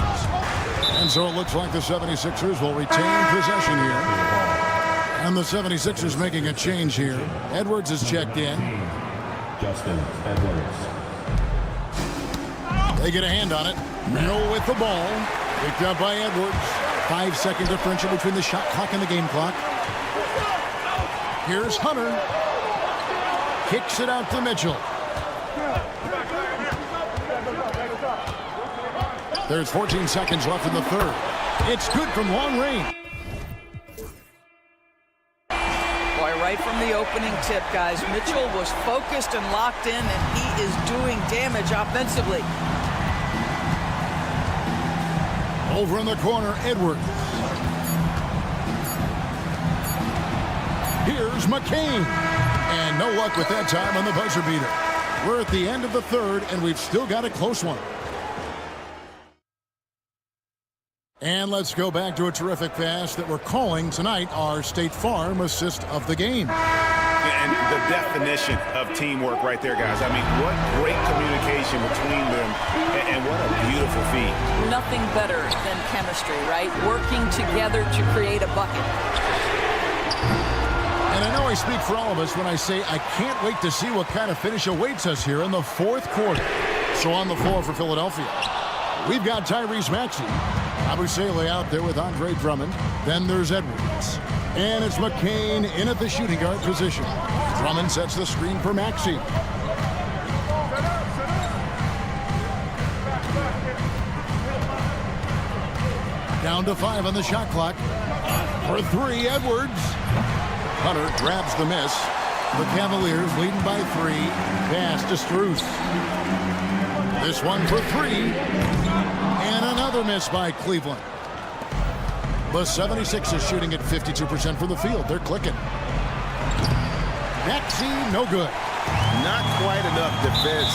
And so it looks like the 76ers will retain possession here. And the 76ers making a change here. Edwards is checked in. Justin Edwards. They get a hand on it. Merrill with the ball. Picked up by Edwards. 5-second differential between the shot clock and the game clock. Here's Hunter. Kicks it out to Mitchell. There's 14 seconds left in the 3rd. It's good from long range. Boy, right from the opening tip, guys, Mitchell was focused and locked in, and he is doing damage offensively. Over in the corner, Edwards. Here's McCain. And no luck with that time on the buzzer beater. We're at the end of the 3rd, and we've still got a close one. And let's go back to a terrific pass that we're calling tonight our State Farm assist of the game. And the definition of teamwork right there, guys. I mean, what great communication between them, and what a beautiful feed. Nothing better than chemistry, right? Working together to create a bucket. And I know I speak for all of us when I say I can't wait to see what kind of finish awaits us here in the 4th quarter. So on the floor for Philadelphia, we've got Tyrese Maxey. Yabusele out there with Andre Drummond. Then there's Edwards. And it's McCain in at the shooting guard position. Drummond sets the screen for Maxey. Down to 5 on the shot clock. For 3, Edwards. Hunter grabs the miss. The Cavaliers leading by 3. Pass to Strus. This one for 3. And another miss by Cleveland. The 76ers shooting at 52% from the field. They're clicking. Maxey, no good. Not quite enough defense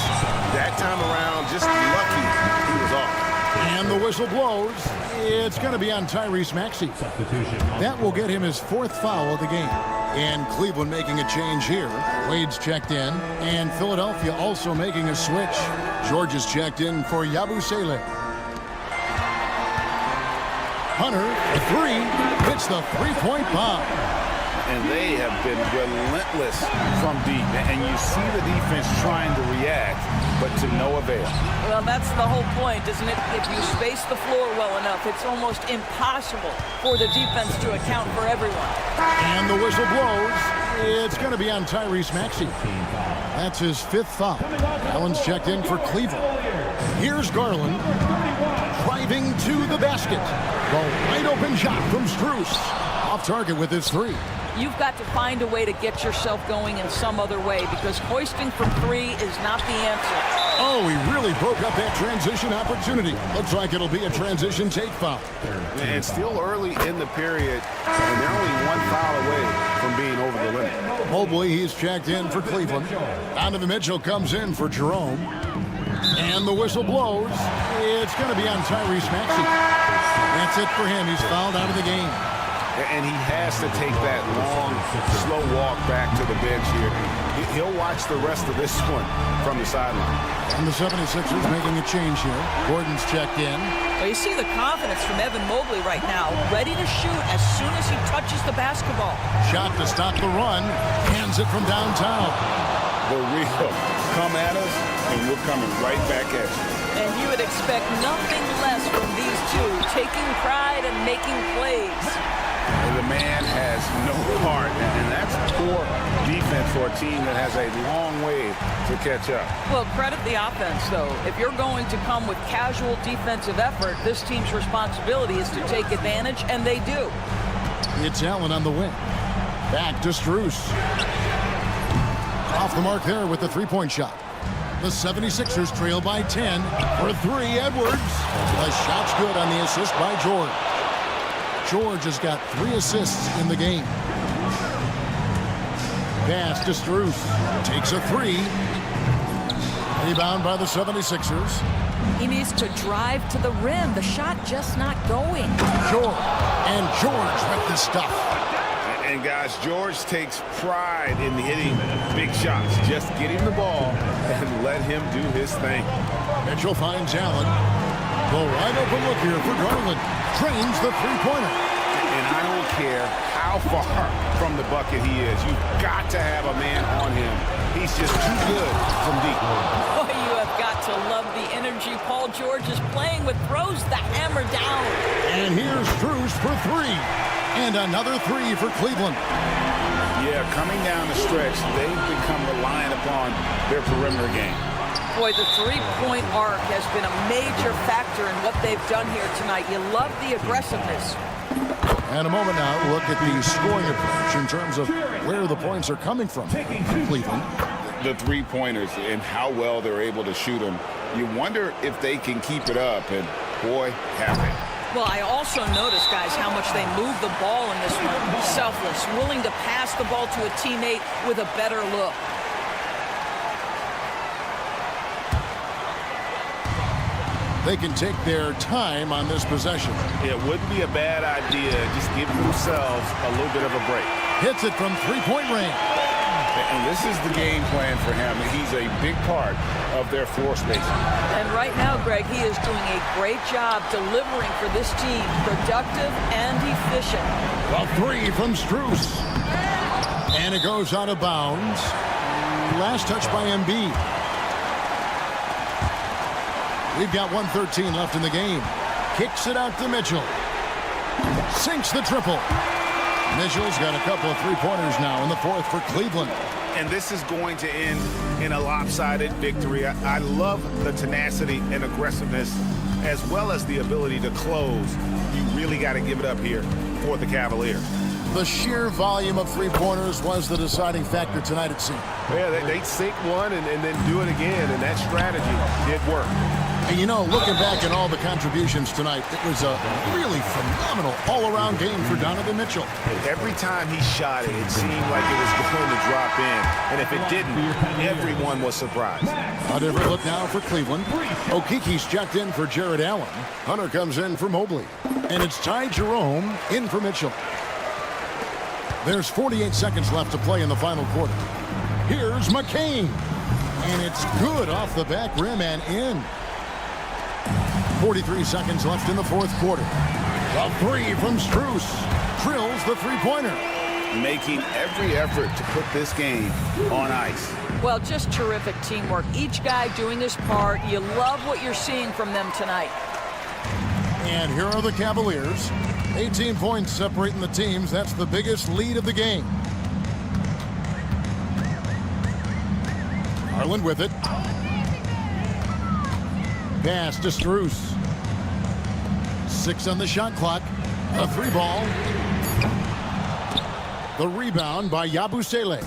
that time around. Just lucky he was off. And the whistle blows. It's going to be on Tyrese Maxey. That will get him his 4th foul of the game. And Cleveland making a change here. Wade's checked in. And Philadelphia also making a switch. George is checked in for Yabusele. Hunter, the 3, hits the 3-point bomb. And they have been relentless from deep. And you see the defense trying to react, but to no avail. Well, that's the whole point, isn't it? If you space the floor well enough, it's almost impossible for the defense to account for everyone. And the whistle blows. It's going to be on Tyrese Maxey. That's his 5th foul. Allen's checked in for Cleveland. Here's Garland. Driving to the basket. The wide open shot from Strus. Off target with his 3. You've got to find a way to get yourself going in some other way, because hoisting from 3 is not the answer. Oh, he really broke up that transition opportunity. Looks like it'll be a transition take foul. And still early in the period, and they're only one foul away from being over the limit. Mobley, he's checked in for Cleveland. Donovan Mitchell comes in for Jerome. And the whistle blows. It's going to be on Tyrese Maxey. That's it for him. He's fouled out of the game. And he has to take that long, slow walk back to the bench here. He'll watch the rest of this one from the sideline. And the 76ers making a change here. Gordon's checked in. Well, you see the confidence from Evan Mobley right now, ready to shoot as soon as he touches the basketball. Shot to stop the run. Hands it from downtown. The real come at us, and we're coming right back at you. And you would expect nothing less from these two, taking pride and making plays. And the man has no heart, and that's poor defense for a team that has a long way to catch up. Well, credit the offense, though. If you're going to come with casual defensive effort, this team's responsibility is to take advantage, and they do. It's Allen on the wing. Back to Strus. Off the mark there with the three-point shot. The 76ers trail by 10 for three. Edwards. The shot's good on the assist by George. George has got 3 assists in the game. Pass to Strus. Takes a 3. Rebound by the 76ers. He needs to drive to the rim. The shot just not going. George. And George with the stuff. And guys, George takes pride in hitting big shots. Just get him the ball and let him do his thing. Mitchell finds Allen. The wide open look here for Garland. Trains the three-pointer. And I don't care how far from the bucket he is. You've got to have a man on him. He's just too good from deep. Boy, you have got to love the energy Paul George is playing with. Throws the hammer down. And here's Strus for 3. And another 3 for Cleveland. Yeah, coming down the stretch, they've become reliant upon their perimeter game. Boy, the three-point arc has been a major factor in what they've done here tonight. You love the aggressiveness. And a moment now, look at the scoring approach in terms of where the points are coming from. Cleveland. The three-pointers and how well they're able to shoot them. You wonder if they can keep it up, and boy, have they. Well, I also noticed, guys, how much they move the ball in this one. Selfless, willing to pass the ball to a teammate with a better look. They can take their time on this possession. It wouldn't be a bad idea. Just give themselves a little bit of a break. Hits it from three-point range. And this is the game plan for him. He's a big part of their floor spacing. And right now, Greg, he is doing a great job delivering for this team. Productive and efficient. A 3 from Strus. And it goes out of bounds. Last touch by Embiid. We've got 1:13 left in the game. Kicks it out to Mitchell. Sinks the triple. Mitchell's got a couple of three-pointers now in the fourth for Cleveland. And this is going to end in a lopsided victory. I love the tenacity and aggressiveness as well as the ability to close. You really got to give it up here for the Cavaliers. The sheer volume of three-pointers was the deciding factor tonight, it seemed. Yeah, they sink one and then do it again, and that strategy did work. And you know, looking back at all the contributions tonight, it was a really phenomenal all-around game for Donovan Mitchell. Every time he shot it, it seemed like it was going to drop in. And if it didn't, everyone was surprised. A different look now for Cleveland. Okiki's checked in for Jared Allen. Hunter comes in for Mobley. And it's Ty Jerome in for Mitchell. There's 48 seconds left to play in the final quarter. Here's McCain. And it's good off the back rim and in. 43 seconds left in the fourth quarter. A 3 from Strus. Drills the three-pointer. Making every effort to put this game on ice. Well, just terrific teamwork. Each guy doing his part. You love what you're seeing from them tonight. And here are the Cavaliers. 18 points separating the teams. That's the biggest lead of the game. Garland with it. Pass to Strus. 6 on the shot clock. A 3-ball. The rebound by Yabusele.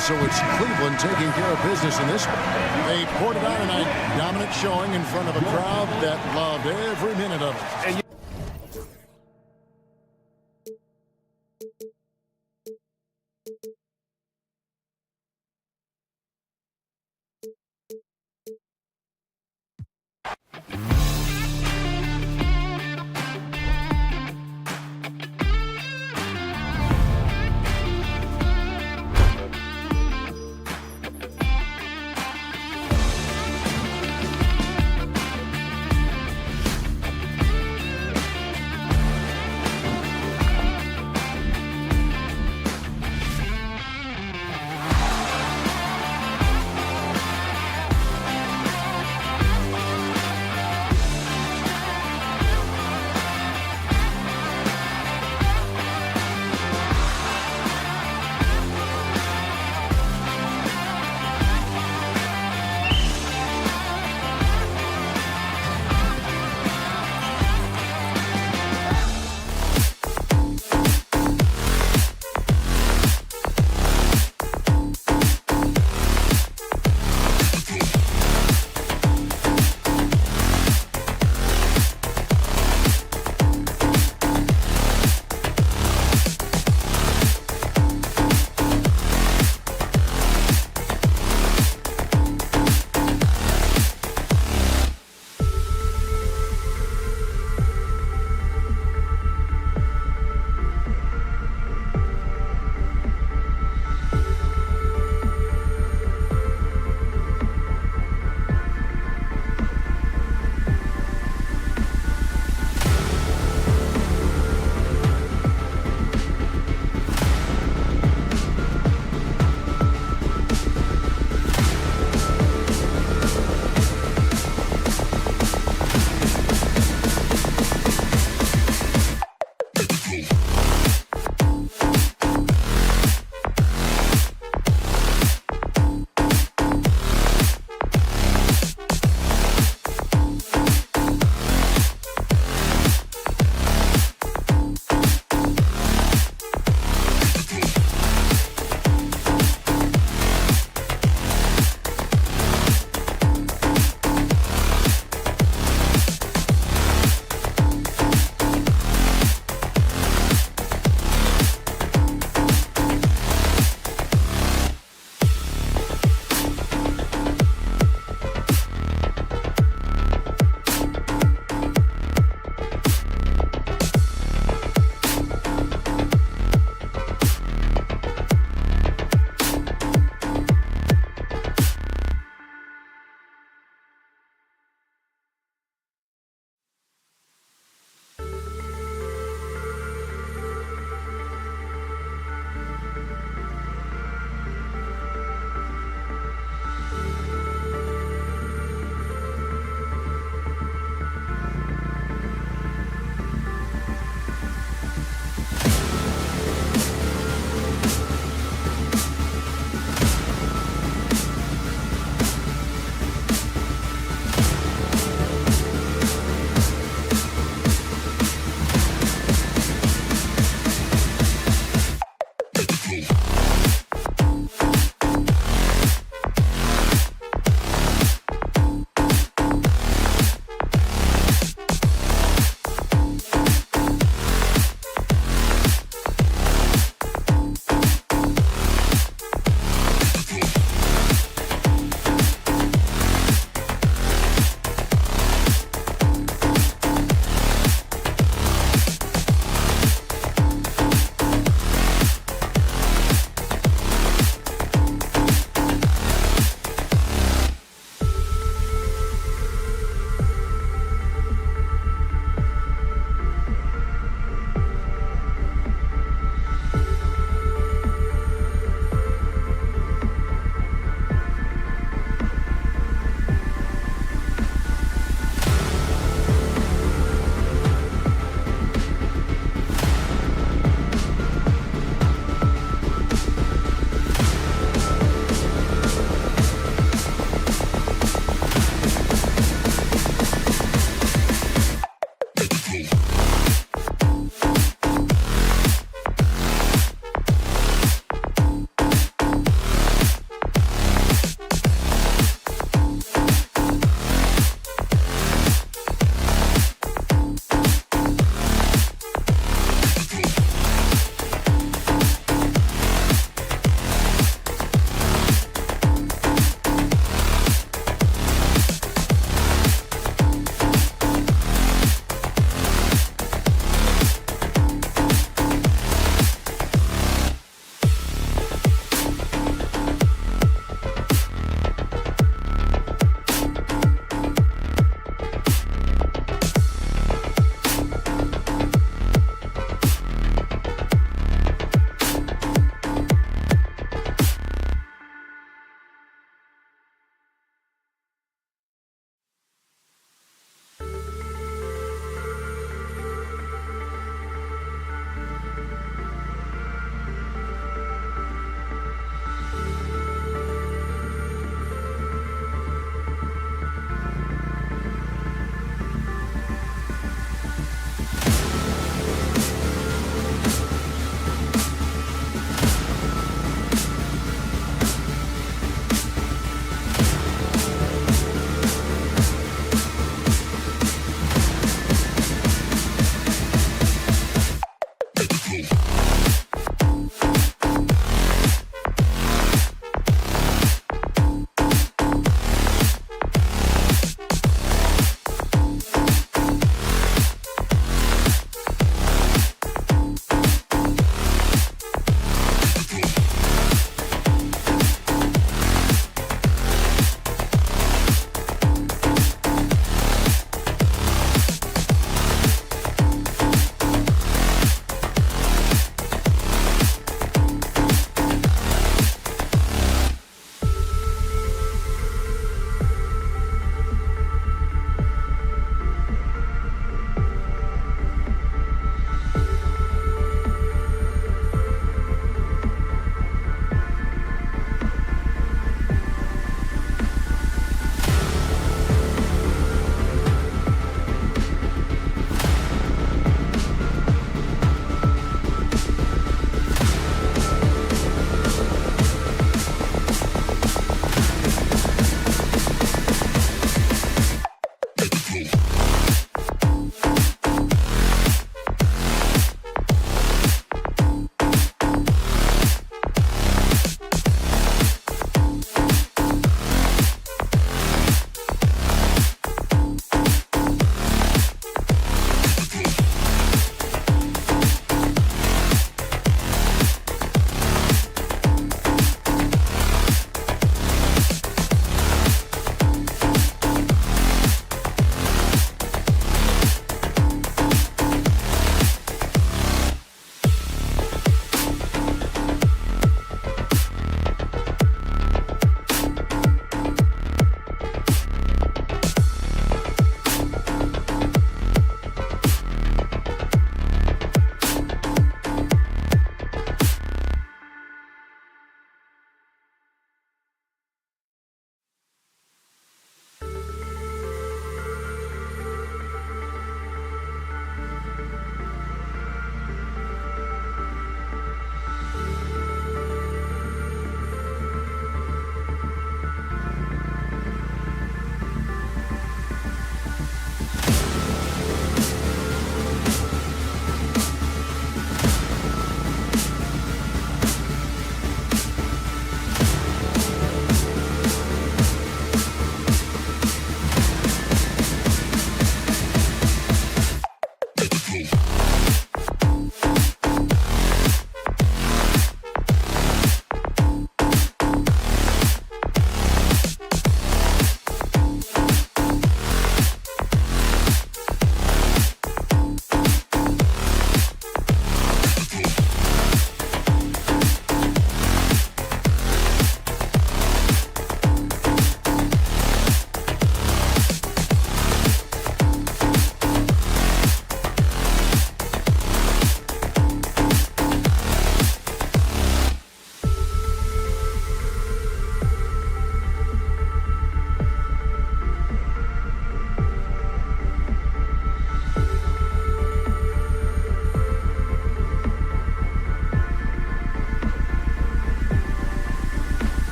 And so it's Cleveland taking care of business in this one. They poured it out tonight. Dominant showing in front of a crowd that loved every minute of it.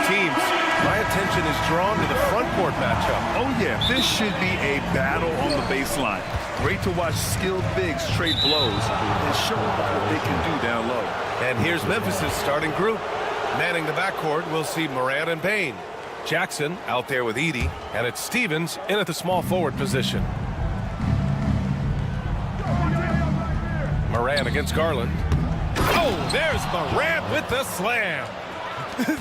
teams, my attention is drawn to the front court matchup. Oh, yeah, this should be a battle on the baseline. Great to watch skilled bigs trade blows and show what they can do down low. And here's Memphis' starting group. Manning the backcourt, we'll see Morant and Payne. Jackson out there with Edey, and it's Stevens in at the small forward position. Morant against Garland. Oh, there's Morant with the slam.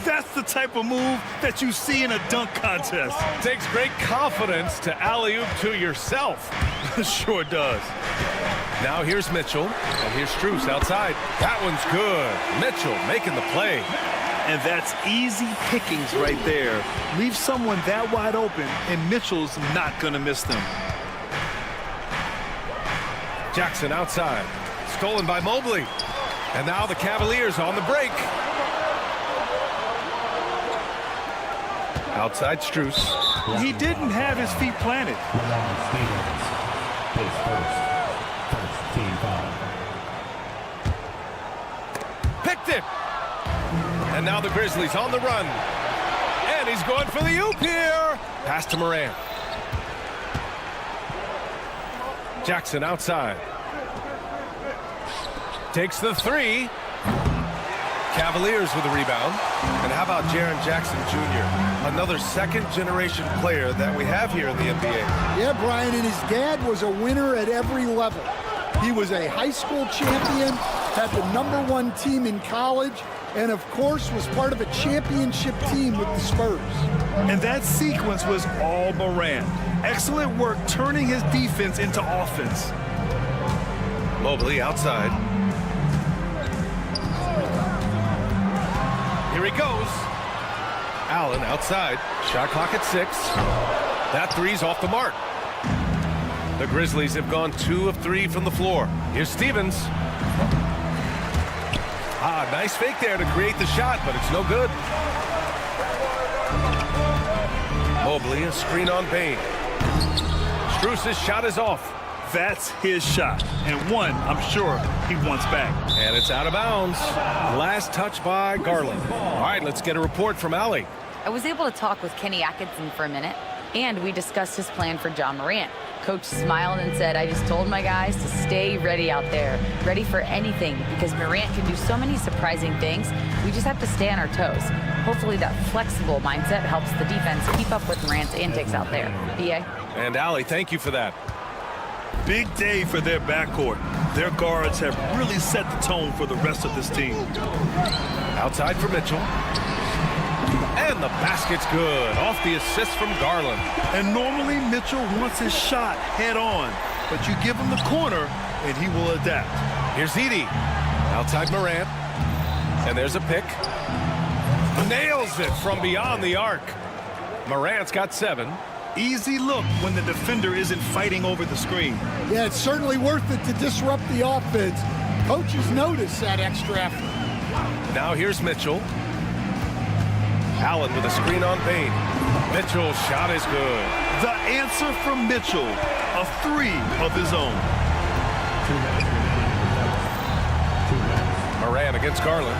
That's the type of move that you see in a dunk contest. Takes great confidence to alley-oop to yourself. Sure does. Now here's Mitchell, and here's Strus outside. That one's good. Mitchell making the play. And that's easy pickings right there. Leave someone that wide open, and Mitchell's not going to miss them. Jackson outside. Stolen by Mobley. And now the Cavaliers on the break. Outside Strus. He didn't have his feet planted. First team foul. Picked it. And now the Grizzlies on the run. And he's going for the oop here. Pass to Morant. Jackson outside. Takes the three. Cavaliers with the rebound. And how about Jaren Jackson Jr., another second-generation player that we have here in the NBA. Yeah, Brian, and his dad was a winner at every level. He was a high school champion, had the #1 team in college, and of course was part of a championship team with the Spurs. And that sequence was all Morant. Excellent work turning his defense into offense. Mobley outside. Here he goes. Allen outside. Shot clock at 6. That three's off the mark. The Grizzlies have gone 2 of 3 from the floor. Here's Stevens. Nice fake there to create the shot, but it's no good. Mobley, a screen on Payne. Strus' shot is off. That's his shot, and one I'm sure he wants back. And it's out of bounds. Last touch by Garland. All right, let's get a report from Allie. I was able to talk with Kenny Atkinson for a minute, and we discussed his plan for John Morant. Coach smiled and said, I just told my guys to stay ready out there, ready for anything, because Morant can do so many surprising things. We just have to stay on our toes. Hopefully that flexible mindset helps the defense keep up with Morant's antics out there. B.A. And Allie, thank you for that. Big day for their backcourt. Their guards have really set the tone for the rest of this team. Outside for Mitchell. And the basket's good. Off the assist from Garland. And normally Mitchell wants his shot head on, but you give him the corner and he will adapt. Here's Edey. Outside Morant. And there's a pick. Nails it from beyond the arc. Morant's got 7. Easy look when the defender isn't fighting over the screen. Yeah, it's certainly worth it to disrupt the offense. Coaches notice that extra effort. Now here's Mitchell. Allen with a screen on Payne. Mitchell's shot is good. The answer from Mitchell, a 3 of his own. Morant against Garland.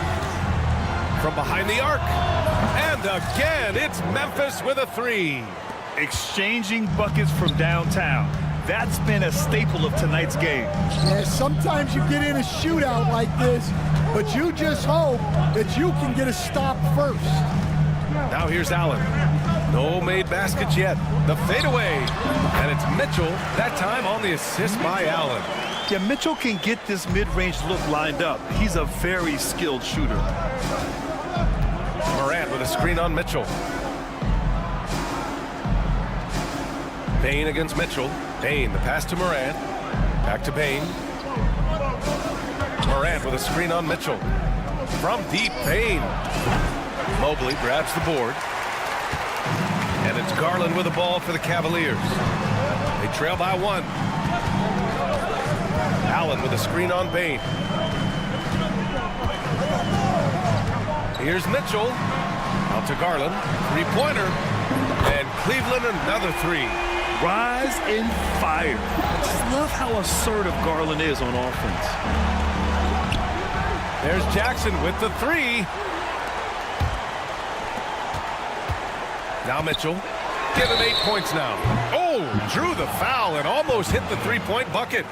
From behind the arc. And again, it's Memphis with a 3. Exchanging buckets from downtown. That's been a staple of tonight's game. Yeah, sometimes you get in a shootout like this, but you just hope that you can get a stop first. Now here's Allen. No made baskets yet. The fadeaway. And it's Mitchell, that time on the assist by Allen. Yeah, Mitchell can get this mid-range look lined up. He's a very skilled shooter. Morant with a screen on Mitchell. Payne against Mitchell. Payne, the pass to Morant. Back to Payne. Morant with a screen on Mitchell. From deep, Payne. Mobley grabs the board. And it's Garland with the ball for the Cavaliers. They trail by 1. Allen with a screen on Payne. Here's Mitchell. Out to Garland. 3-pointer. And Cleveland another 3. Rise and fire. I just love how assertive Garland is on offense. There's Jackson with the 3. Now Mitchell. Give him 8 points now. Oh, drew the foul and almost hit the three-point bucket.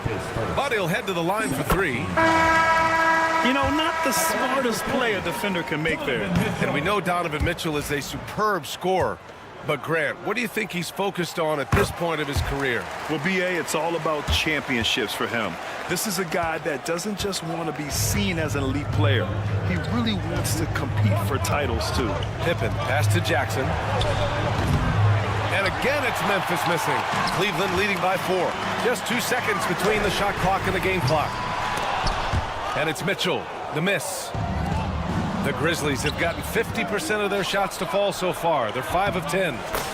But he'll head to the line for 3. You know, not the smartest play a defender can make there. And we know Donovan Mitchell is a superb scorer. But Grant, what do you think he's focused on at this point of his career? Well, B.A., it's all about championships for him. This is a guy that doesn't just want to be seen as an elite player. He really wants to compete for titles, too. Pippen, pass to Jackson. And again, it's Memphis missing. Cleveland leading by 4. Just 2 seconds between the shot clock and the game clock. And it's Mitchell, the miss. The Grizzlies have gotten 50% of their shots to fall so far. They're 5 of 10.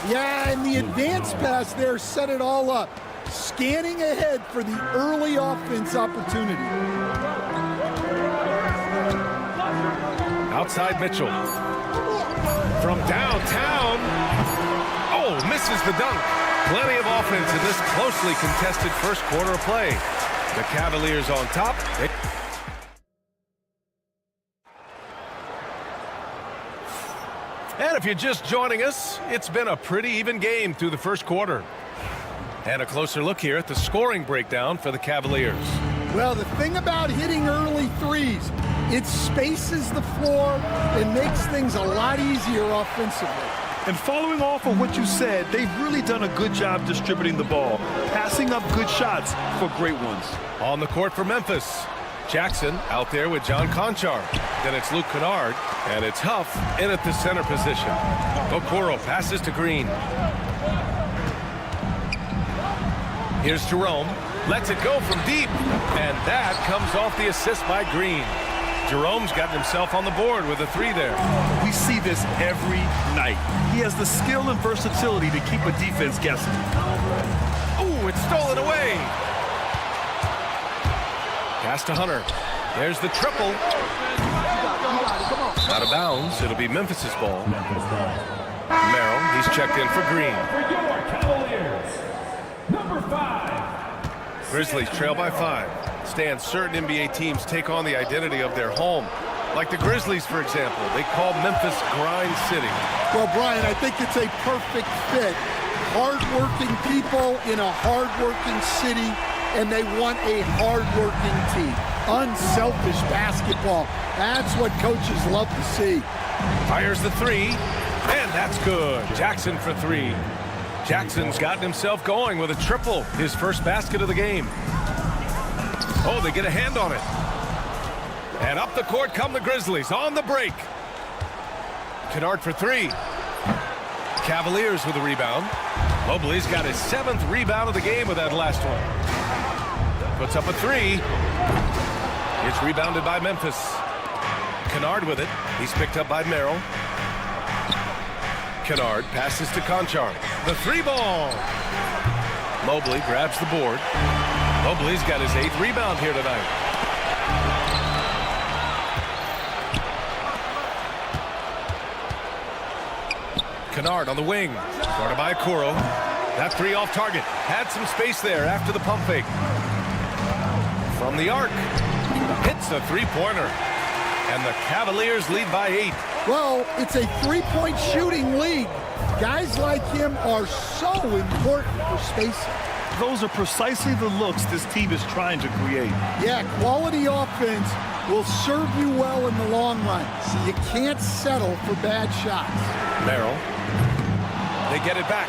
Yeah, and the advance pass there set it all up. Scanning ahead for the early offense opportunity. Outside Mitchell. From downtown. Oh, misses the dunk. Plenty of offense in this closely contested first quarter of play. The Cavaliers on top. And if you're just joining us, it's been a pretty even game through the first quarter. And a closer look here at the scoring breakdown for the Cavaliers. Well, the thing about hitting early threes, it spaces the floor and makes things a lot easier offensively. And following off of what you said, they've really done a good job distributing the ball, passing up good shots for great ones. On the court for Memphis. Jackson out there with John Conchar. Then it's Luke Kennard, and it's Huff in at the center position. Okoro passes to Green. Here's Jerome. Lets it go from deep, and that comes off the assist by Green. Jerome's gotten himself on the board with a 3 there. We see this every night. He has the skill and versatility to keep a defense guessing. Ooh, it's stolen away. Pass to Hunter. There's the triple. Out of bounds. It'll be Memphis's ball. Merrill, he's checked in for Green. Number 5. Grizzlies trail by 5. Stan, certain NBA teams take on the identity of their home. Like the Grizzlies, for example. They call Memphis Grind City. Well, Brian, I think it's a perfect fit. Hard-working people in a hard-working city, and they want a hard-working team. Unselfish basketball. That's what coaches love to see. Fires the 3, and that's good. Jackson for 3. Jackson's gotten himself going with a triple, his first basket of the game. Oh, they get a hand on it. And up the court come the Grizzlies on the break. Kennard for 3. Cavaliers with a rebound. Mobley's got his 7th rebound of the game with that last one. Puts up a 3. It's rebounded by Memphis. Kennard with it. He's picked up by Merrill. Kennard passes to Conchar. The 3 ball. Mobley grabs the board. Mobley's got his 8th rebound here tonight. Kennard on the wing. Guarded by Okoro. That 3 off target. Had some space there after the pump fake. From the arc. Hits a 3-pointer. And the Cavaliers lead by 8. Well, it's a 3-point shooting league. Guys like him are so important for spacing. Those are precisely the looks this team is trying to create. Yeah, quality offense will serve you well in the long run. So you can't settle for bad shots. Merrill. They get it back.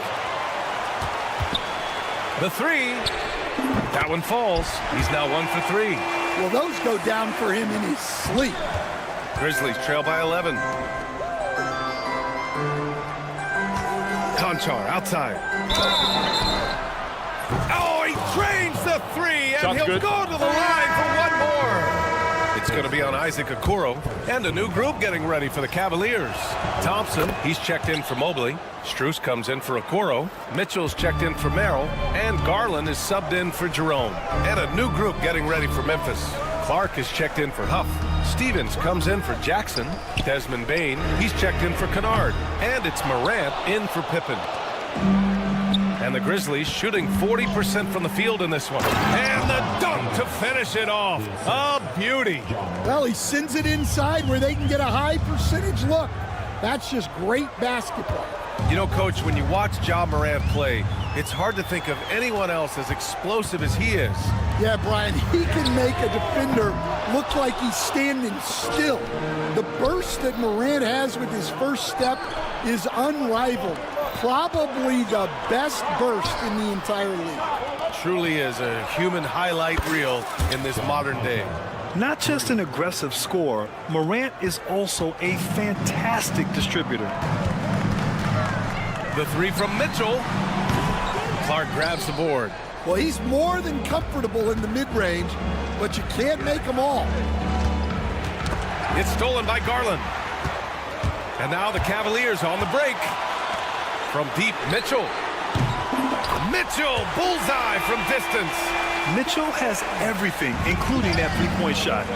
The 3. That one falls. He's now 1 for 3. Well, those go down for him in his sleep. Grizzlies trail by 11. Conchar outside. Oh, he drains the 3, and Shot's he'll good. go to the line for 1 more. It's going to be on Isaac Okoro, and a new group getting ready for the Cavaliers. Thompson, he's checked in for Mobley. Strus comes in for Okoro. Mitchell's checked in for Merrill, and Garland is subbed in for Jerome. And a new group getting ready for Memphis. Clark is checked in for Huff. Stevens comes in for Jackson. Desmond Bane, he's checked in for Kennard. And it's Morant in for Pippen. And the Grizzlies shooting 40% from the field in this one. And the dunk to finish it off. A beauty. Well, he sends it inside where they can get a high percentage look. That's just great basketball. You know, Coach, when you watch Ja Morant play, it's hard to think of anyone else as explosive as he is. Yeah, Brian, he can make a defender look like he's standing still. The burst that Morant has with his first step is unrivaled. Probably the best burst in the entire league. Truly is a human highlight reel in this modern day. Not just an aggressive scorer, Morant is also a fantastic distributor. The three from Mitchell. Clark grabs the board. Well, he's more than comfortable in the mid-range, but you can't make them all. It's stolen by Garland. And now the Cavaliers on the break. From deep, Mitchell. Mitchell, bullseye from distance. Mitchell has everything, including that three-point shot.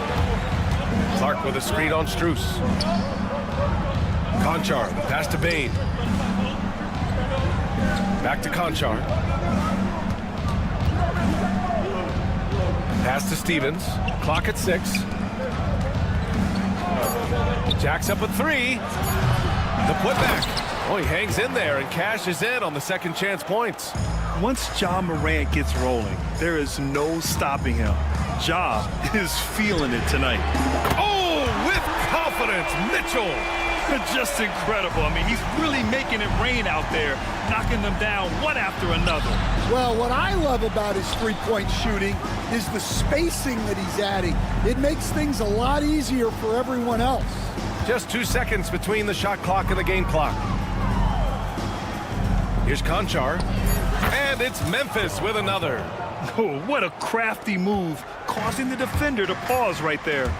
Clark with a screen on Strus. Conchar, pass to Bain. Back to Conchar. Pass to Stevens. Clock at 6. Jacks up a 3. The putback. Oh, he hangs in there and cashes in on the second chance points. Once Ja Morant gets rolling, there is no stopping him. Ja is feeling it tonight. Oh, with confidence, Mitchell. Just incredible. I mean, he's really making it rain out there, knocking them down one after another. Well, what I love about his three-point shooting is the spacing that he's adding. It makes things a lot easier for everyone else. Just 2 seconds between the shot clock and the game clock. Here's Conchar. And it's Memphis with another. Oh, what a crafty move, causing the defender to pause right there.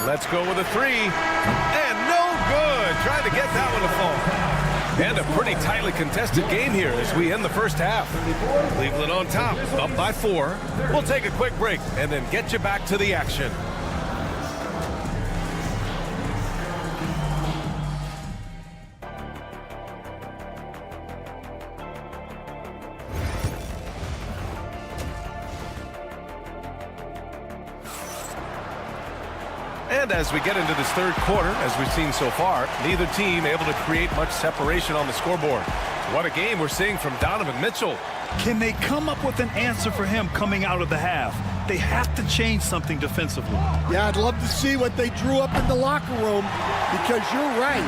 Let's go with a 3. And no good. Trying to get that one to fall. And a pretty tightly contested game here as we end the first half. Cleveland on top, up by 4. We'll take a quick break and then get you back to the action. And as we get into this third quarter, as we've seen so far, neither team able to create much separation on the scoreboard. What a game we're seeing from Donovan Mitchell. Can they come up with an answer for him coming out of the half? They have to change something defensively. Yeah, I'd love to see what they drew up in the locker room, because you're right.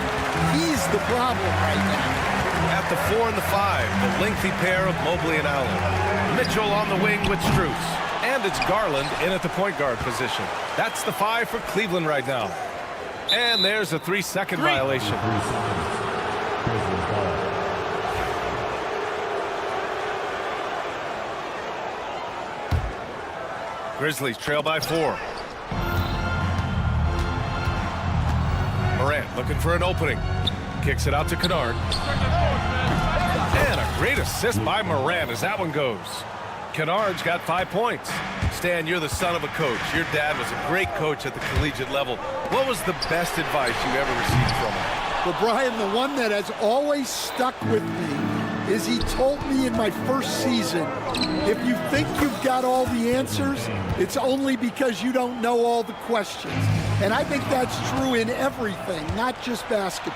He's the problem right now. At the 4 and the 5, the lengthy pair of Mobley and Allen. Mitchell on the wing with Strus. And it's Garland in at the point guard position. That's the 5 for Cleveland right now. And there's a 3-second violation. Grizzlies trail by 4. Morant looking for an opening. Kicks it out to Kennard. And a great assist by Morant as that one goes. Kennard's got 5 points. Stan, you're the son of a coach. Your dad was a great coach at the collegiate level. What was the best advice you ever received from him? Well, Brian, the one that has always stuck with me is he told me in my first season, if you think you've got all the answers, it's only because you don't know all the questions. And I think that's true in everything, not just basketball.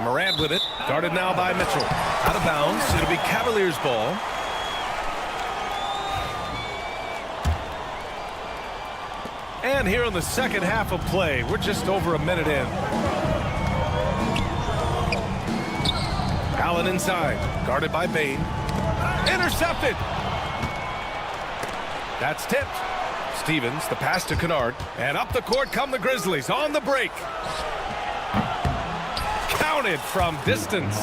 Morant with it, guarded now by Mitchell. Out of bounds, it'll be Cavaliers ball. And here in the second half of play, we're just over a minute in. Allen inside, guarded by Bain. Intercepted! That's tipped. Stevens, the pass to Kennard. And up the court come the Grizzlies on the break. Counted from distance.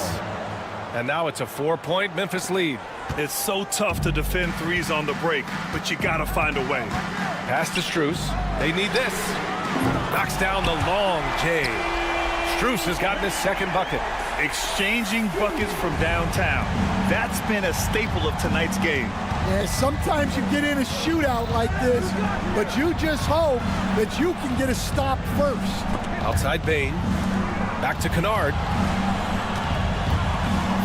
And now it's a 4-point Memphis lead. It's so tough to defend threes on the break, but you gotta find a way. Pass to Strus. They need this. Knocks down the long J. Strus has gotten his second bucket. Exchanging buckets from downtown. That's been a staple of tonight's game. Yeah, sometimes you get in a shootout like this, but you just hope that you can get a stop first. Outside Bain. Back to Kennard.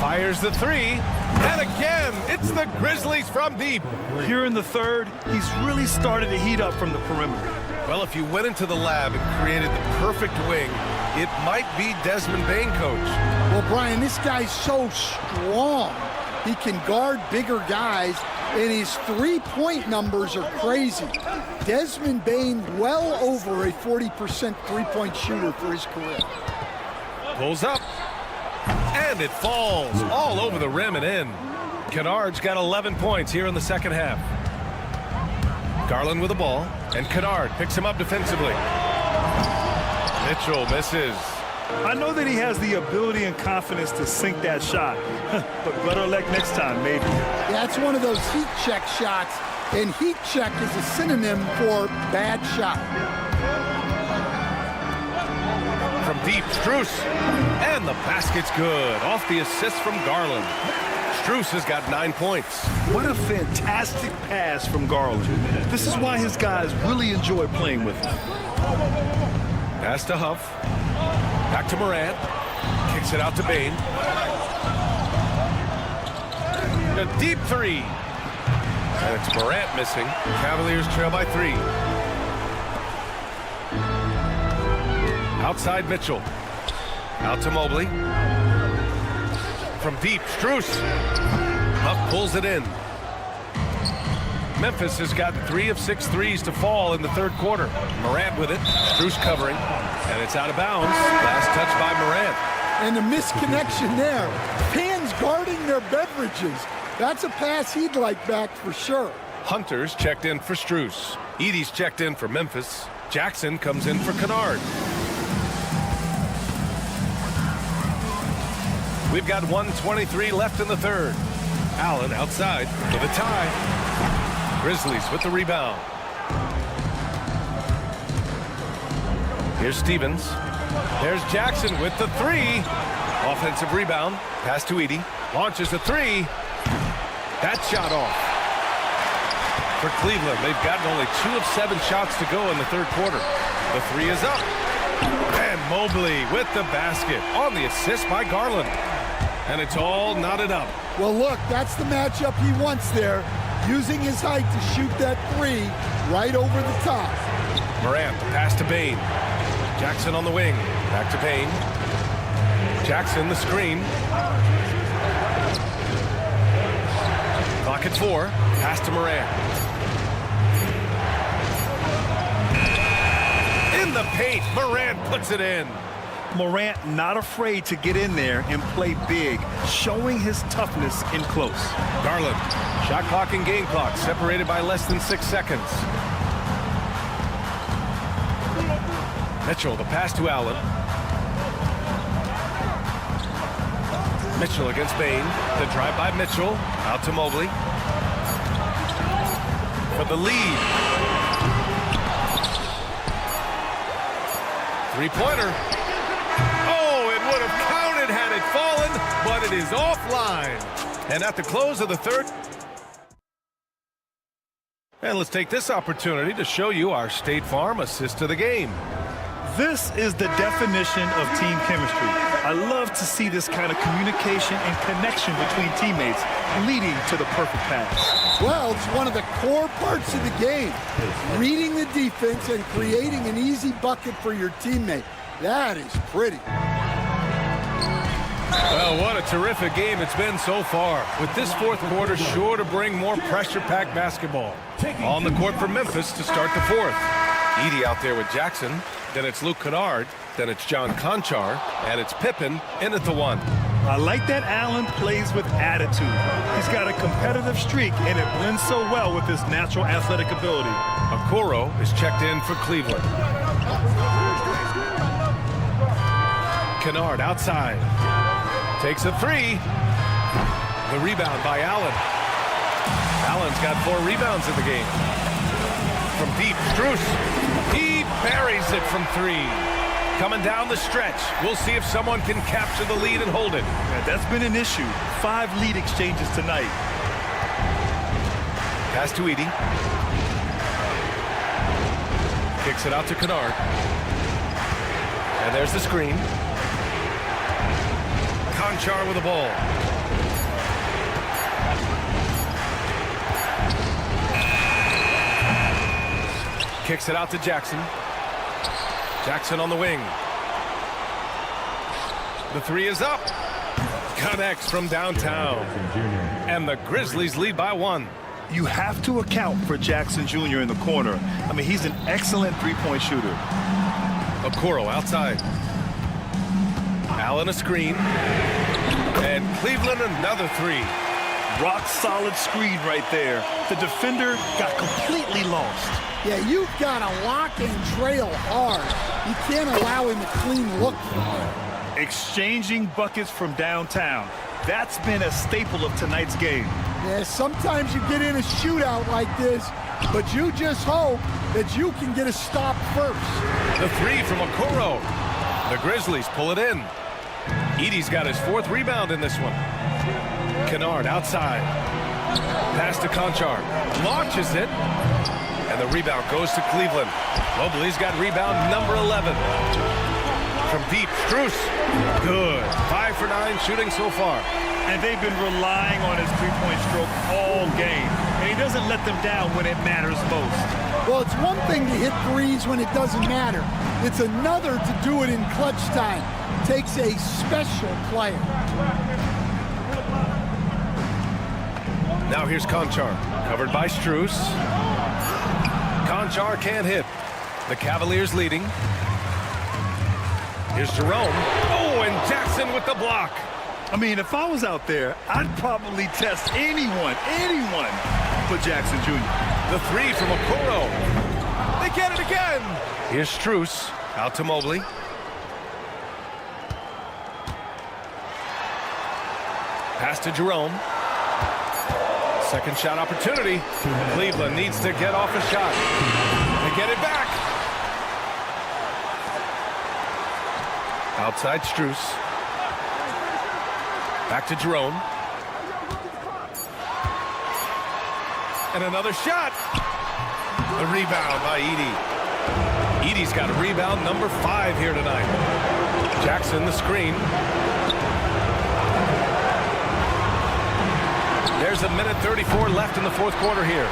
Fires the 3. And again, it's the Grizzlies from deep. Here in the third, he's really started to heat up from the perimeter. Well, if you went into the lab and created the perfect wing, it might be Desmond Bain, Coach. Well, Brian, this guy's so strong. He can guard bigger guys, and his three-point numbers are crazy. Desmond Bain, well over a 40% three-point shooter for his career. Pulls up, and it falls all over the rim and in. Kennard's got 11 points here in the second half. Garland with the ball, and Kennard picks him up defensively. Mitchell misses. I know that he has the ability and confidence to sink that shot, but better luck next time, maybe. Yeah, it's one of those heat check shots, and heat check is a synonym for bad shot. From deep, Strus, and the basket's good. Off the assist from Garland. Strus has got 9 points. What a fantastic pass from Garland. This is why his guys really enjoy playing with him. Pass to Huff. Back to Morant. Kicks it out to Bain. A deep three. And it's Morant missing. Cavaliers trail by 3. Outside Mitchell. Out to Mobley. From deep, Strus. Huff pulls it in. Memphis has got 3 of 6 threes to fall in the third quarter. Morant with it. Strus covering. And it's out of bounds. Last touch by Morant. And the misconnection there. Fans guarding their beverages. That's a pass he'd like back for sure. Hunter's checked in for Strus. Edey's checked in for Memphis. Jackson comes in for Kennard. We've got 1:23 left in the third. Allen outside for the tie. Grizzlies with the rebound. Here's Stevens. There's Jackson with the 3. Offensive rebound. Pass to Edey. Launches a 3. That shot off. For Cleveland, they've gotten only 2 of 7 shots to go in the third quarter. The 3 is up. And Mobley with the basket on the assist by Garland. And it's all knotted up. Well, look, that's the matchup he wants there. Using his height to shoot that 3 right over the top. Morant, the pass to Bain. Jackson on the wing. Back to Bain. Jackson, the screen. Clock at 4. Pass to Morant. In the paint, Morant puts it in. Morant not afraid to get in there and play big, showing his toughness in close. Garland, shot clock and game clock separated by less than 6 seconds. Mitchell, the pass to Allen. Mitchell against Bain. The drive by Mitchell. Out to Mobley. For the lead. 3-pointer. Oh, it would have counted had it fallen, but it is offline. And at the close of the third. And let's take this opportunity to show you our State Farm assist to the game. This is the definition of team chemistry. I love to see this kind of communication and connection between teammates leading to the perfect pass. Well, it's one of the core parts of the game. Reading the defense and creating an easy bucket for your teammate. That is pretty. Well, what a terrific game it's been so far. With this fourth quarter sure to bring more pressure-packed basketball. On the court for Memphis to start the fourth. Edey out there with Jackson. Then it's Luke Kennard. Then it's John Conchar. And it's Pippen in at the 1. I like that Allen plays with attitude. He's got a competitive streak, and it blends so well with his natural athletic ability. Okoro is checked in for Cleveland. Kennard outside. Takes a 3. The rebound by Allen. Allen's got 4 rebounds in the game. From deep, Strus. He buries it from 3. Coming down the stretch. We'll see if someone can capture the lead and hold it. Yeah, that's been an issue. 5 lead exchanges tonight. Pass to Edey. Kicks it out to Kennard. And there's the screen. Conchar with the ball. kicks it out to Jackson. Jackson on the wing. The three is up. Connects from downtown. And the Grizzlies lead by 1. You have to account for Jackson Jr. in the corner. I mean, he's an excellent three-point shooter. Okoro outside. Allen a screen. And Cleveland another 3. Rock solid screen right there. The defender got completely lost. Yeah, you've got to lock and trail hard. You can't allow him a clean look. Exchanging buckets from downtown. That's been a staple of tonight's game. Yeah, sometimes you get in a shootout like this, but you just hope that you can get a stop first. The 3 from Okoro. The Grizzlies pull it in. Edey's got his 4th rebound in this one. Kennard outside. Pass to Conchar. Launches it. And the rebound goes to Cleveland. Mobley's got rebound number 11. From deep, Strus. Good. 5 for 9 shooting so far. And they've been relying on his three-point stroke all game. And he doesn't let them down when it matters most. Well, it's one thing to hit threes when it doesn't matter. It's another to do it in clutch time. Takes a special player. Now here's Conchar. Covered by Strus. Conchar can't hit. The Cavaliers leading. Here's Jerome. Oh, and Jackson with the block. I mean, if I was out there, I'd probably test anyone but Jackson Jr. The 3 from Okoro. They get it again. Here's Strus. Out to Mobley. Pass to Jerome. Second shot opportunity. Cleveland needs to get off a shot. They get it back. Outside Strus. Back to Jerome. And another shot. The rebound by Edey. Edey's got a rebound number 5 here tonight. Jackson the screen. There's a minute 34 left in the 4th quarter here.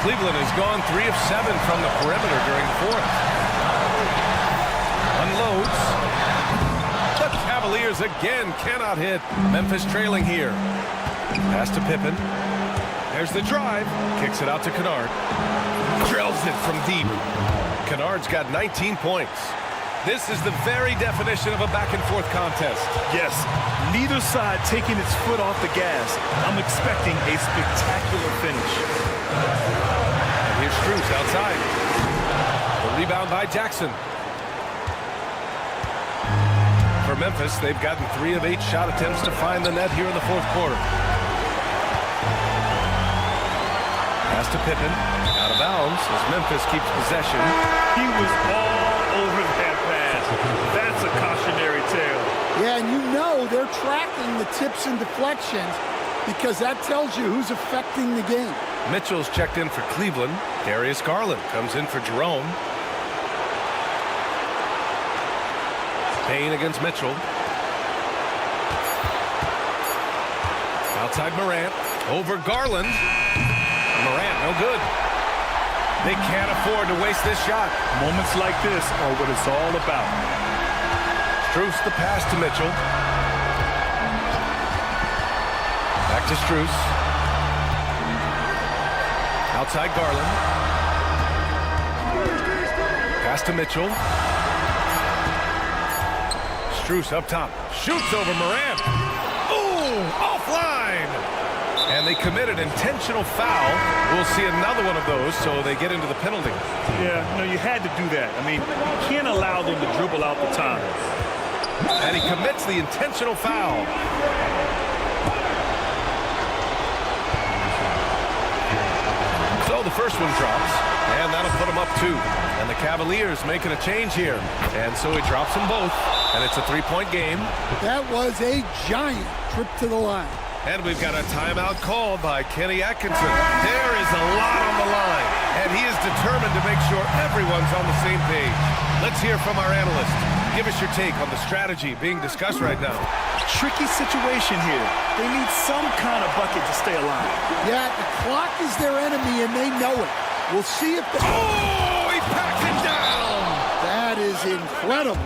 Cleveland has gone 3 of 7 from the perimeter during the 4th. Unloads. The Cavaliers again cannot hit. Memphis trailing here. Pass to Pippen. There's the drive. Kicks it out to Kennard. Drills it from deep. Kennard's got 19 points. This is the very definition of a back-and-forth contest. Yes, neither side taking its foot off the gas. I'm expecting a spectacular finish. And here's Strus outside. The rebound by Jackson. For Memphis, they've gotten 3 of 8 shot attempts to find the net here in the 4th quarter. Pass to Pippen. Out of bounds as Memphis keeps possession. He was all over that pass. That's a cautionary tale. Yeah, and you know they're tracking the tips and deflections because that tells you who's affecting the game. Mitchell's checked in for Cleveland. Darius Garland comes in for Jerome. Payne against Mitchell. Outside Morant. Over Garland. Morant, no good. They can't afford to waste this shot. Moments like this are what it's all about. Strus the pass to Mitchell. Back to Strus. Outside Garland. Pass to Mitchell. Strus up top. Shoots over Morant. Ooh, offline. And they committed intentional foul. We'll see another one of those, so they get into the penalty. Yeah, no, you had to do that. I mean, you can't allow them to dribble out the time. And he commits the intentional foul. So the first one drops, and that'll put him up 2. And the Cavaliers making a change here. And so he drops them both, and it's a 3-point game. That was a giant trip to the line. And we've got a timeout called by Kenny Atkinson. There is a lot on the line, and he is determined to make sure everyone's on the same page. Let's hear from our analyst. Give us your take on the strategy being discussed right now. Tricky situation here. They need some kind of bucket to stay alive. Yeah, the clock is their enemy, and they know it. We'll see if the... Oh, he packed it down! That is incredible.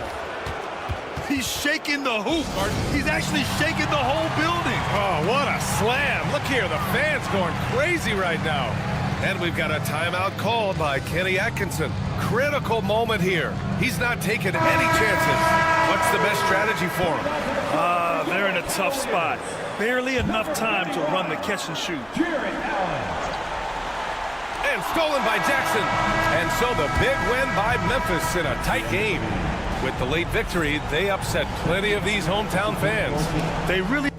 He's shaking the hoop, Martin. He's actually shaking the whole building. Oh, what a slam. Look here, the fans going crazy right now. And we've got a timeout called by Kenny Atkinson. Critical moment here. He's not taking any chances. What's the best strategy for him? They're in a tough spot. Barely enough time to run the catch and shoot. And stolen by Jackson. And so the big win by Memphis in a tight game. With the late victory, they upset plenty of these hometown fans. They really...